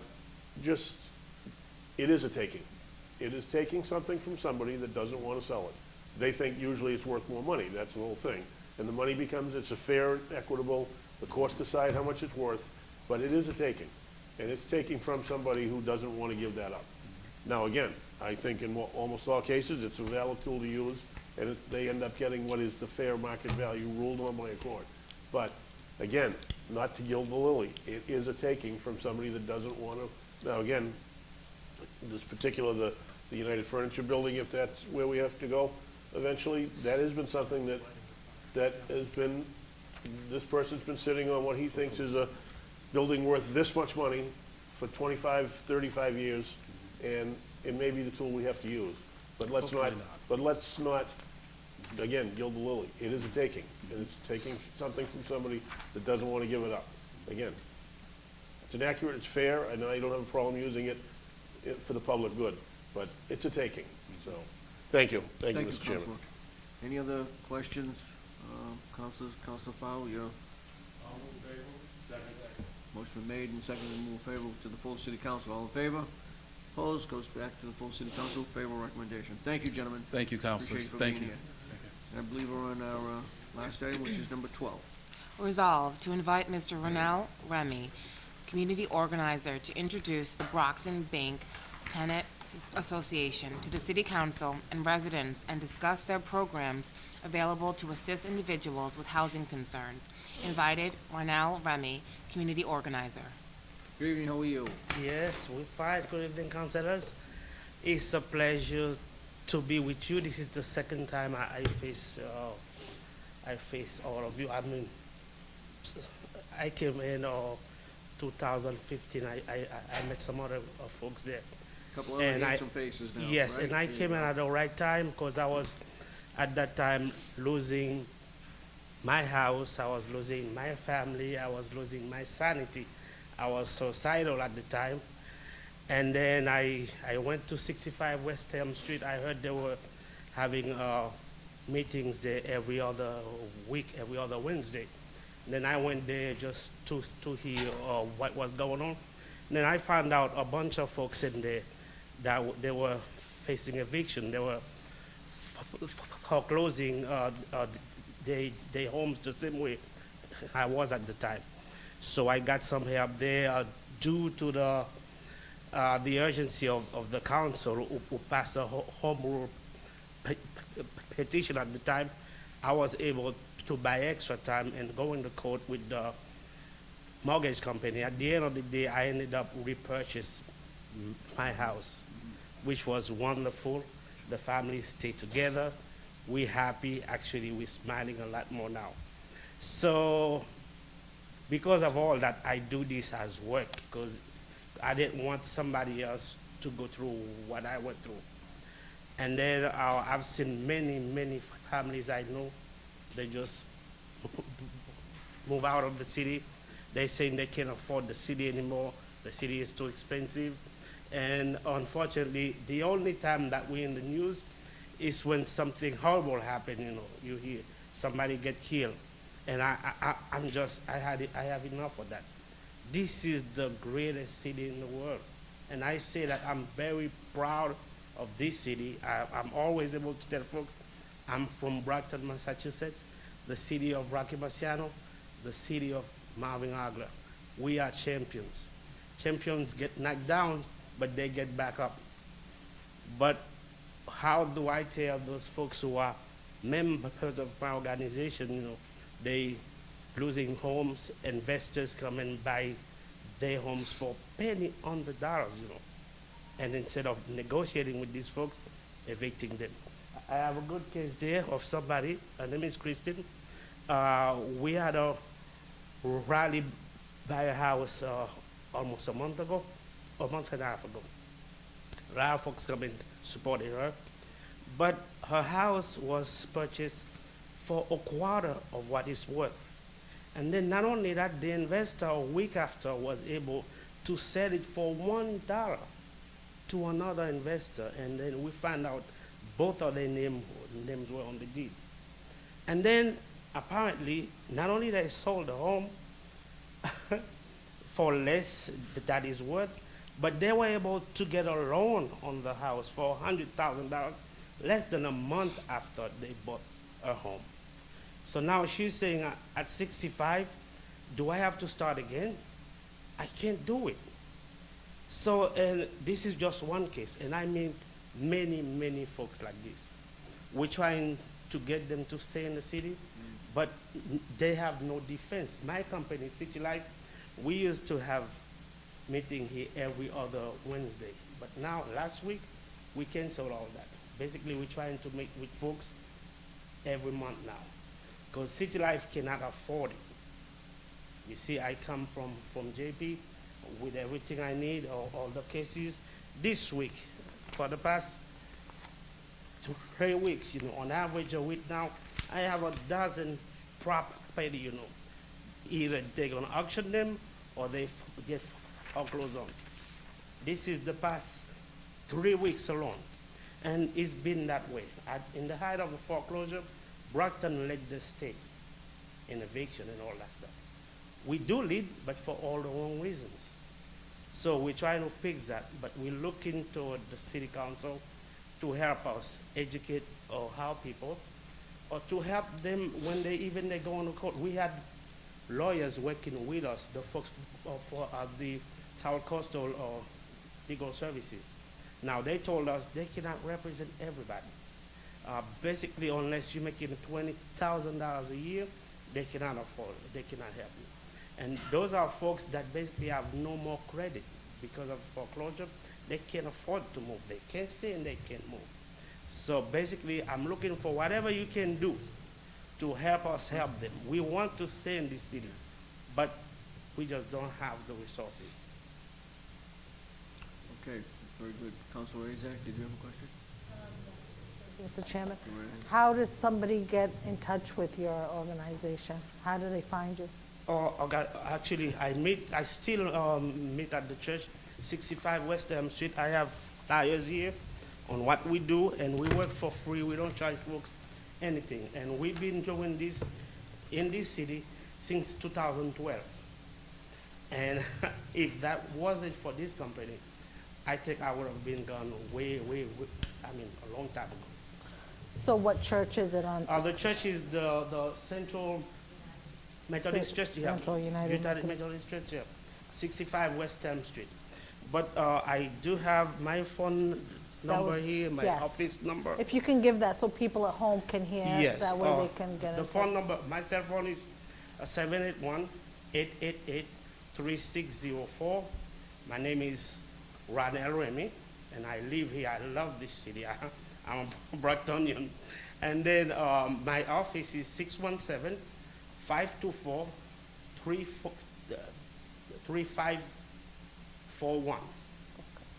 just, it is a taking. It is taking something from somebody that doesn't want to sell it. They think usually it's worth more money. That's the whole thing. And the money becomes, it's a fair, equitable, the courts decide how much it's worth, but it is a taking. And it's taking from somebody who doesn't want to give that up. Now, again, I think in almost all cases, it's a valid tool to use, and they end up getting what is the fair market value ruled on by a court. But, again, not to gild the lily. It is a taking from somebody that doesn't want to. Now, again, this particular, the United Furniture Building, if that's where we have to go eventually, that has been something that has been, this person's been sitting on what he thinks is a building worth this much money for 25, 35 years, and it may be the tool we have to use. But let's not, again, gild the lily. It is a taking, and it's taking something from somebody that doesn't want to give it up. Again, it's inaccurate, it's fair, and I don't have a problem using it for the public good, but it's a taking. So, thank you. Thank you, Mr. Chairman. Counselor. Any other questions? Councilor Fowle, you're... Motion been made and seconded to move favorable to the full city council. All in favor? Opposed? Goes back to the full city council. Favorable recommendation. Thank you, gentlemen. Thank you, councilors. Appreciate you for Thank being you. here. And I believe we're on our last item, which is number 12. Resolved to invite Mr. Ronell Remy, community organizer, to introduce the Brockton Bank Tenant Association to the City Council and residents and discuss their programs available to assist individuals with housing concerns. Invited, Ronell Remy, community organizer. Good evening, how are you? Yes, we're fine. Good evening, councilors. It's a pleasure to be with you. This is the second time I face all of you. I mean, I came in 2015. I met some other folks there. Couple other handsome faces now, Yes, right? and I There you came in go. at the right time because I was at that time losing my house, I was losing my family, I was losing my sanity. I was suicidal at the time. And then I went to 65 West Elm Street. I heard they were having meetings there every other week, every other Wednesday. Then I went there just to hear what was going on. Then I found out a bunch of folks in there that they were facing eviction. They were foreclosing their homes the same way I was at the time. So I got some help there due to the urgency of the council who passed a home rule petition at the time. I was able to buy extra time and go into court with the mortgage company. At the end of the day, I ended up repurchase my house, which was wonderful. The family stayed together. We're happy. Actually, we're smiling a lot more now. So because of all that, I do this as work because I didn't want somebody else to go through what I went through. And then I've seen many, many families I know, they just move out of the city. They're saying they can't afford the city anymore. The city is too expensive. And unfortunately, the only time that we're in the news is when something horrible happens, you know, you hear somebody get killed. And I have enough of that. This is the greatest city in the world. And I say that I'm very proud of this city. I'm always able to tell folks, I'm from Brockton, Massachusetts, the city of Rocky Marciano, the city of Marvin Hagler. We are champions. Champions get knocked down, but they get back up. But how do I tell those folks who are members of my organization, you know, they losing homes, investors come and buy their homes for penny on the dollars, you know. And instead of negotiating with these folks, evicting them. I have a good case there of somebody, her name is Christine. We had a rally by a house almost a month and a half ago. A lot of folks come and supported her. But her house was purchased for a quarter of what it's worth. And then not only that, the investor a week after was able to sell it for $1 to another investor. And then we found out both of their names were on the deed. And then apparently, not only they sold the home for less that is worth, but they were able to get a loan on the house for $100,000 less than a month after they bought a home. So now she's saying, at 65, do I have to start again? I can't do it. So, and this is just one case, and I mean many, many folks like this. We're trying to get them to stay in the city, but they have no defense. My company, City Life, we used to have meeting here every other Wednesday, but now, last week, we canceled all that. Basically, we're trying to meet with folks every month now, because City Life cannot afford it. You see, I come from JP with everything I need, all the cases. This week, for the past 3 weeks, you know, on average a week now, I have a dozen property, you know. Either they're gonna auction them or they get foreclosed on. This is the past 3 weeks alone. And it's been that way. In the height of the foreclosure, Brockton led the state in eviction and all that stuff. We do lead, but for all the wrong reasons. So we're trying to fix that, but we're looking toward the city council to help us educate our people, or to help them when they go on the court. We had lawyers working with us, the folks for the South Coastal Legal Services. Now they told us they cannot represent everybody. Basically, unless you're making $20,000 a year, they cannot afford it. They cannot help you. And those are folks that basically have no more credit because of foreclosure. They can't afford to move. They can't stay and they can't move. So basically, I'm looking for whatever you can do to help us help them. We want to stay in this city, but we just don't have the resources. Okay, Very good. Councilor Azak, did you have a question? Mr. Chairman, Go right ahead. how does somebody get in touch with your organization? How do they find you? Actually, I still meet at the church, 65 West Elm Street. I have flyers here on what we do, and we work for free. We don't charge folks anything. And we've been doing this in this city since 2012. And if that wasn't for this company, I think I would have been gone way, a long time ago. So what church is it on? The church is the Central Methodist Church. Central United Methodist Church, yeah. 65 West Elm Street. But I do have my phone number here, my yes. office number. If you can give that so people at home can hear, Yes. that way they can get in The touch. phone number, my cell phone is 781-888-3604. My name is Ronel Remy, and I live here. I love this city. I'm a Brocktonian. And then my office is 617-524-3541.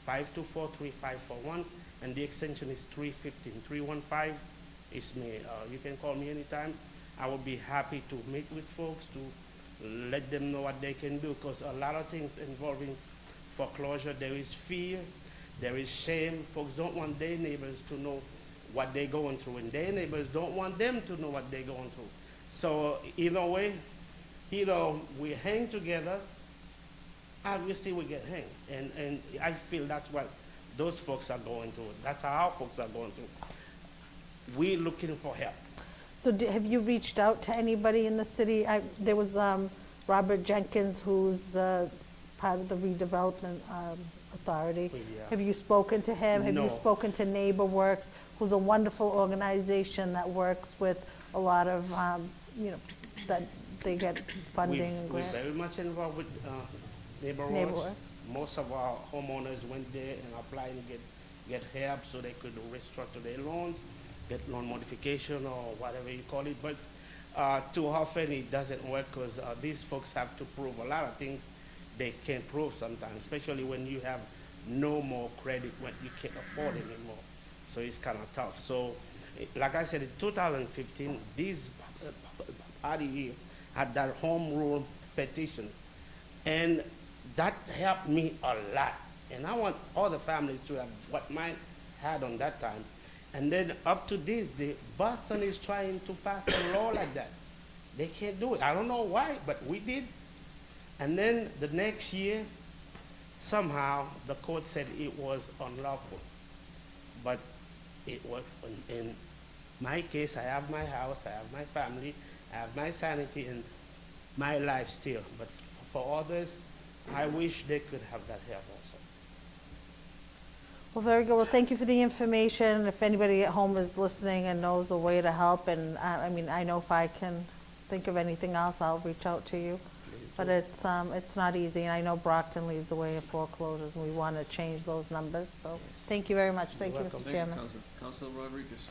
524-3541, and the extension is 315. 315 is me. You can call me anytime. I will be happy to meet with folks to let them know what they can do, because a lot of things involving foreclosure, there is fear, there is shame. Folks don't want their neighbors to know what they're going through, and their neighbors don't want them to know what they're going through. So either way, we hang together. Obviously, we get hanged, and I feel that's what those folks are going through. That's how our folks are going through. We're looking for help. So have you reached out to anybody in the city? There was Robert Jenkins, who's part of the redevelopment authority. Yeah. Have you spoken to him? Have No. you spoken to NeighborWorks, who's a wonderful organization that works with a lot of, that they get funding and We're grants? very much involved with NeighborWorks. NeighborWorks. Most of our homeowners went there and applied and get help so they could restructure their loans, get loan modification or whatever you call it. But too often it doesn't work, because these folks have to prove a lot of things they can't prove sometimes, especially when you have no more credit, when you can't afford anymore. So it's kind of tough. So like I said, in 2015, this party here had that home rule petition, and that helped me a lot. And I want all the families to have what mine had on that time. And then up to this day, Boston is trying to pass a law like that. They can't do it. I don't know why, but we did. And then the next year, somehow the court said it was unlawful. But it was, in my case, I have my house, I have my family, I have my sanity and my life still. But for others, I wish they could have that help also. Well, very good. Well, thank you for the information. If anybody at home is listening and knows a way to help, and I know if I can think of anything else, I'll reach out to you. But it's not easy, and I know Brockton leads the way in foreclosures, and we want to change those numbers. So thank you very much. Thank you, Mr. Chairman. Councilor Rodriguez.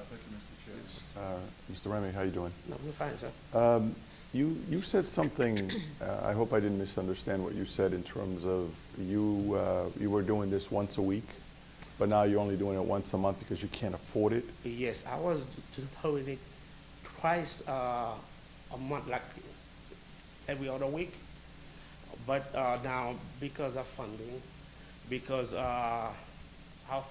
Thank you, Mr. Chair. Mr. Remy, how you doing? No, we're fine, sir. You said something, I hope I didn't misunderstand what you said in terms of you were doing this once a week, but now you're only doing it once a month because you can't afford it? Yes, I was doing it twice a month, like every other week. But now, because of funding, because our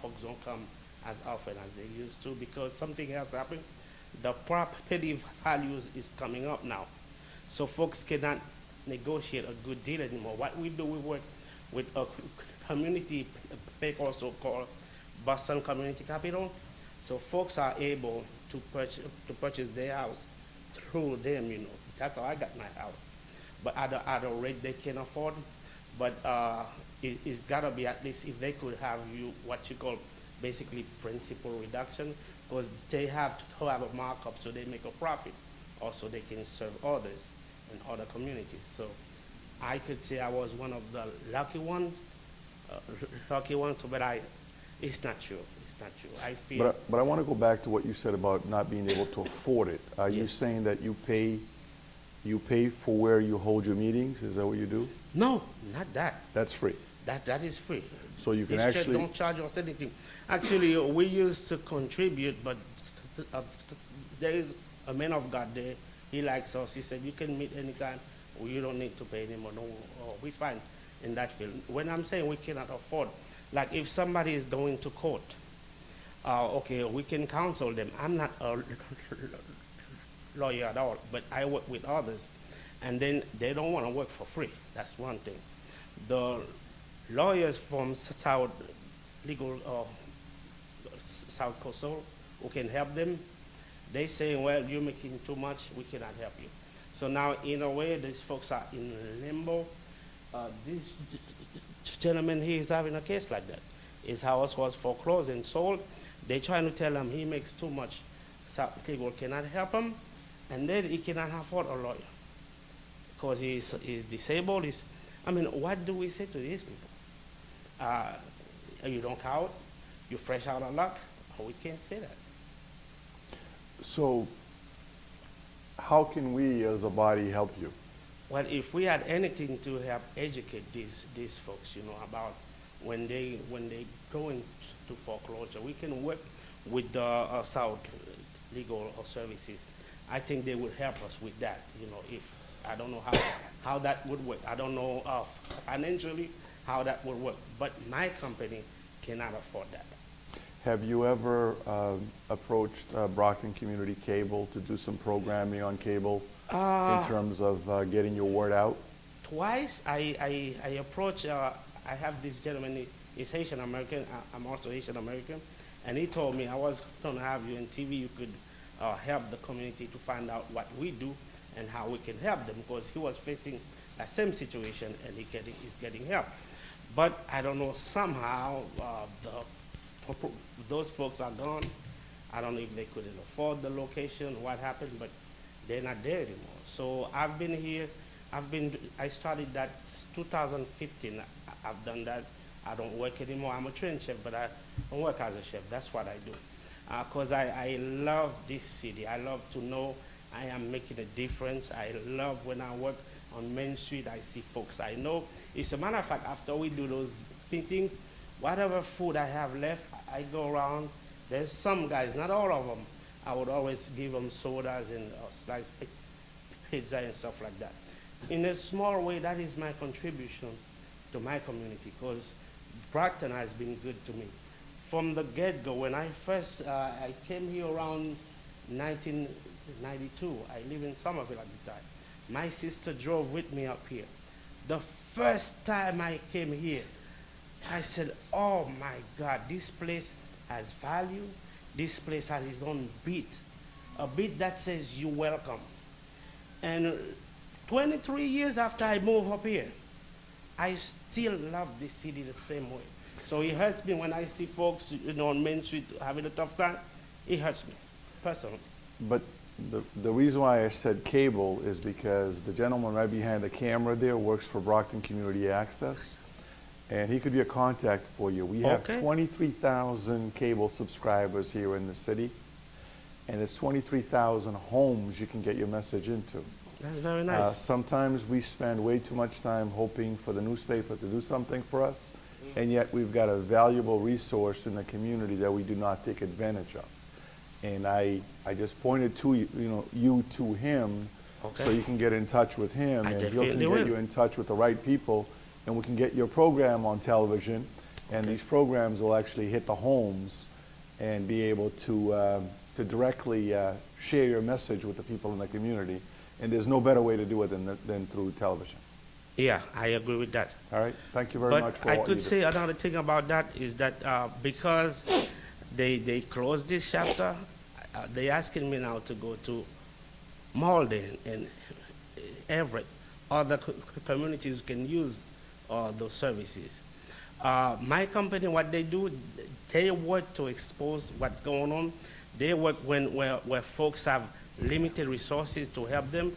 folks don't come as often as they used to, because something else happened, the property values is coming up now. So folks cannot negotiate a good deal anymore. What we do, we work with a community bank, also called Boston Community Capital. So folks are able to purchase their house through them, That's how I got my house. But at a rate they can afford. But it's gotta be, at least if they could have what you call basically principal reduction, because they have to have a markup so they make a profit. Also, they can serve others in other communities. So I could say I was one of the lucky ones, but it's not true. It's not true. I feel. But I want to go back to what you said about not being able to afford it. Are you saying that you pay for where you hold your meetings? Is that what you do? No, not that. That's free. That is free. So you can This church actually, don't charge us anything. Actually, we used to contribute, but there is a man of God there. He likes us. He said, you can meet any kind. Well, you don't need to pay anymore. No, we fine in that field. When I'm saying we cannot afford, like if somebody is going to court, okay, we can counsel them. I'm not a lawyer at all, but I work with others, and then they don't want to work for free. That's one thing. The lawyers from South Legal South Coast who can help them, they say, well, you're making too much, we cannot help you. So now, in a way, these folks are in limbo. This gentleman here is having a case like that. His house was foreclosed and sold. They're trying to tell him he makes too much. South Legal cannot help him, and then he cannot afford a lawyer because he's disabled. I mean, what do we say to these people? You don't count, you're fresh out of luck. We can't say that. so how can we as a body help you? Well, if we had anything to help educate these folks, you know, about when they go into foreclosure, we can work with the South Legal Services. I think they would help us with that. You know, if I don't know how that would work. I don't know financially how that would work. But my company cannot afford that. Have you ever approached Brockton Community Cable to do some programming on cable in terms of getting your word out? Twice I approached, I have this gentleman, he's Haitian American, I'm also Haitian American, and he told me I was going to have you on TV, you could help the community to find out what we do and how we can help them, because he was facing the same situation and he's getting help. But I don't know, somehow those folks are gone. I don't know if they couldn't afford the location, what happened, but they're not there anymore. So I've been here, I started that 2015. I've done that. I don't work anymore. I'm a trained chef, but I don't work as a chef. That's what I do. Because I love this city. I love to know I am making a difference. I love when I work on Main Street, I see folks I know. As a matter of fact, after we do those things, whatever food I have left, I go around. There's some guys, not all of them, I would always give them sodas and sliced pizza and stuff like that. In a small way, that is my contribution to my community, because Brockton has been good to me. From the get-go, when I first, I came here around 1992. I live in Somerville at the time. My sister drove with me up here. The first time I came here, I said, oh my God, this place has value. This place has its own beat, a beat that says you're welcome. And 23 years after I moved up here, I still love this city the same way. So it hurts me when I see folks, you know, on Main Street having a tough time. It hurts me, personally. But the reason why I said cable is because the gentleman right behind the camera there works for Brockton Community Access, and he could be a contact for you. We have 23,000 cable subscribers here in the city, and there's 23,000 homes you can get your message into. That's very nice. Sometimes we spend way too much time hoping for the newspaper to do something for us, and yet we've got a valuable resource in the community that we do not take advantage of. And I just pointed to you to him, so you can get in touch with him, and he'll get you in touch with the right people, and we can get your program on television, and these programs will actually hit the homes and be able to directly share your message with the people in the community. And there's no better way to do it than through television. Yeah, I agree with that. All right, thank you very much for what I what you could do. say another thing about that is that because they closed this chapter, they're asking me now to go to Malden and Everett. Other communities can use those services. My company, what they do, they work to expose what's going on. They work where folks have limited resources to help them.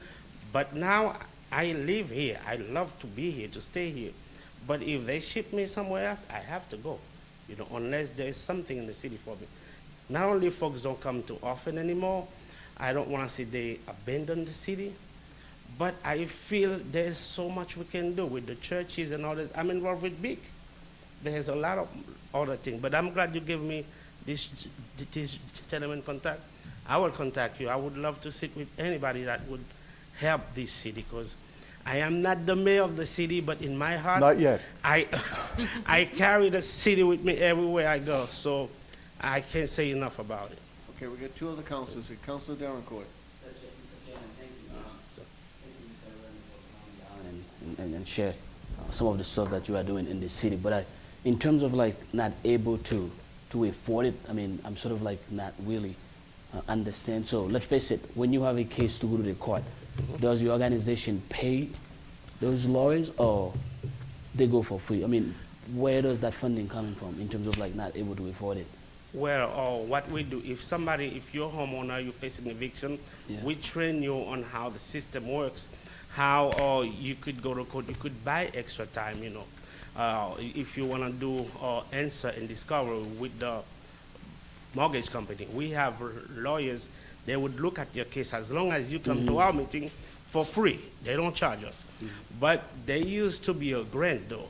But now I live here. I love to be here, to stay here. But if they ship me somewhere else, I have to go, you know, unless there's something in the city for me. Not only folks don't come too often anymore, I don't want to say they abandon the city, but I feel there's so much we can do with the churches and all this. I'm involved with BIC. there's a lot of other things. But I'm glad you gave me this gentleman contact. I will contact you. I would love to sit with anybody that would help this city, because I am not the mayor of the city, but in my heart, Not yet. I carry the city with me everywhere I go, so I can't say enough about it. Okay, we got two other councilors. Councilor Darrencourt. And share some of the stuff that you are doing in the city. But in terms of like not able to afford it, I mean, I'm sort of like not really understand. So let's face it, when you have a case to go to the court, does your organization pay those lawyers or they go for free? I mean, where does that funding coming from in terms of like not able to afford it? Well, what we do, if you're a homeowner, you're facing eviction, we train you on how the system works, how you could go to court, you could buy extra time, you know. If you want to do answer and discovery with the mortgage company, we have lawyers. They would look at your case as long as you come to our meeting for free. They don't charge us. But there used to be a grant, though,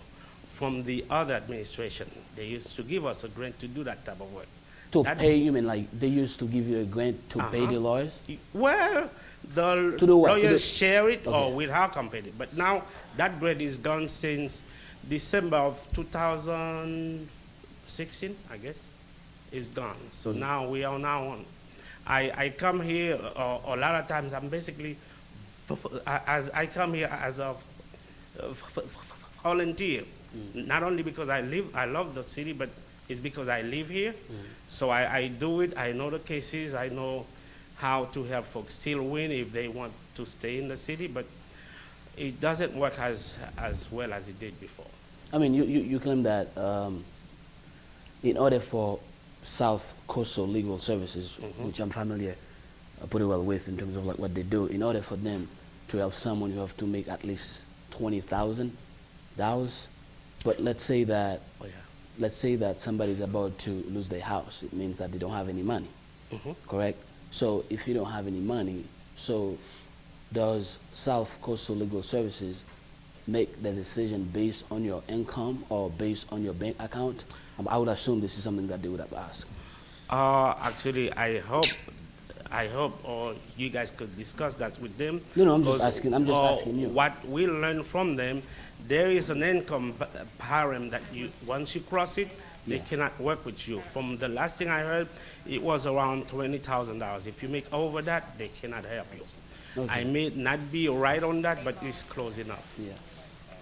from the other administration. They used to give us a grant to do that type of work. To pay, you mean like they used to give you a grant to pay the lawyers? Well, the To do what? lawyers share it Okay. or with our company. But now that grant is gone since December of 2016, I guess. It's gone. So now we are now on. I come here a lot of times. I'm basically, I come here as a volunteer. Not only because I love the city, but it's because I live here. So I do it. I know the cases. I know how to help folks still win if they want to stay in the city, but it doesn't work as well as it did before. I mean, you claim that in order for South Coastal Legal Services, which I'm familiar pretty well with in terms of like what they do, in order for them to help someone, you have to make at least $20,000. But let's say that somebody's about to lose their house. It means that they don't have any money, correct? So if you don't have any money, so does South Coastal Legal Services make the decision based on your income or based on your bank account? I would assume this is something that they would have asked. Actually, I hope you guys could discuss that with them. No, I'm just asking. I'm just asking you. What we learn from them, there is an income param that once you cross it, they cannot work with you. From the last thing I heard, it was around $20,000. If you make over that, they cannot help you. Okay. I may not be right on that, but it's close enough. Yeah.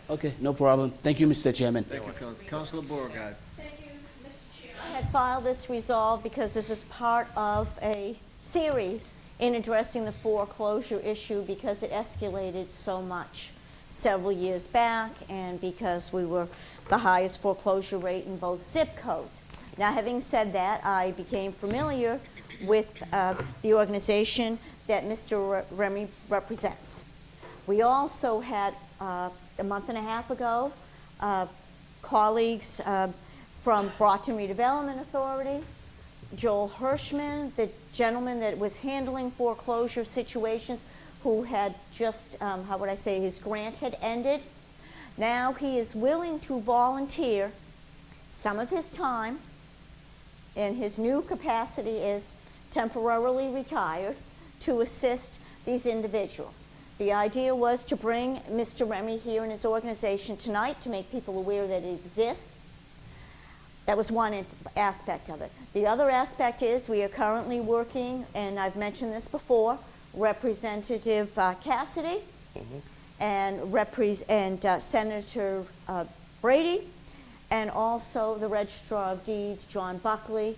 Okay, no problem. Thank you, Mr. Chairman. Thank you, Councilor Beauregard. I had filed this resolve because this is part of a series in addressing the foreclosure issue because it escalated so much several years back and because we were the highest foreclosure rate in both zip codes. Now, having said that, I became familiar with the organization that Mr. Remy represents. We also had, a month and a half ago, colleagues from Brockton Redevelopment Authority, Joel Hirschman, the gentleman that was handling foreclosure situations, who had just, how would I say, his grant had ended. Now he is willing to volunteer some of his time in his new capacity as temporarily retired to assist these individuals. The idea was to bring Mr. Remy here and his organization tonight to make people aware that it exists. That was one aspect of it. The other aspect is we are currently working, and I've mentioned this before, Representative Cassidy and Senator Brady, and also the Registrar of Deeds, John Buckley,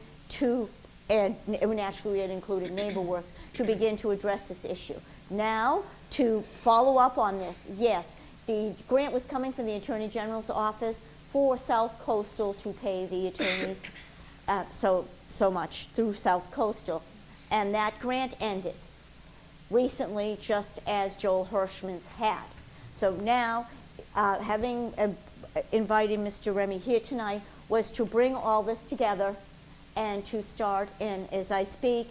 and naturally we had included NeighborWorks, to begin to address this issue. Now, to follow up on this, yes, the grant was coming from the Attorney General's office for South Coastal to pay the attorneys so much through South Coastal, and that grant ended recently, just as Joel Hirschman's had. So now, having invited Mr. Remy here tonight was to bring all this together and to start, and as I speak,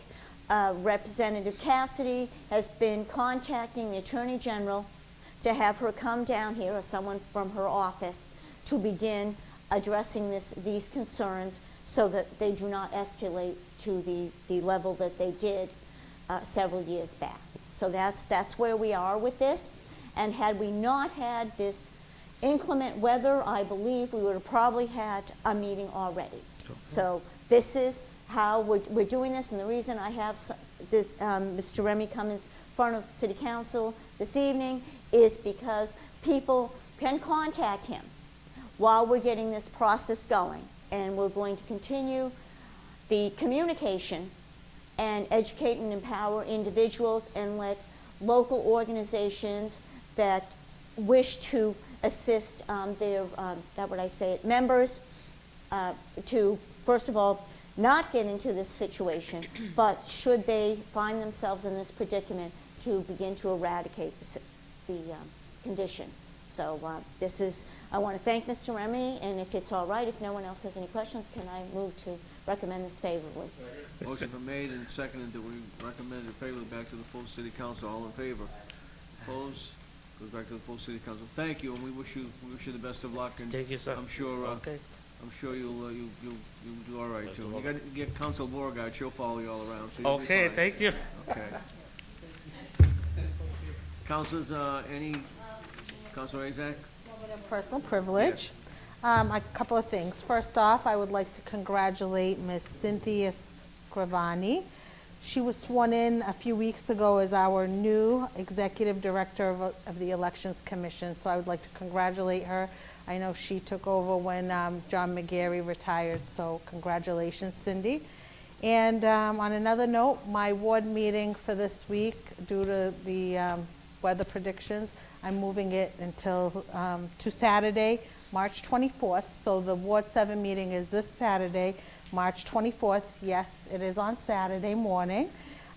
Representative Cassidy has been contacting the Attorney General to have her come down here, or someone from her office, to begin addressing these concerns so that they do not escalate to the level that they did several years back. So that's where we are with this. And had we not had this inclement weather, I believe we would have probably had a meeting already. So this is how we're doing this, and the reason I have this Mr. Remy come in front of City Council this evening is because people can contact him while we're getting this process going. And we're going to continue the communication and educate and empower individuals and let local organizations that wish to assist their, members to, first of all, not get into this situation, but should they find themselves in this predicament, to begin to eradicate the condition. So this is, I want to thank Mr. Remy, and if it's all right, if no one else has any questions, can I move to recommend this favorably? Motion been made and seconded that we recommend it favorably back to the full city council. All in favor? Opposed? Goes back to the full city council. Thank you, and we wish you the best of luck. And Thank you, sir. I'm sure. Okay. I'm sure you'll do all right too. You got to get Council Beauregard. She'll follow you all around. So you'll be Okay, fine. thank you. Okay. Councilors, any? Councilor Azak? Personal privilege. A couple of things. First off, I would like to congratulate Ms. Cynthia Scrivani. She was sworn in a few weeks ago as our new Executive Director of the Elections Commission, so I would like to congratulate her. I know she took over when John McGarry retired, so congratulations, Cindy. And on another note, my ward meeting for this week, due to the weather predictions, I'm moving it until to Saturday, March 24th. So the Ward 7 meeting is this Saturday, March 24th. Yes, it is on Saturday morning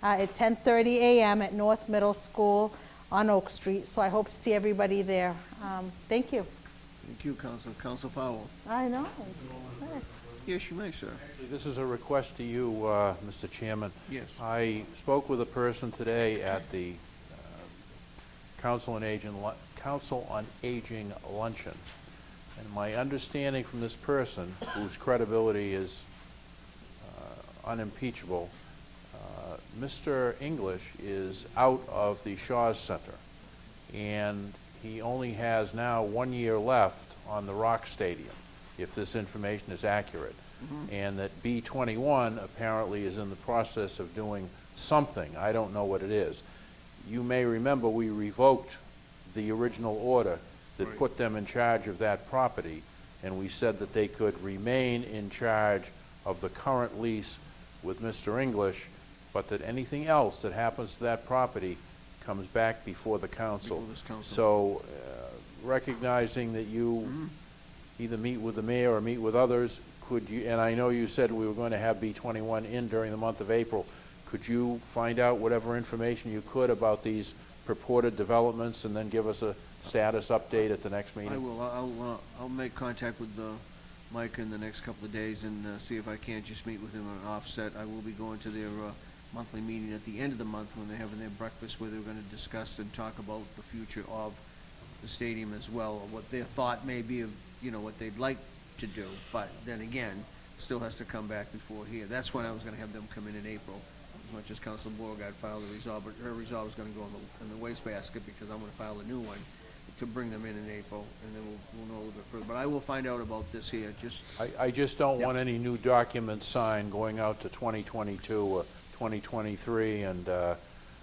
at 10:30 a.m. at North Middle School on Oak Street. So I hope to see everybody there. Thank you. Thank you, Council. Council Powell. I know. Yes, you may, sir. This is a request to you, Mr. Chairman. Yes. I spoke with a person today at the Council on Aging luncheon, and my understanding from this person, whose credibility is unimpeachable, Mr. English is out of the Shaw's Center, and he only has now 1 year left on the Rock Stadium, if this information is accurate. And that B21 apparently is in the process of doing something. I don't know what it is. You may remember we revoked the original order that put them in charge of that property, and we said that they could remain in charge of the current lease with Mr. English, but that anything else that happens to that property comes back before the council. So recognizing that you either meet with the mayor or meet with others, could you, and I know you said we were going to have B21 in during the month of April, could you find out whatever information you could about these purported developments and then give us a status update at the next meeting? I will. I'll make contact with Mike in the next couple of days and see if I can't just meet with him on an offset. I will be going to their monthly meeting at the end of the month when they're having their breakfast, where they're going to discuss and talk about the future of the stadium as well, or what their thought may be of, what they'd like to do. But then again, still has to come back before here. That's when I was going to have them come in April, as much as Council Beauregard filed a resolve, but her resolve is going to go in the wastebasket because I'm going to file a new one to bring them in April, and then we'll know a little bit further. But I will find out about this here. I just don't want any new documents signed going out to 2022 or 2023, and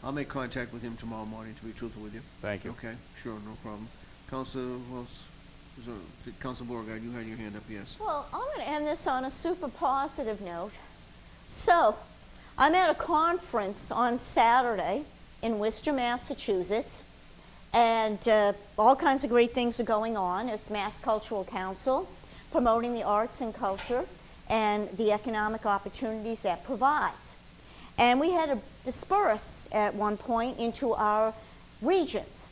I'll make contact with him tomorrow morning, to be truthful with you. Thank you. Okay, sure, no problem. Council Beauregard, you had your hand up, yes. Well, I'm going to end this on a super positive note. So, I'm at a conference on Saturday in Worcester, Massachusetts, and all kinds of great things are going on. It's Mass Cultural Council, promoting the arts and culture and the economic opportunities that provides. And we had to disperse at one point into our regions.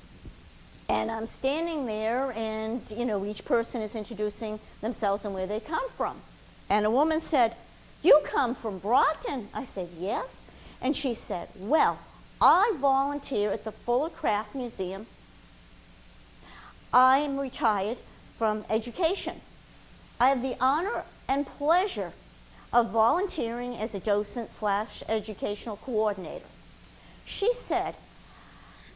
And I'm standing there, and each person is introducing themselves and where they come from. And a woman said, "You come from Brockton?" I said, "Yes." And she said, "Well, I volunteer at the Fuller Craft Museum. I'm retired from education. I have the honor and pleasure of volunteering as a docent/educational coordinator. She said,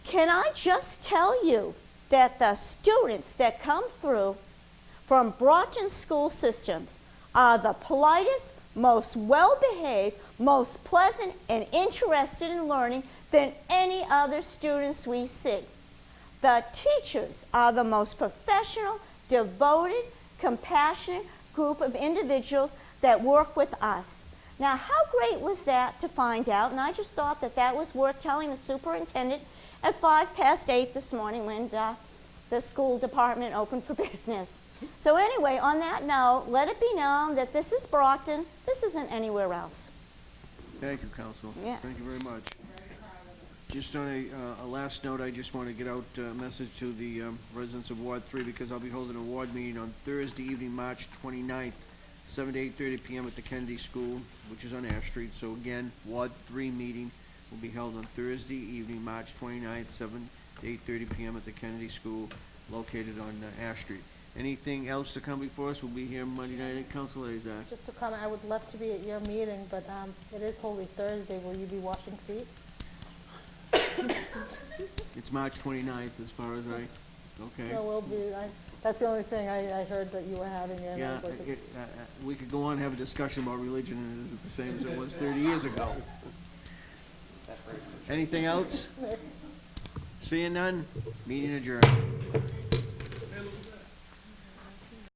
"Can I just tell you that the students that come through from Brockton school systems are the politest, most well-behaved, most pleasant, and interested in learning than any other students we see. The teachers are the most professional, devoted, compassionate group of individuals that work with us." Now, how great was that to find out? And I just thought that that was worth telling the superintendent at 8:05 this morning when the school department opened for business. So anyway, on that note, let it be known that this is Brockton. This isn't anywhere else. Thank you, Council. Yes. Thank you very much. Just on a last note, I just want to get out a message to the residents of Ward 3 because I'll be holding a ward meeting on Thursday evening, March 29th, 7 to 8:30 p.m. at the Kennedy School, which is on Ash Street. So again, Ward 3 meeting will be held on Thursday evening, March 29th, 7 to 8:30 p.m. at the Kennedy School, located on Ash Street. Anything else to come before us? We'll be here Monday night at Council Isaac. Just to comment, I would love to be at your meeting, but it is Holy Thursday. Will you be washing feet? It's March 29th, as far as okay. No, we'll be. That's the only thing I heard that you were having. And I Yeah, was like, we could go on and have a discussion about religion, and it isn't the same as it was 30 years ago. Anything else? Seeing none, meeting adjourned.